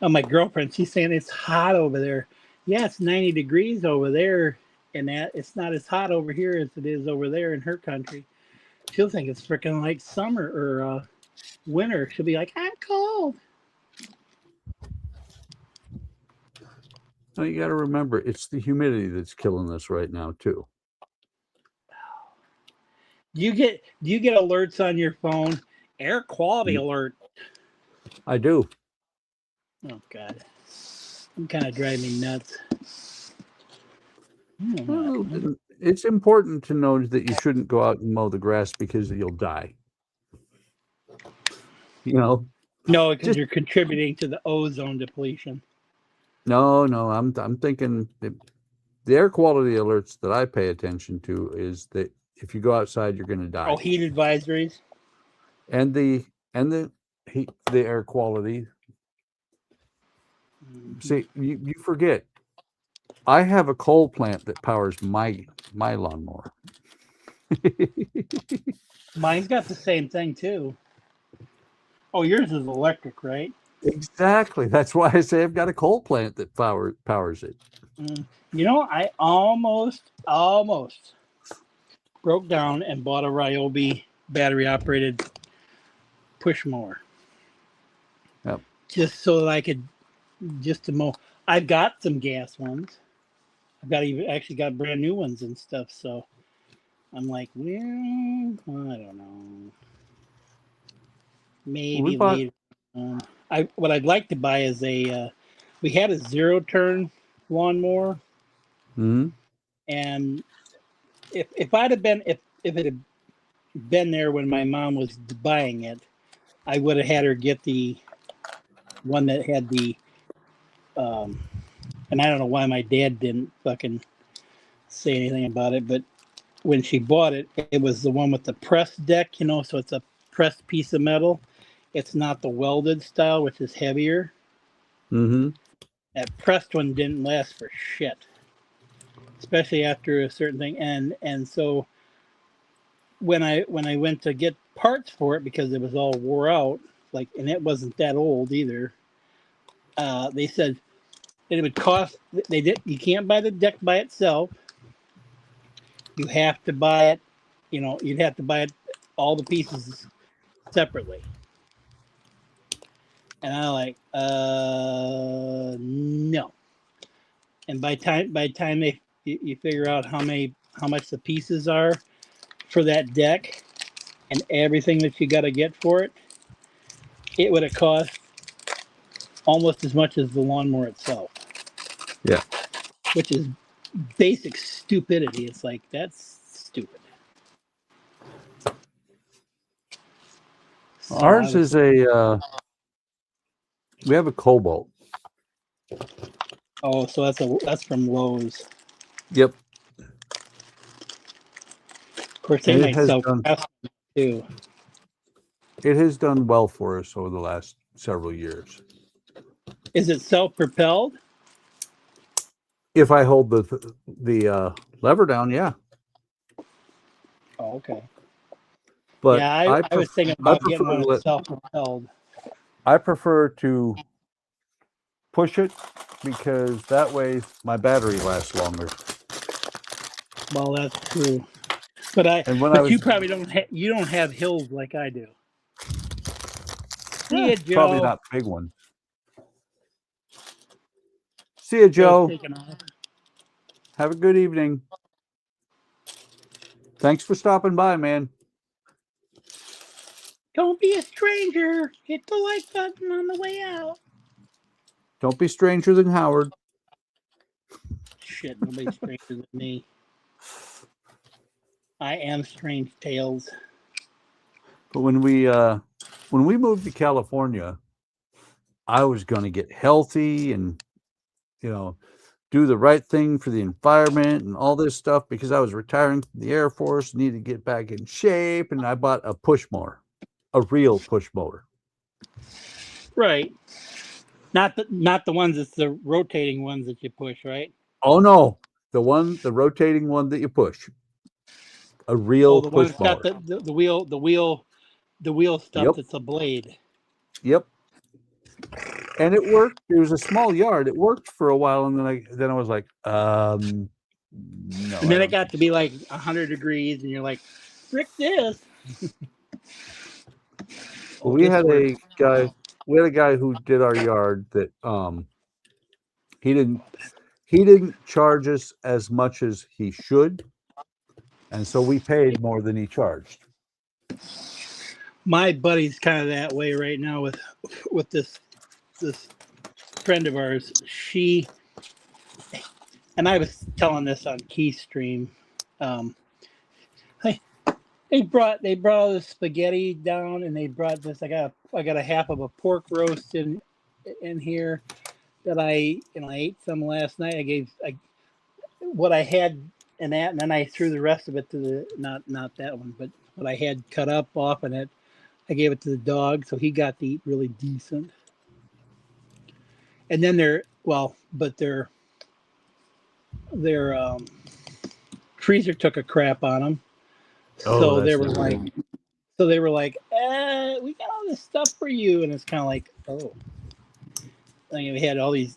Oh, my girlfriend, she's saying it's hot over there. Yeah, it's 90 degrees over there, and that it's not as hot over here as it is over there in her country. She'll think it's freaking like summer or winter. She'll be like, "I'm cold." Now you got to remember, it's the humidity that's killing us right now, too. Do you get alerts on your phone? Air quality alert. I do. Oh God, I'm kind of driving me nuts. Well, it's important to know that you shouldn't go out and mow the grass because you'll die. You know, No, because just you're contributing to the ozone depletion. no. I'm thinking the air quality alerts that I pay attention to is that if you go outside, you're going to Oh, die, heat advisories. and the heat, the air quality. See, you forget. I have a coal plant that powers my lawnmower. Mine's got the same thing too. Oh, yours is electric, right? Exactly. That's why I say I've got a coal plant that powers it. You know, I almost broke down and bought a Ryobi battery operated push mower Yep. just so that I could just to mow. I've got some gas ones. I've got even actually got brand new ones and stuff. So I'm like, well, I don't know. We Maybe bought. later. I what I'd like to buy is a. We had a zero turn lawnmower, Mhm. and if I'd have been if it had been there when my mom was buying it, I would have had her get the one that had the um, and I don't know why my dad didn't fucking say anything about it, but when she bought it, it was the one with the pressed deck, you know, so it's a pressed piece of metal. It's not the welded style, which is heavier. Mhm. That pressed one didn't last for shit, especially after a certain thing. And so when I went to get parts for it because it was all wore out, like, and it wasn't that old either. They said that it would cost. They did. You can't buy the deck by itself. You have to buy it. You know, you'd have to buy it all the pieces separately. And I like, no. And by time they you figure out how much the pieces are, for that deck and everything that you got to get for it, it would have cost almost as much as the lawnmower itself. Yeah. Which is basic stupidity. It's like, that's stupid. So Ours is a, we have a Cobalt. Oh, so that's from Lowe's. Yep. Of course, they And might sell Craftsman too. It has done well for us over the last several years. Is it self-propelled? If I hold the lever down, yeah. Oh, okay. But yeah, I was thinking about getting one that's self-propelled. I prefer to push it because that way my battery lasts longer. Well, that's true. But you probably don't have hills like I do. See ya, Joe. Probably not big ones. See ya, Joe. Have a good evening. Thanks for stopping by, man. Don't be a stranger. Hit the like button on the way out. Don't be stranger than Howard. Shit, nobody's stranger than me. I am Strange Tales. But when we moved to California, I was going to get healthy and, do the right thing for the environment and all this stuff because I was retiring from the Air Force, needed to get back in shape, and I bought a push mower, a real push mower. Right. Not the ones that's the rotating ones that you push, right? Oh no, the rotating one that you push. A real the push one that's mower. got the wheel stuff. Yep. That's a blade. Yep. And it worked. It was a small yard. It worked for a while, and then I was like, no. And then it got to be like 100 degrees, and you're like, frick this. Well, we had a guy who did our yard that he didn't charge us as much as he should, and so we paid more than he charged. My buddy's kind of that way right now with this friend of ours. She, and I was telling this on Keystream. They brought all this spaghetti down, and they brought this. I got a half of a pork roast in here that I ate some last night. I gave what I had in that, and then I threw the rest of it to the not that one, but what I had cut up off in it. I gave it to the dog, so he got to eat really decent. And then their freezer took a crap on them. So they were like, we got all this stuff for you, and it's kind of like, oh, we had all these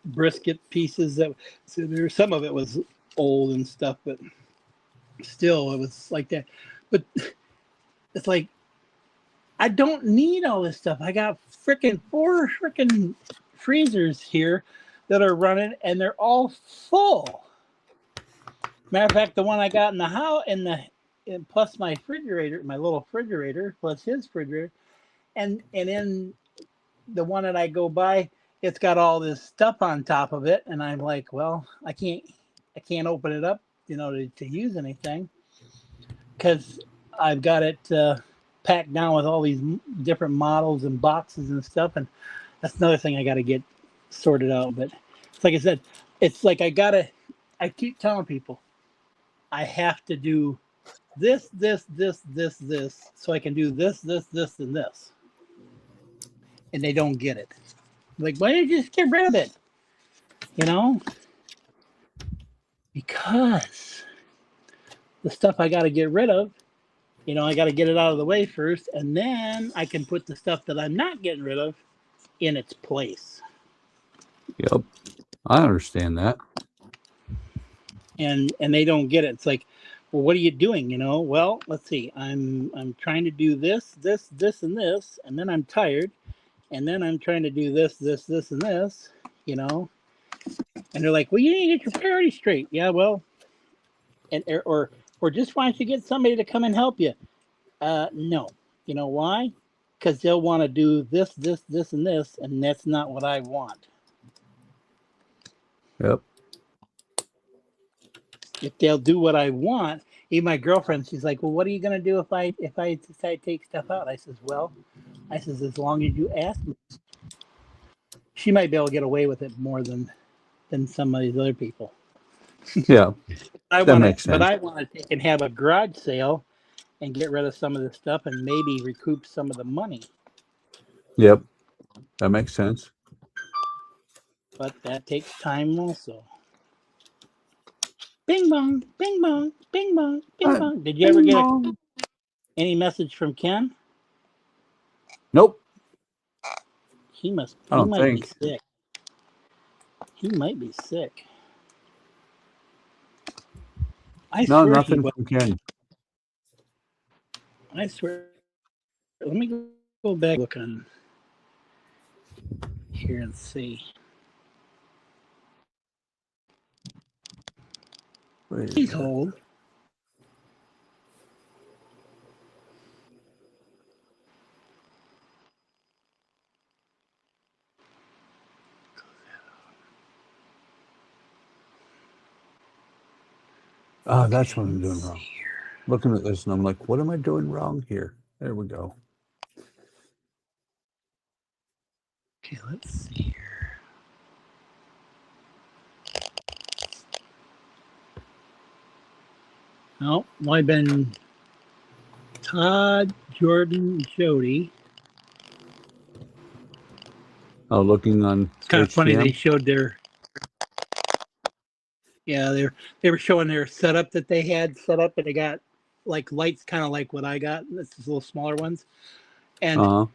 brisket pieces that some of it was old and stuff, but still it was like that. But it's like, I don't need all this stuff. I got four freezers here that are running, and they're all full. Matter of fact, the one I got in the house, and plus my refrigerator, my little refrigerator, plus his refrigerator, and in the one that I go by, it's got all this stuff on top of it, and I'm like, well, I can't open it up, to use anything, because I've got it packed down with all these different models and boxes and stuff, and that's another thing I got to get sorted out. But it's like I said, it's like I keep telling people I have to do this, so I can do this, and this, and they don't get it. Like, why don't you just get rid of it? Because the stuff I got to get rid of, I got to get it out of the way first, and then I can put the stuff that I'm not getting rid of in its place. Yep, I understand that. And they don't get it. It's like, well, what are you doing? Well, let's see. I'm trying to do this, and this, and then I'm tired, and then I'm trying to do this, and this. And they're like, well, you need to get your priorities straight. Yeah, well, or Or just why don't you get somebody to come and help you? No. You know why? Because they'll want to do this, this, this, and this, and that's not what I want. Yep. If they'll do what I want, even my girlfriend, she's like, "Well, what are you gonna do if I decide to take stuff out?" I says, "Well, I says as long as you ask me." She might be able to get away with it more than some of these other people. Yeah. I That want to, makes but sense. I want to take and have a garage sale and get rid of some of this stuff and maybe recoup some of the money. Yep. That makes sense. But that takes time also. Bing bong, bing bong, bing bong, bing bong. Did you ever Bing get bong. any message from Ken? Nope. He must. I He don't might be think. sick. He might be sick. I No, swear he nothing was. from Ken. I swear. Let me go back look on here and see. Please hold. Oh, Okay, that's what I'm doing let's see wrong. here. Looking at this and I'm like, what am I doing wrong here? There we go. Okay, let's see here. No, well, I've been Todd, Jordan, Jody. Oh, looking on It's kind of funny they HTM. showed their they were showing their setup that they had set up, and they got like lights kind of like what I got. This is little smaller ones, and Uh-huh.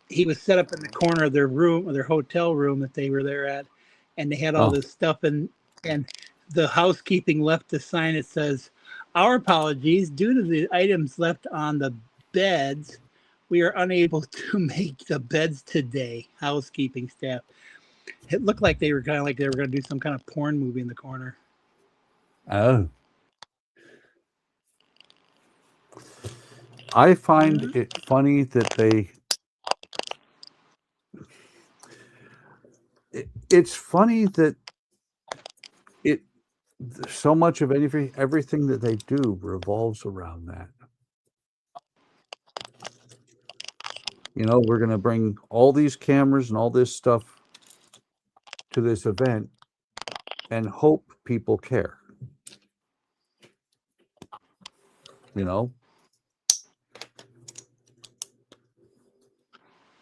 he was set up in the corner of their room or their hotel room that they were there at, and they had all Oh, this stuff, and the housekeeping left a sign that says, "Our apologies due to the items left on the beds. We are unable to make the beds today." Housekeeping staff. It looked like they were kind of like they were going to do some kind of porn movie in the corner. oh. I find Uh, it funny that it's funny that it so much of everything that they do revolves around that. You know, we're going to bring all these cameras and all this stuff to this event and hope people care. You know?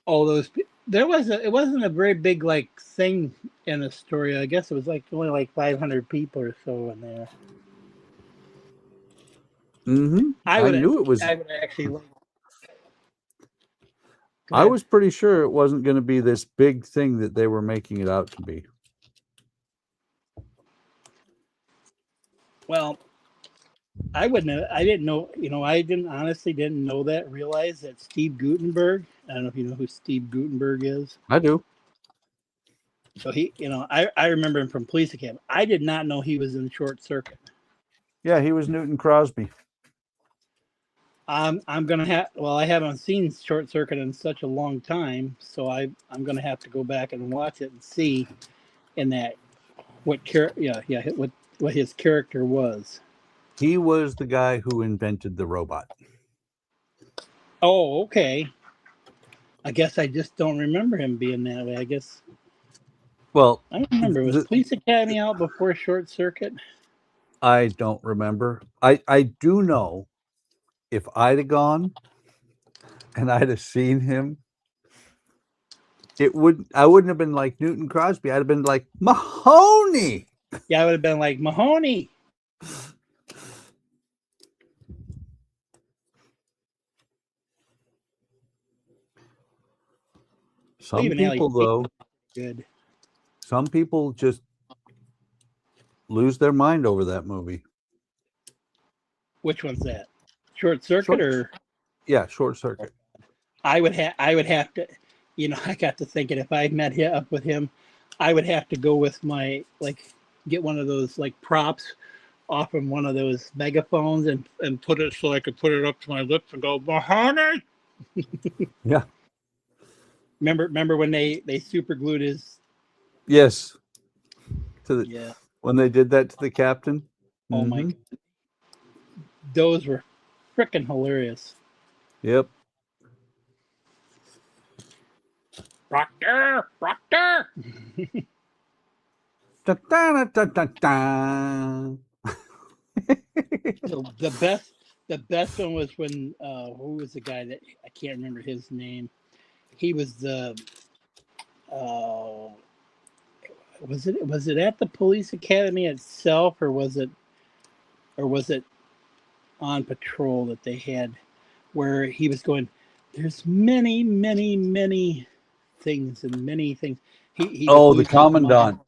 all those. There was it wasn't a very big like thing in the story. I guess it was like only like 500 people or so in there. Mm-hmm. I I would knew it was. I would actually like. Go I ahead. was pretty sure it wasn't going to be this big thing that they were making it out to be. Well, I wouldn't. I didn't know. You know, I didn't honestly didn't know that. Realize that Steve Gutenberg. I don't know if you know who Steve Gutenberg is. I do. So he, I remember him from Police Academy. I did not know he was in Short Circuit. Yeah, he was Newton Crosby. I'm gonna have. Well, I haven't seen Short Circuit in such a long time, so I'm gonna have to go back and watch it and see in that what his character was. He was the guy who invented the robot. Oh, okay. I guess I just don't remember him being that way. I guess Well, I don't remember. Was Police Academy out before Short Circuit? I don't remember. I do know if I'd have gone and I'd have seen him, I wouldn't have been like Newton Crosby. I'd have been like Mahoney. Yeah, I would have been like Mahoney. Some people though, good. some people just lose their mind over that movie. Which one's that? Short Circuit or? Yeah, Short Circuit. I would have to. I got to thinking if I met up with him, I would have to go with my get one of those like props off from one of those megaphones and put it so I could put it up to my lips and go, Mahoney. Yeah. Remember when they super glued his? Yes. Yeah. When they did that to the captain. Oh my God. Those were freaking hilarious. Yep. Proctor. Da, da, da, da, da. So the best one was when who was the guy that I can't remember his name. He was the was it at the police academy itself, or was it on patrol that they had where he was going, there's many things and many things. He was The losing his mind. commandant.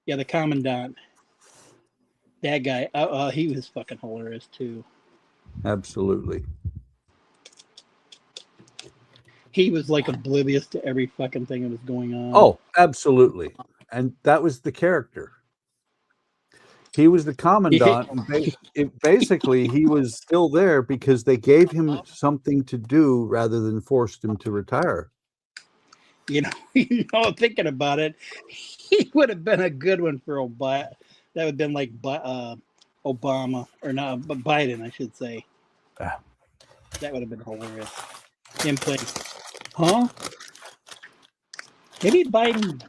Yeah, the commandant. That guy, he was fucking hilarious too. Absolutely. He was like oblivious to every fucking thing that was going on. Oh, absolutely. And that was the character. He was the commandant. And basically, he was still there because they gave him something to do rather than forced him to retire. Thinking about it, he would have been a good one for Obama. That would have been like Obama, or not, but Biden, I should say. That would have been hilarious. Him playing, huh? Maybe Biden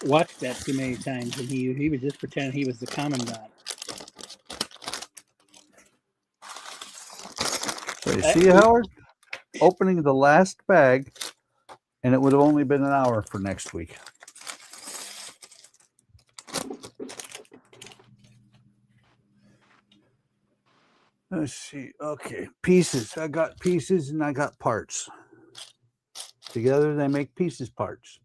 watched that too many times, and he was just pretending he was the commandant. So you see, Howard, opening the last bag, and it would have only been an hour for next week. Let's see. Okay, pieces. I got pieces and I got parts. Together they make pieces parts.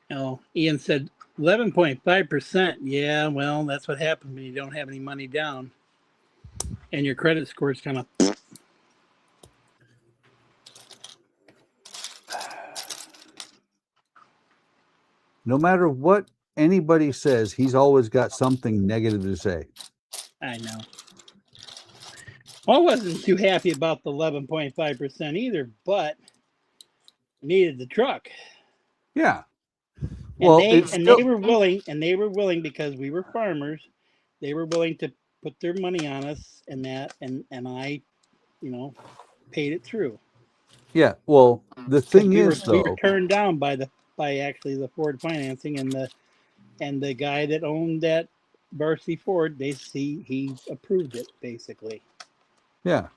Oh, Ian said 11.5%. Yeah, well, that's what happens when you don't have any money down, and your credit score is kind of. No matter what anybody says, he's always got something negative to say. I know. I wasn't too happy about the 11.5% either, but needed the truck. Yeah. Well, they were willing because we were farmers. They were willing to put their money on us and that, and I, paid it through. Yeah. Well, the thing we is, we were turned down by actually the Ford financing, and the guy that owned that Varsity Ford, he approved it basically. Yeah.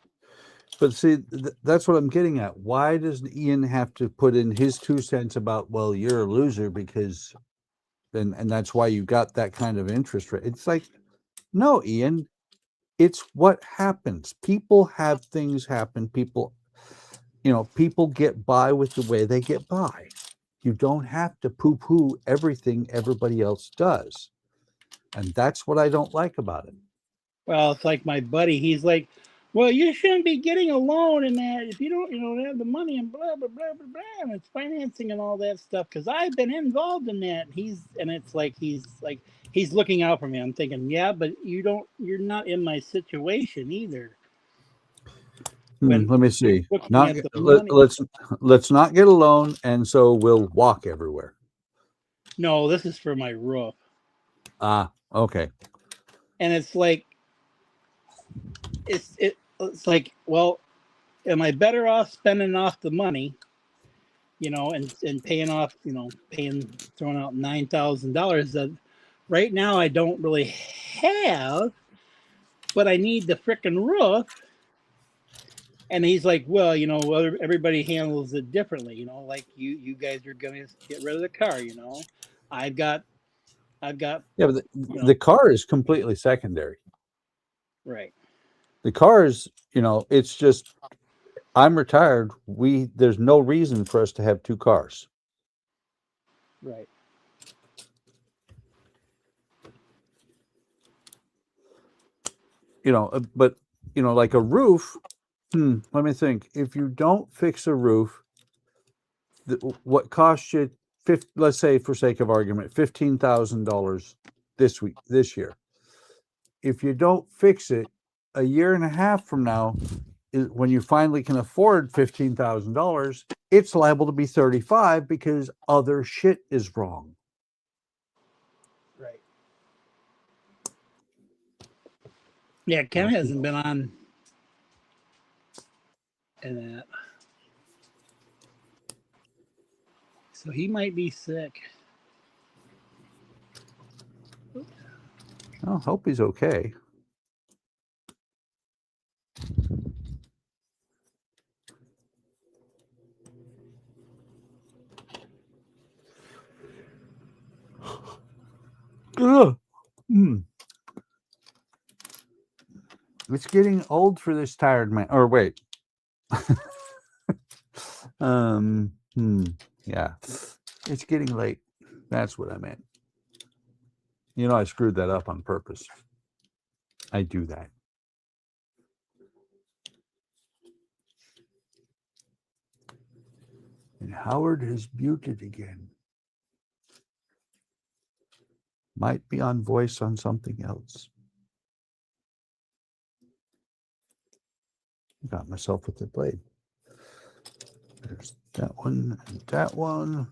But see, that's what I'm getting at. Why does Ian have to put in his 2 cents about, well, you're a loser because, and that's why you got that kind of interest rate? It's like, no, Ian, it's what happens. People have things happen. People get by with the way they get by. You don't have to poo-poo everything everybody else does. And that's what I don't like about it. Well, it's like my buddy. He's like, well, you shouldn't be getting a loan in that if you don't have the money and blah blah blah blah blah, and it's financing and all that stuff. Because I've been involved in that. It's like he's looking out for me. I'm thinking, yeah, but you're not in my situation either. Let me see. Let's not get a loan, and so we'll walk everywhere. No, this is for my roof. Okay. And it's like, it's like, well, am I better off spending off the money, and paying off, throwing out $9,000 that right now I don't really have, but I need the frickin' roof. And he's like, well, everybody handles it differently, like you guys are gonna get rid of the car, I've got. Yeah, but the car is completely secondary. Right. The car is, it's just, I'm retired. There's no reason for us to have 2 cars. Right. But like a roof. Let me think. If you don't fix a roof, what costs you, let's say for sake of argument, $15,000 this year. If you don't fix it, a year and a half from now, when you finally can afford $15,000, it's liable to be 35 because other shit is wrong. Right. Yeah, Ken hasn't been on in that. So he might be sick. I hope he's okay. It's getting old for this tired man. Or wait. Yeah. It's getting late. That's what I meant. You know, I screwed that up on purpose. I do that. And Howard is muted again. Might be on voice on something else. Got myself with the blade. There's that one and that one.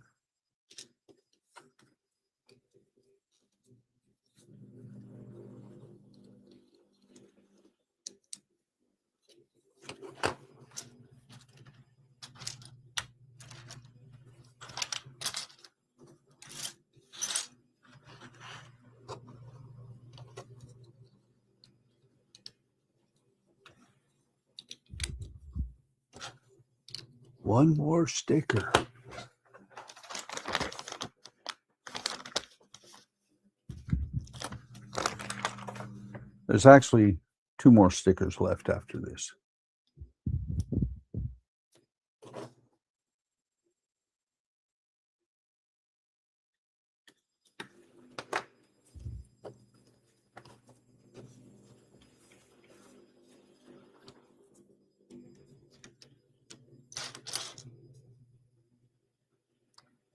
One more sticker. There's actually 2 more stickers left after this.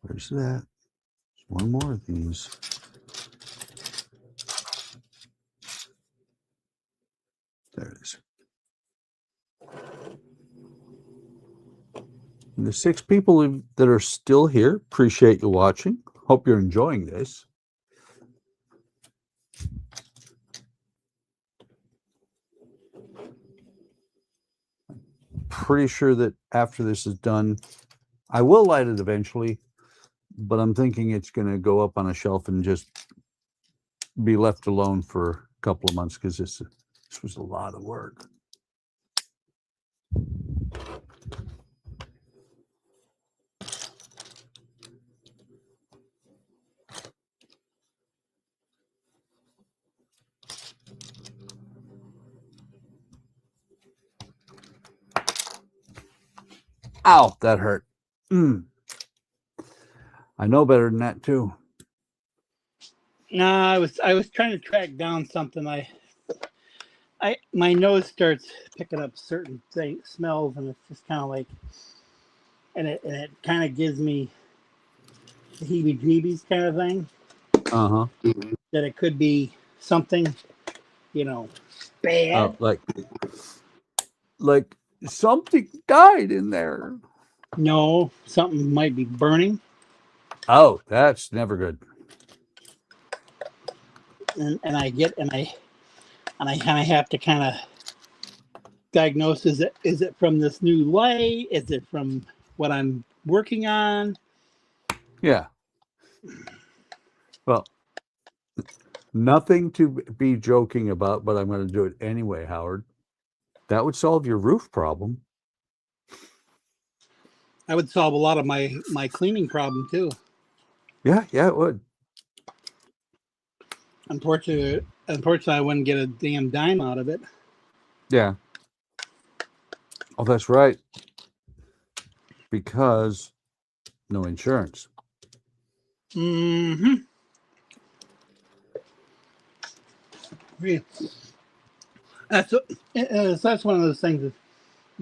Where's that? There's one more of these. There it is. And the 6 people that are still here, appreciate you watching. Hope you're enjoying this. Pretty sure that after this is done, I will light it eventually, but I'm thinking it's going to go up on a shelf and just be left alone for a couple of months because this was a lot of work. Ow, that hurt. I know better than that too. No, I was trying to track down something. My nose starts picking up certain smells, and it's just kind of like, and it kind of gives me the heebie-jeebies kind of thing. That it could be something, bad. Like something died in there. No, something might be burning. Oh, that's never good. And I kind of have to kind of diagnose: is it from this new light? Is it from what I'm working on? Yeah. Well, nothing to be joking about, but I'm going to do it anyway, Howard. That would solve your roof problem. I would solve a lot of my cleaning problem too. Yeah, it would. Unfortunately, I wouldn't get a damn dime out of it. Yeah. Oh, that's right. Because no insurance. Mm-hmm. That's one of those things that's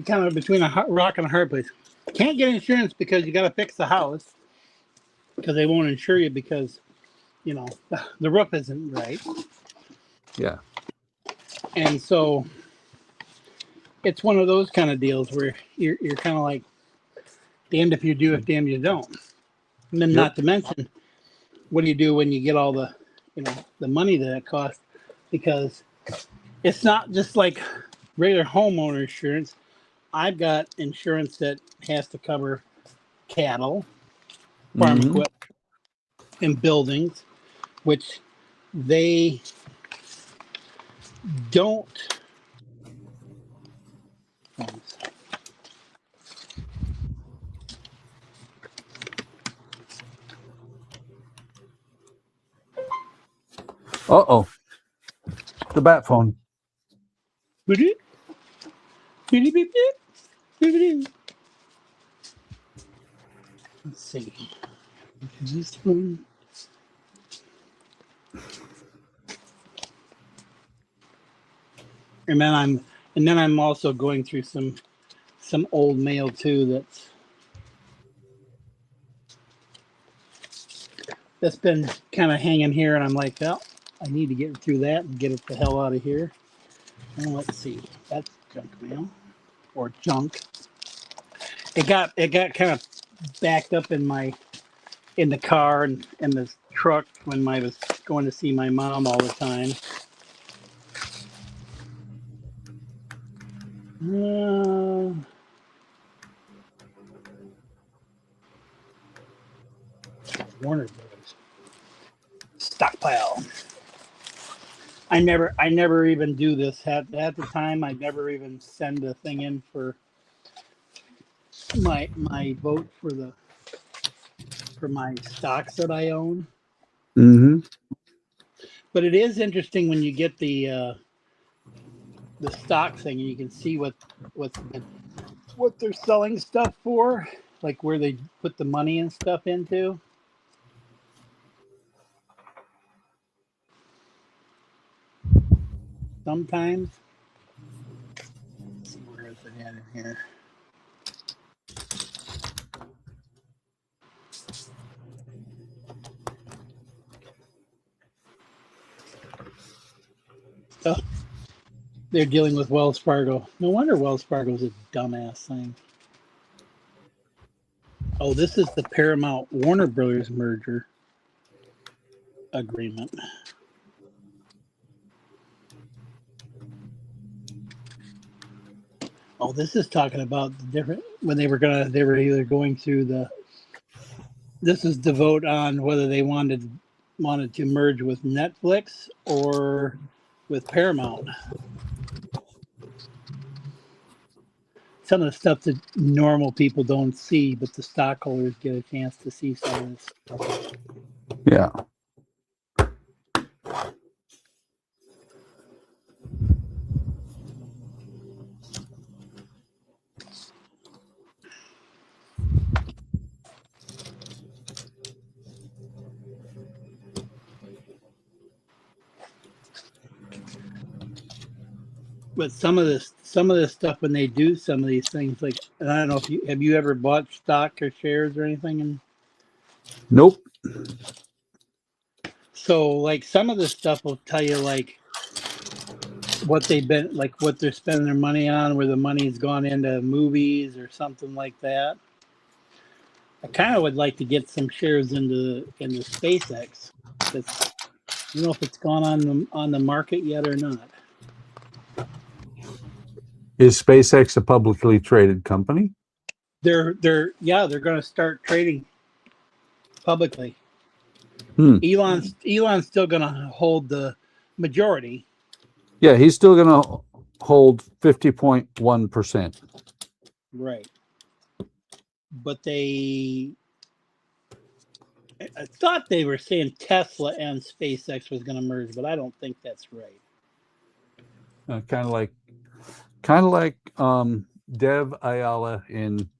kind of between a rock and a hard place. You can't get insurance because you got to fix the house because they won't insure you because you know, the roof isn't right. Yeah. And so it's one of those kind of deals where you're kind of like, damned if you do, if damned you don't. And then Yep. not to mention, what do you do when you get all the, the money that it costs? Because it's not just like regular homeowner insurance. I've got insurance that has to cover cattle, farm Mm-hmm. equipment, and buildings, which they don't. Uh-oh. The bat phone. Let's see. This one. And then I'm also going through some old mail too that's been kind of hanging here, and I'm like, well, I need to get through that and get it the hell out of here. And let's see, that's junk mail or junk. It got kind of backed up in the car and in the truck when I was going to see my mom all the time. Warner Brothers stockpile. I never even do this at the time. I never even send a thing in for my vote for my stocks that I own. Mm-hmm. But it is interesting when you get the stock thing and you can see what they're selling stuff for, like where they put the money and stuff into. Sometimes. Let's see, where is it at in here? Oh, they're dealing with Wells Fargo. No wonder Wells Fargo's a dumbass thing. Oh, this is the Paramount Warner Brothers merger agreement. Oh, this is talking about the different when they were either going through this is the vote on whether they wanted to merge with Netflix or with Paramount. Some of the stuff that normal people don't see, but the stockholders get a chance to see some of this stuff. Yeah. But some of this stuff when they do some of these things, like, and I don't know if you ever bought stock or shares or anything, and Nope. so like some of this stuff will tell you like what they're spending their money on, where the money's gone into movies or something like that. I kind of would like to get some shares into SpaceX. That's, I don't know if it's gone on the market yet or not. Is SpaceX a publicly traded company? They're going to start trading publicly. Elon's still going to hold the majority. Yeah, he's still going to hold 50.1%. Right. But I thought they were saying Tesla and SpaceX was going to merge, but I don't think that's right. Kind of like Dev Ayala in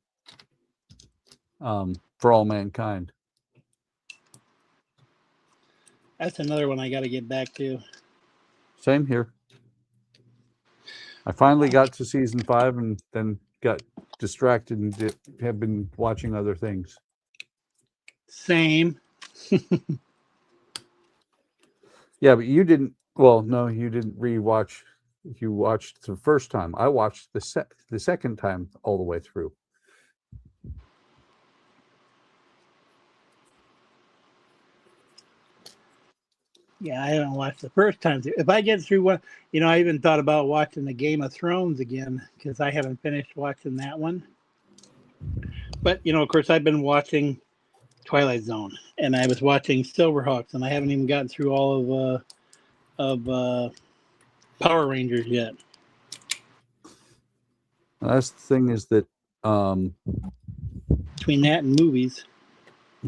For All Mankind. That's another one I got to get back to. Same here. I finally got to season 5 and then got distracted and have been watching other things. Same. Yeah, but you didn't. Well, no, you didn't rewatch. You watched the first time. I watched the second time all the way through. Yeah, I haven't watched the first time. If I get through one, I even thought about watching the Game of Thrones again because I haven't finished watching that one. But of course, I've been watching Twilight Zone, and I was watching Silverhawks, and I haven't even gotten through all of Power Rangers yet. That's the thing is that Between that and movies,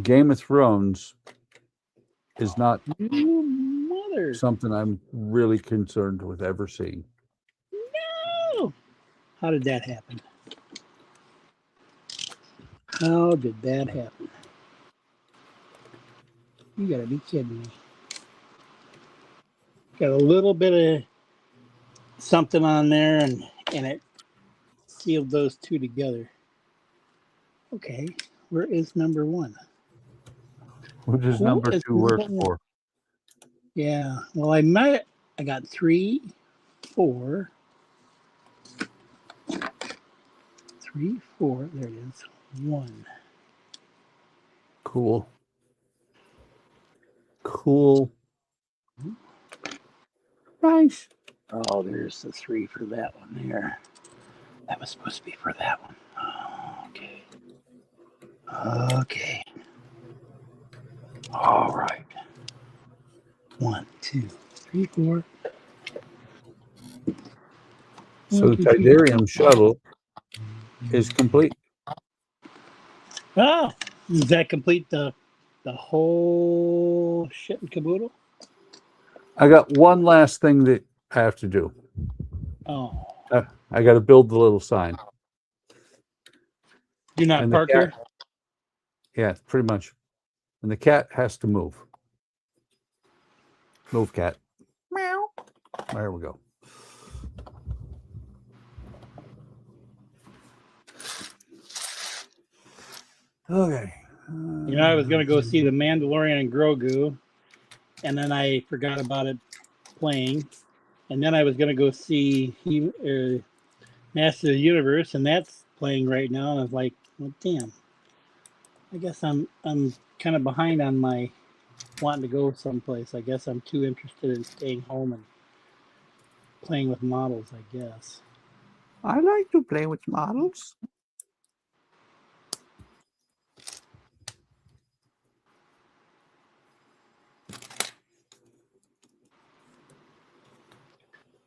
Game of Thrones is not mother. something I'm really concerned with ever seeing. No! How did that happen? How did that happen? You gotta be kidding me. Got a little bit of something on there, and it sealed those two together. Okay, where is number one? What does number 2 work for? Yeah, well, I got 3, 4. 3, 4. There it is. 1. Cool. Nice. Oh, there's the 3 for that one there. That was supposed to be for that one. Oh, okay. All right. 1, 2, 3, 4. So the Tidarium shuttle is complete. Oh, does that complete the whole shit and caboodle? I got one last thing that I have to do. Oh. I got to build the little sign. Do not park here? Yeah, pretty much. And the cat has to move. Move, cat. Meow. There we go. Okay. I was going to go see The Mandalorian and Grogu, and then I forgot about it playing. And then I was going to go see Master of the Universe, and that's playing right now. And I was like, well, damn. I guess I'm kind of behind on my wanting to go someplace. I guess I'm too interested in staying home and playing with models, I guess. I like to play with models.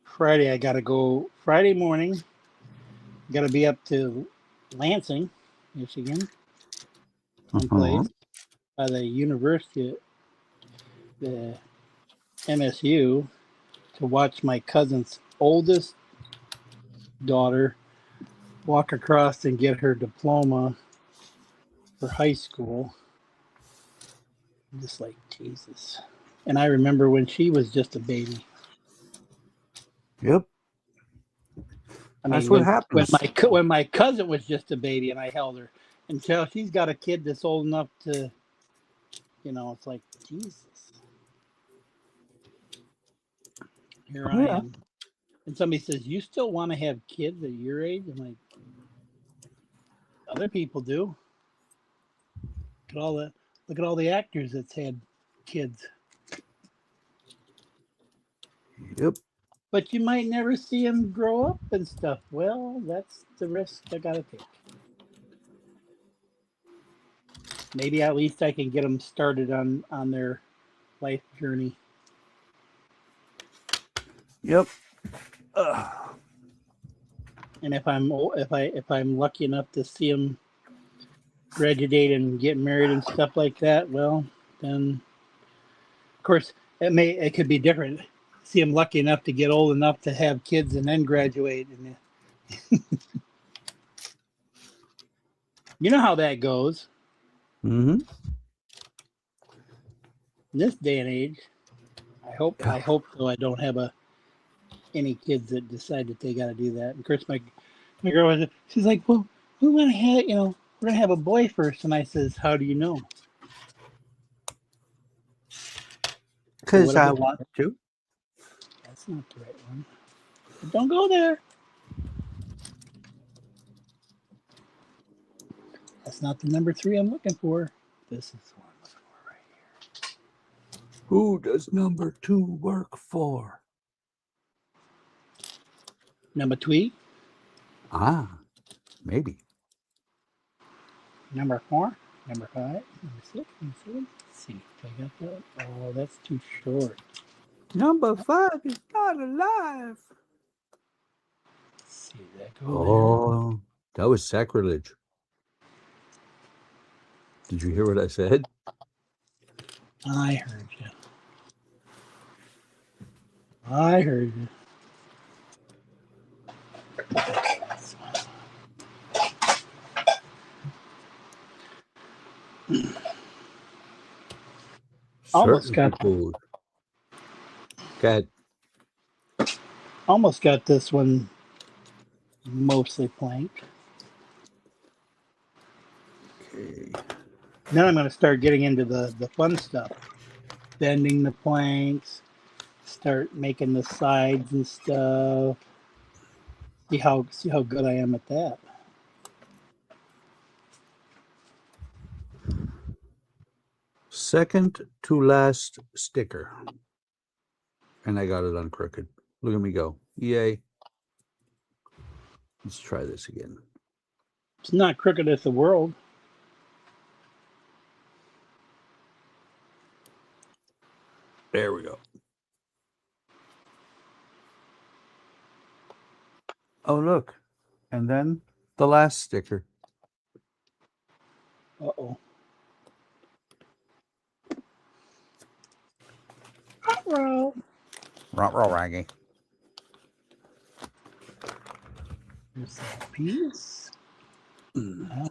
Friday, I got to go. Friday morning, got to be up to Lansing, Michigan, someplace by the university, the MSU, to watch my cousin's oldest daughter walk across and get her diploma for high school. I'm just like, Jesus. And I remember when she was just a baby. Yep. I mean, that's what happens. When my cousin was just a baby and I held her, and so she's got a kid that's old enough to, it's like, Jesus. Here I am. And somebody says, you still want to have kids at your age? I'm like, other people do. Look at all the actors that's had kids. Yep. But you might never see them grow up and stuff. Well, that's the risk I gotta take. Maybe at least I can get them started on their life journey. Yep. And if I'm lucky enough to see them graduate and get married and stuff like that, well, then of course it could be different. See them lucky enough to get old enough to have kids and then graduate, and you know how that goes. Mm-hmm. In this day and age, I hope so. I don't have any kids that decide that they got to do that. And of course, my girl, she's like, well, we want to have, we're gonna have a boy first. And I says, how do you know? Because what I about- want to. That's not the right one. But don't go there. That's not the number 3 I'm looking for. This is the one I'm looking for right here. Who does number 2 work for? Number 3. Ah, maybe. Number 4. Number 5. Number 6. Number 7. Let's see if I got that. Oh, that's too short. Number 5 is not alive. Let's see that go Oh, that was sacrilege. Did you hear what I said? there. I heard you. I heard you. This one. Almost Certain got people. Almost got this one mostly planked. Okay. Then I'm going to start getting into the fun stuff. Bending the planks, start making the sides and stuff. See how good I am at that. Second to last sticker. And I got it on crooked. Look at me go. Yay. Let's try this again. It's not crooked as the world. There we go. Oh, look. And then the last sticker. Uh-oh. Uh-oh. Raggy. There's that piece. Another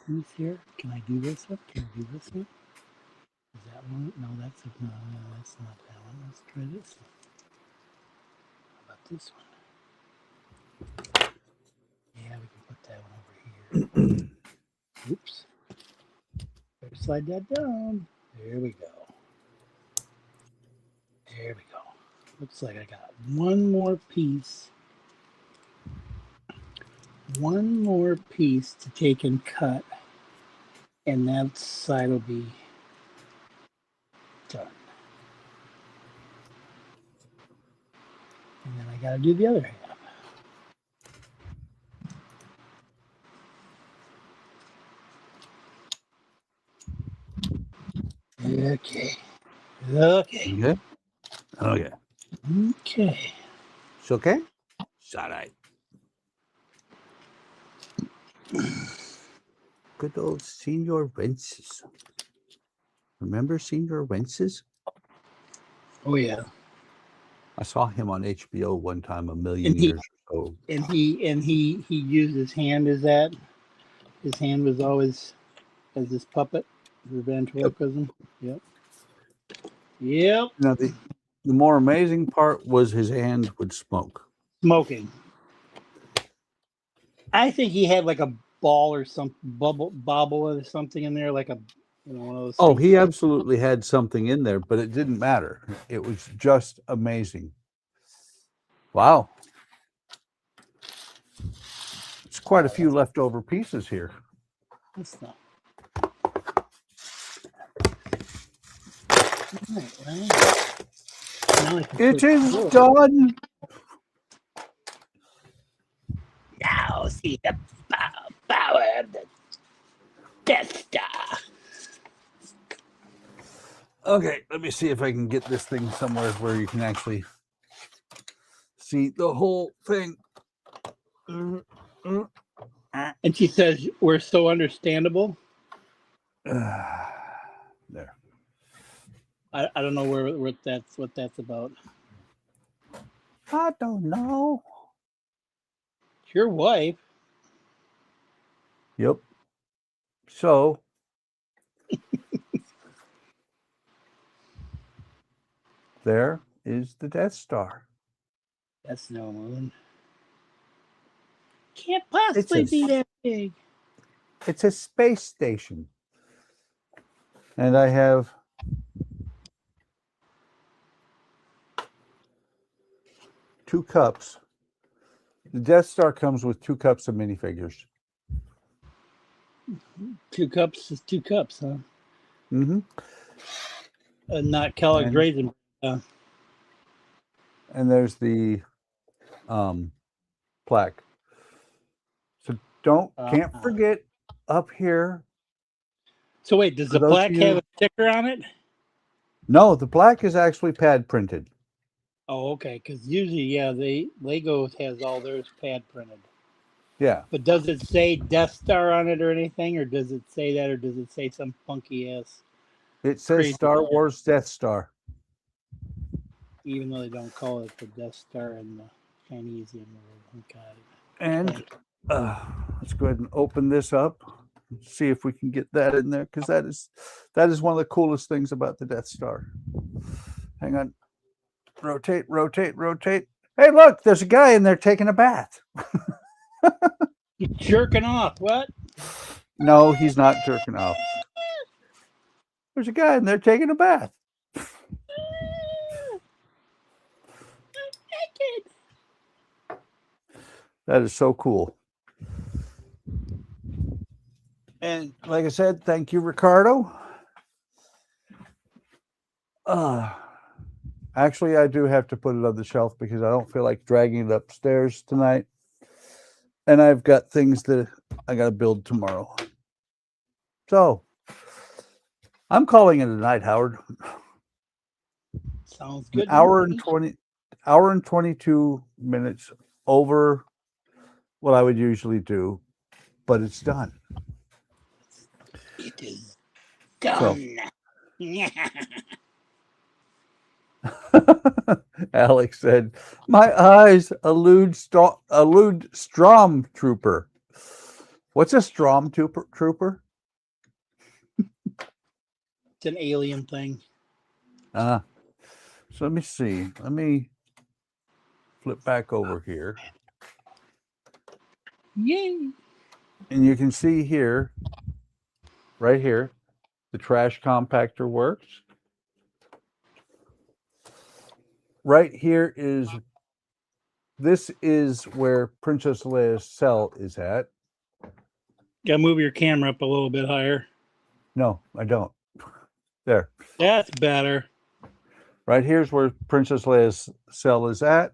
piece here. Can I do this one? Can I do this one? Is that one? No, that's not that one. Let's try this one. How about this one? Yeah, we can put that one over here. Oops. Better slide that down. There we go. There we go. Looks like I got one more piece. One more piece to take and cut. And that side will be done. And then I got to do the other half. Okay. Okay. Okay. Okay. It's okay? It's all right. Good old Senior Wences. Remember Senior Wences? Oh yeah. I saw him on HBO one time a million years ago. And he used his hand as that. His hand was always as this puppet, the ventriloquism. Yep. Now the more amazing part was his hand would smoke. Smoking. I think he had like a ball or some bobble or something in there, like a one of those. Oh, things. he absolutely had something in there, but it didn't matter. It was just amazing. Wow. It's quite a few leftover pieces here. That's not. Right, well, now I can It is put- done. Now see the power of the Death Star. Okay, let me see if I can get this thing somewhere where you can actually see the whole thing. And she says, "We're so understandable." There. I don't know what that's about. I don't know. It's your wife. Yep. So there is the Death Star. That's no moon. Can't possibly be that big. It's a space station. And I have 2 cups. The Death Star comes with 2 cups of minifigures. 2 cups is 2 cups, huh? Mm-hmm. Not Kellogg's Raisin. And there's the plaque. So can't forget up here. So wait, does the plaque have a sticker on it? No, the plaque is actually pad printed. Oh, okay. Because usually, yeah, Lego has all theirs pad printed. Yeah. But does it say Death Star on it or anything, or does it say that, or does it say some funky ass? It says Star Wars Death Star. Even though they don't call it the Death Star in the Chinese world. Got it. And let's go ahead and open this up. See if we can get that in there, because that is one of the coolest things about the Death Star. Hang on. Rotate, rotate, rotate. Hey, look, there's a guy in there taking a bath. He's jerking off. What? No, he's not jerking off. There's a guy in there taking a bath. That is so cool. And like I said, thank you, Ricardo. Actually, I do have to put it on the shelf because I don't feel like dragging it upstairs tonight. And I've got things that I got to build tomorrow. So I'm calling it a night, Howard. Sounds good. An hour and 22 minutes over what I would usually do, but it's done. It is done. Alex said, "My eyes elude Stormtrooper." What's a Stormtrooper? It's an alien thing. So let me see. Let me flip back over here. Yay! And you can see here, right here, the trash compactor works. Right here this is where Princess Leia's cell is at. Gotta move your camera up a little bit higher. No, I don't. There. That's better. Right here's where Princess Leia's cell is at.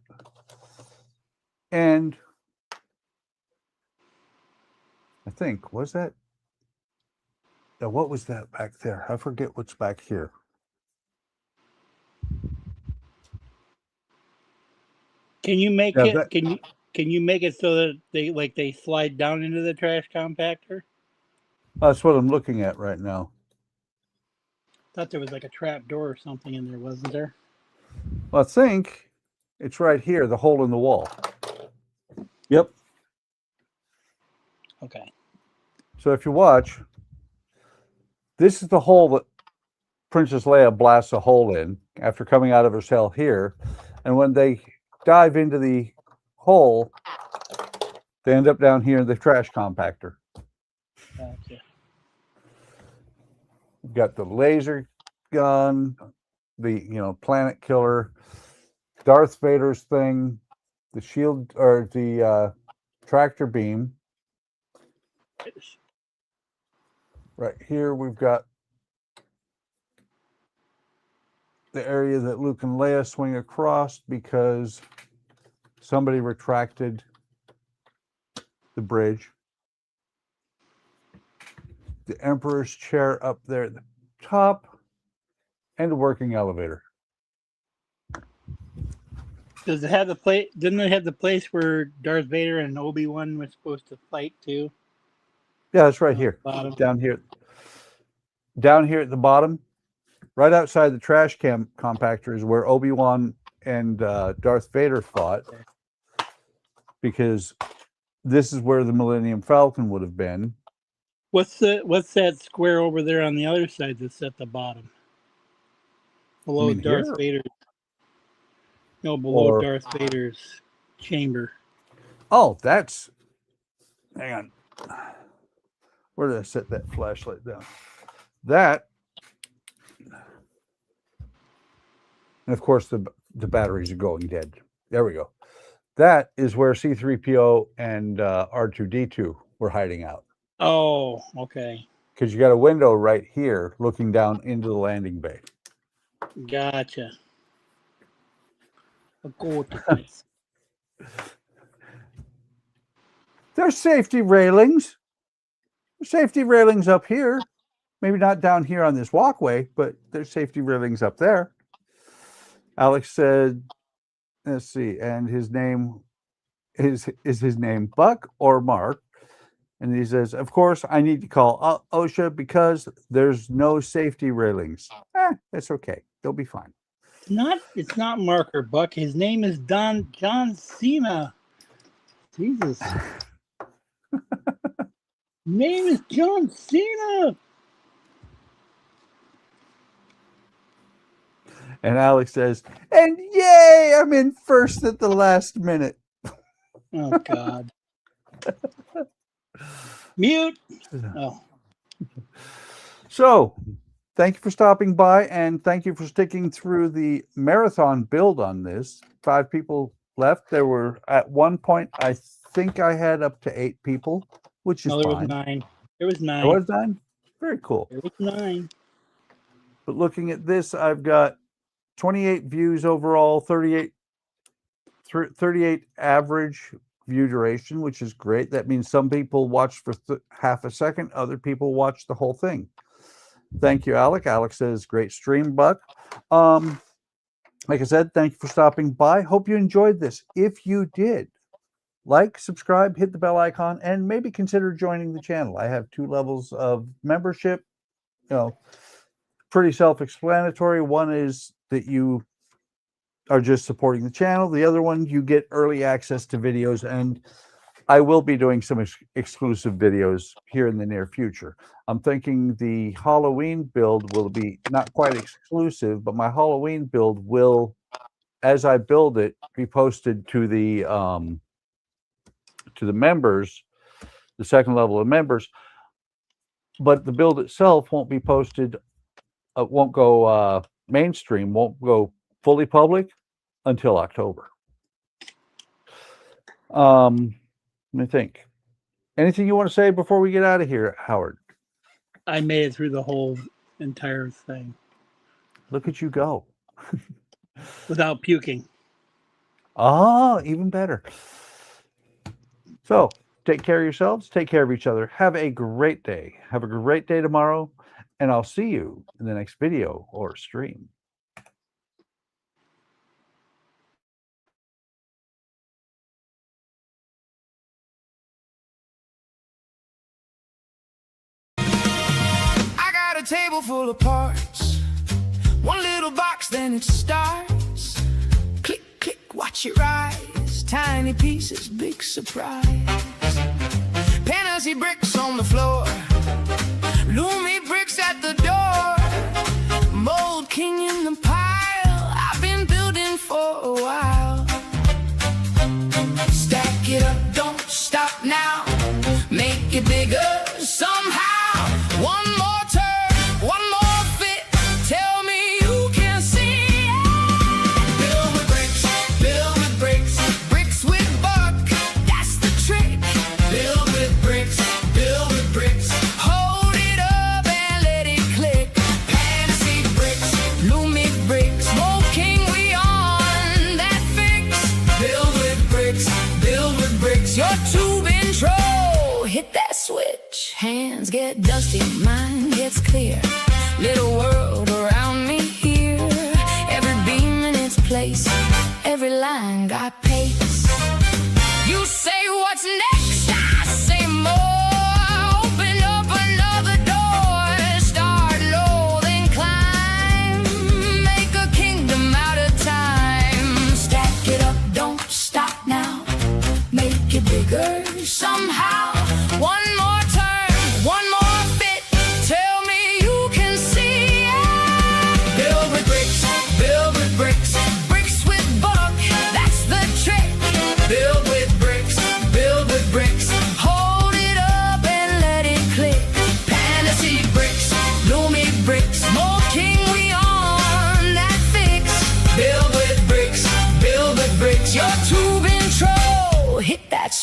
And I think, was that? Now, what was that back there? I forget what's back here. Can you make it? Can you make it so that they slide down into the trash compactor? That's what I'm looking at right now. Thought there was like a trap door or something in there, wasn't there? Well, I think it's right here, the hole in the wall. Yep. Okay. So if you watch, this is the hole that Princess Leia blasts a hole in after coming out of her cell here. And when they dive into the hole, they end up down here in the trash compactor. Gotcha. We've got the laser gun, the planet killer, Darth Vader's thing, the shield or the tractor beam. Right here we've got the area that Luke and Leia swing across because somebody retracted the bridge. The Emperor's chair up there at the top, and a working elevator. Does it have the place? Didn't it have the place where Darth Vader and Obi-Wan were supposed to fight too? Yeah, it's right here. Down here. Down here at the bottom, right outside the trash compactor is where Obi-Wan and Darth Vader fought, because this is where the Millennium Falcon would have been. What's that square over there on the other side that's at the bottom? Below Darth Vader. No, below Darth Vader's chamber. Oh, that's... Hang on. Where did I set that flashlight down? That... And of course, the batteries are going dead. There we go. That is where C3PO and R2D2 were hiding out. Oh, okay. Because you got a window right here looking down into the landing bay. Gotcha. There's safety railings. Safety railings up here. Maybe not down here on this walkway, but there's safety railings up there. Alex said, let's see, and his name is his name Buck or Mark? And he says, of course, I need to call OSHA because there's no safety railings. That's okay. They'll be fine. It's not Mark or Buck. His name is John Cena. Jesus. Name is John Cena. And Alex says, and yay, I'm in first at the last minute. Oh, God. Mute. Oh. So, thank you for stopping by, and thank you for sticking through the marathon build on this. 5 people left. There were, at one point, I think I had up to 8 people, which is there fine. was 9. There was 9. There was 9? Very cool. There was 9. But looking at this, I've got 28 views overall, 38 average view duration, which is great. That means some people watch for half a second, other people watch the whole thing. Thank you, Alec. Alex says, great stream, Buck. Like I said, thank you for stopping by. Hope you enjoyed this. If you did, like, subscribe, hit the bell icon, and maybe consider joining the channel. I have 2 levels of membership. Pretty self-explanatory. One is that you are just supporting the channel. The other one, you get early access to videos, and I will be doing some exclusive videos here in the near future. I'm thinking the Halloween build will be not quite exclusive, but my Halloween build will, as I build it, be posted to the members, the second level of members. But the build itself won't be posted, won't go mainstream, won't go fully public until October. Let me think. Anything you want to say before we get out of here, Howard? I made it through the whole entire thing. Look at you go. Without puking. Even better. So, take care of yourselves. Take care of each other. Have a great day. Have a great day tomorrow. And I'll see you in the next video or stream. A table full of parts, one little box, then it starts. Click, click, watch it rise. Tiny pieces, big surprise. Fantasy bricks on the floor, Loomy bricks at the door. Mold king in the pile, I've been building for a while. Stack it up, don't stop now. Make it bigger somehow. One more turn. One more fit, tell me you can see it. Build with bricks, bricks with Buck, that's the trick. Build with bricks, hold it up and let it click. Fantasy bricks, Loomy bricks, Mold King, we on that fix. Build with bricks, your tube intro, hit that switch. Hands get dusty, mind gets clear. Little world around me here. Every beam in its place, every line got pace. You say what's next, I say more. Open up another door. Start low, then climb. Make a kingdom out of time. Stack it up, don't stop now. Make it bigger somehow. One more turn, one more fit. Tell me you can see it. Build with bricks, bricks with Buck, that's the trick. Build with bricks,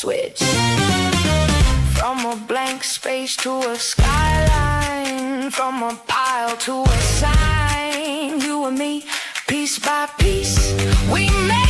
switch. From a blank space to a skyline, from a pile to a sign. You and me, piece by piece, we made